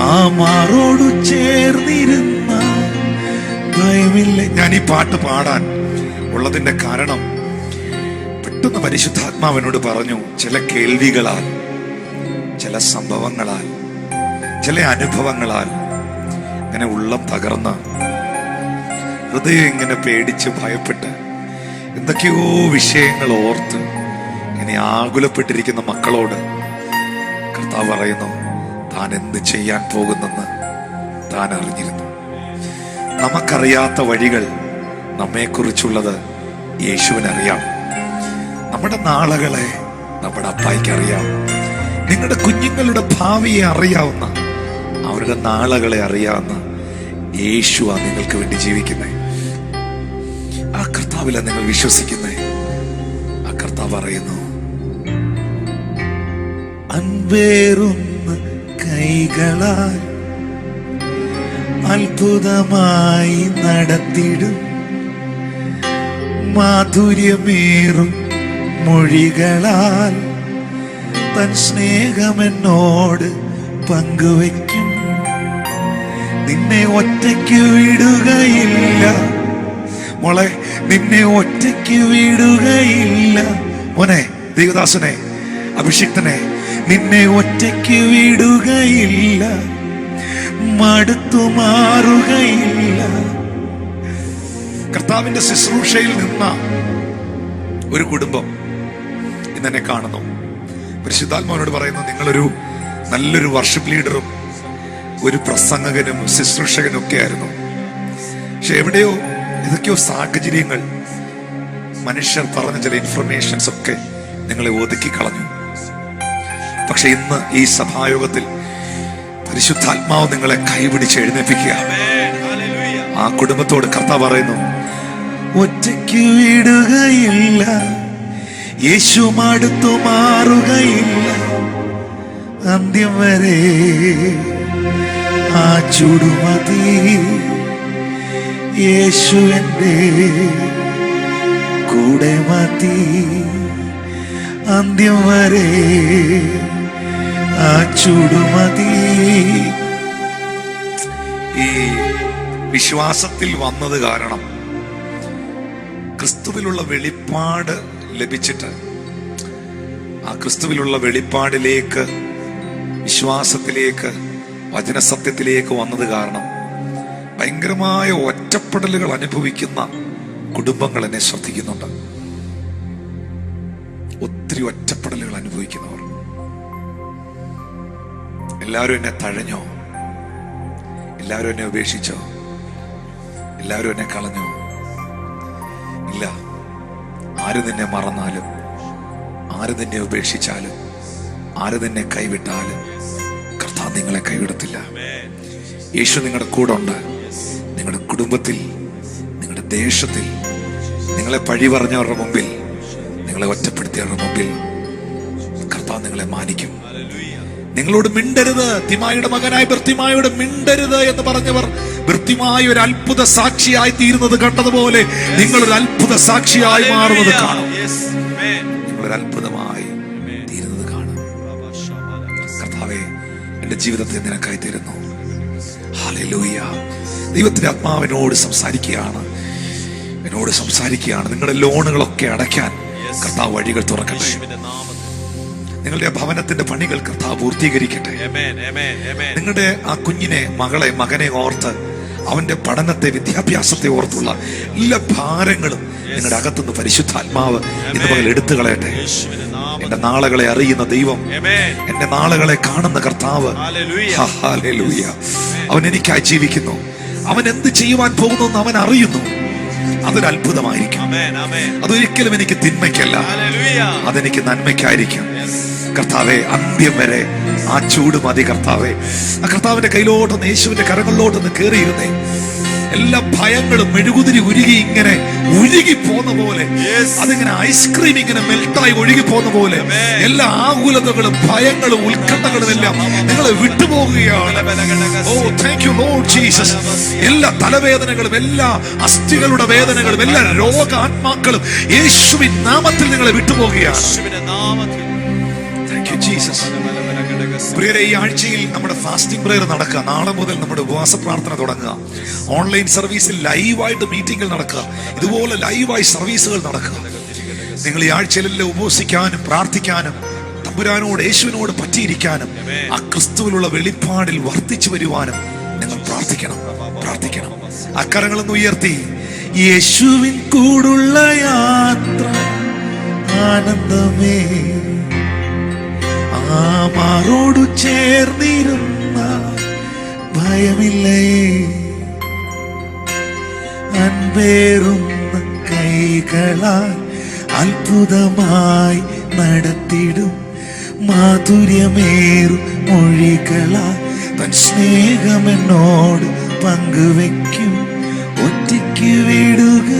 ആ മാറോടു ചേർന്നിരുന്നാൽ ഭയമില്ലേ. ഞാൻ ഈ പാട്ട് പാടാൻ ഉള്ളതിന്റെ കാരണം, പെട്ടെന്ന് പരിശുദ്ധാത്മാവിനോട് പറഞ്ഞു, ചില കേൾവികളാൽ, ചില സംഭവങ്ങളാൽ, ചില അനുഭവങ്ങളാൽ ഇങ്ങനെ ഉള്ളം തകർന്ന്, ഹൃദയം ഇങ്ങനെ പേടിച്ച് ഭയപ്പെട്ട്, എന്തൊക്കെയോ വിഷയങ്ങൾ ഓർത്ത് ഇങ്ങനെ ആകുലപ്പെട്ടിരിക്കുന്ന മക്കളോട് കർത്താവ് പറയുന്നു, താൻ എന്ത് ചെയ്യാൻ പോകുന്നെന്ന് താൻ അറിഞ്ഞിരുന്നു. നമുക്കറിയാത്ത വഴികൾ നമ്മെക്കുറിച്ചുള്ളത് യേശുവിനറിയാം. നമ്മുടെ നാളുകളെ നമ്മുടെ അപ്പായിക്ക് അറിയാം. നിങ്ങളുടെ കുഞ്ഞുങ്ങളുടെ ഭാവിയെ അറിയാവുന്ന, അവരുടെ നാളുകളെ അറിയാവുന്ന യേശുവാ നിങ്ങൾക്ക് വേണ്ടി ജീവിക്കുന്നേ. ആ കർത്താവിലാണ് നിങ്ങൾ വിശ്വസിക്കുന്നേ. ആ കർത്താവ് പറയുന്നു, അൻപേറുന്ന കൈകളാൽ അത്ഭുതമായി നടത്തിടും, മാധുര്യമേറും മൊഴികളാൽ തൻ സ്നേഹമെന്നോട് പങ്കുവയ്ക്കും. നിന്നെ ഒറ്റയ്ക്ക് വിടുകയില്ല മോളെ, നിന്നെ ഒറ്റയ്ക്ക് വിടുകയില്ല. മോനെ, ദേവദാസനെ, അഭിഷിക്തനെ, നിന്നെ ഒറ്റയ്ക്ക് വിടുകയില്ല, മടുത്തു മാറുകയില്ല. കർത്താവിന്റെ ശുശ്രൂഷയിൽ നിന്ന ഒരു കുടുംബം ഇന്നെന്നെ കാണുന്നു. പരിശുദ്ധാത്മാവിനോട് പറയുന്നു, നിങ്ങളൊരു നല്ലൊരു വർഷിപ്പ് ലീഡറും ഒരു പ്രസംഗകനും ശുശ്രൂഷകനും ഒക്കെ ആയിരുന്നു. പക്ഷെ എവിടെയോ ഏതൊക്കെയോ സാഹചര്യങ്ങൾ, മനുഷ്യർ പറഞ്ഞ ചില ഇൻഫർമേഷൻസ് ഒക്കെ നിങ്ങളെ ഒതുക്കി കളഞ്ഞു. പക്ഷെ ഇന്ന് ഈ സഭായോഗത്തിൽ പരിശുദ്ധാത്മാവ് നിങ്ങളെ കൈപിടിച്ച് എഴുന്നേൽപ്പിക്കുക. ആ കുടുംബത്തോട് കർത്താവ് പറയുന്നു, ഒറ്റയ്ക്ക് വിടുകയില്ല, യേശു മടുത്തു മാറുകയില്ല, അന്ത്യം വരെ ആ ചുടുമതി, യേശു എൻ്റെ കൂടെ മതി, അന്ത്യം വരെ ആ ചുടുമതി. ഈ വിശ്വാസത്തിൽ വന്നത് കാരണം, ക്രിസ്തുവിലുള്ള വെളിപ്പാട് ലഭിച്ചിട്ട് ആ ക്രിസ്തുവിലുള്ള വെളിപ്പാടിലേക്ക്, വിശ്വാസത്തിലേക്ക്, വചനസത്യത്തിലേക്ക് വന്നത് കാരണം ഭയങ്കരമായ ഒറ്റപ്പെടലുകൾ അനുഭവിക്കുന്ന കുടുംബങ്ങൾ എന്നെ ശ്രദ്ധിക്കുന്നുണ്ട്. ഒത്തിരി ഒറ്റപ്പെടലുകൾ അനുഭവിക്കുന്നവർ. എല്ലാവരും എന്നെ തഴഞ്ഞോ? എല്ലാവരും എന്നെ ഉപേക്ഷിച്ചോ? എല്ലാവരും എന്നെ കളഞ്ഞോ? ഇല്ല. ആര് നിന്നെ മറന്നാലും, ആര് നിന്നെ ഉപേക്ഷിച്ചാലും, ആര് നിന്നെ കൈവിട്ടാലും കർത്താവ് നിങ്ങളെ കൈവിടത്തില്ല. യേശു നിങ്ങളുടെ കൂടെ ഉണ്ട്. നിങ്ങളുടെ കുടുംബത്തിൽ, നിങ്ങളുടെ ദേശത്തിൽ, നിങ്ങളെ പഴി പറഞ്ഞവരുടെ മുമ്പിൽ, നിങ്ങളെ ഒറ്റപ്പെടുത്തിയവരുടെ മുമ്പിൽ കർത്താവ് നിങ്ങളെ മാനിക്കും. നിങ്ങളോട് മിണ്ടരുത്, തിമായുടെ മകനായ ബർത്തിമായോട് മിണ്ടരുത് എന്ന് പറഞ്ഞവർ ബർത്തിമായ ഒരു അത്ഭുത സാക്ഷിയായി തീരുന്നത് കണ്ടതുപോലെ നിങ്ങളൊരു അത്ഭുത സാക്ഷിയായി മാറുന്നത് കാണും. നിങ്ങളൊരു അത്ഭുതമായി തീരുന്നത് കാണും. കർത്താവേ, എന്റെ ജീവിതത്തെ നിനക്കായി തീരുന്നു. ഹല്ലേലൂയ. ദൈവത്തിന്റെ ആത്മാവിനോട് സംസാരിക്കുകയാണ്, എന്നോട് സംസാരിക്കുകയാണ്. നിങ്ങളുടെ ലോണുകളൊക്കെ അടയ്ക്കാൻ കർത്താവ് വഴികൾ തുറക്കട്ടെ. നിങ്ങളുടെ ഭവനത്തിന്റെ പണികൾ കർത്താവ് പൂർത്തീകരിക്കട്ടെ. നിങ്ങളുടെ ആ കുഞ്ഞിനെ, മകളെ, മകനെ ഓർത്ത്, അവന്റെ പഠനത്തെ, വിദ്യാഭ്യാസത്തെ ഓർത്തുള്ള എല്ലാ ഭാരങ്ങളും നിങ്ങളുടെ അകത്തുനിന്ന് പരിശുദ്ധാത്മാവ് ഇന്ന് പകൽ എടുത്തു കളയട്ടെ. എന്റെ നാളുകളെ അറിയുന്ന ദൈവം, എന്റെ നാളുകളെ കാണുന്ന കർത്താവ്, ഹല്ലേലൂയ. അവൻ എനിക്കായി ജീവിക്കുന്നു. അവൻ എന്ത് ചെയ്യുവാൻ പോകുന്നു എന്ന് അവൻ അറിയുന്നു. അതൊരു അത്ഭുതമായിരിക്കും. അതൊരിക്കലും എനിക്ക് തിന്മയ്ക്കല്ല, അതെനിക്ക് നന്മയ്ക്കായിരിക്കും. കർത്താവെ, അന്ത്യം വരെ ആ ചൂട് മതി കർത്താവെ. ആ കർത്താവിന്റെ കയ്യിലോട്ടൊന്ന്, യേശുവിന്റെ കരങ്ങളിലോട്ടൊന്ന് കയറിയിരുന്നേ. എല്ലാ ഭയങ്ങളും മെഴുകുതിരി ഉരുകി ഇങ്ങനെ ഒഴുകി പോന്ന പോലെ, അതിങ്ങനെ ഐസ്ക്രീം ഇങ്ങനെ മെൽട്ടായി ഒഴുകി പോന്ന പോലെ എല്ലാ ആകുലതകളും, ഭയങ്ങളും, ഉത്കണ്ഠകളും എല്ലാം നിങ്ങളെ വിട്ടുപോകുകയാണ്. ഓ, താങ്ക് യു ലോർഡ് ജീസസ്. എല്ലാ തലവേദനകളും, എല്ലാ അസ്ഥികളുടെ വേദനകളും, എല്ലാ രോഗാത്മാക്കളും യേശുവിൻ നാമത്തിൽ നിങ്ങളെ വിട്ടുപോകുകയാണ്. Thank you Jesus. പ്രിയരെ, ഈ ആഴ്ചയിൽ നമ്മുടെ ഫാസ്റ്റിംഗ് പ്രയർ നടക്കുക. നാളെ മുതൽ നമ്മുടെ ഉപവാസ പ്രാർത്ഥന തുടങ്ങുക. ഓൺലൈൻ സർവീസിൽ ലൈവായിട്ട് മീറ്റിംഗുകൾ നടക്കുക. ഇതുപോലെ ലൈവായി സർവീസുകൾ നടക്കുക. നിങ്ങൾ ഈ ആഴ്ചയിലെല്ലാം ഉപവസിക്കാനും പ്രാർത്ഥിക്കാനും തമ്പുരാനോട്, യേശുവിനോട് പറ്റിയിരിക്കാനും ആ ക്രിസ്തുവിലുള്ള വെളിപ്പാടിൽ വർദ്ധിച്ചു വരുവാനും നിങ്ങൾ പ്രാർത്ഥിക്കണം. അക്കരങ്ങളൊന്ന് ഉയർത്തി, യേശുവിൻ കൂടുള്ള യാത്ര ആനന്ദമേ, ആ മാറോടു ചേർന്നിരുന്ന ഭയമില്ലേ, അൻപേറുന്ന കൈകളാൽ അത്ഭുതമായി നടത്തിടും, മാധുര്യമേറും മൊഴികളാൽ തൻ സ്നേഹമെന്നോട് പങ്കുവെക്കും, ഒറ്റയ്ക്ക് വിടുക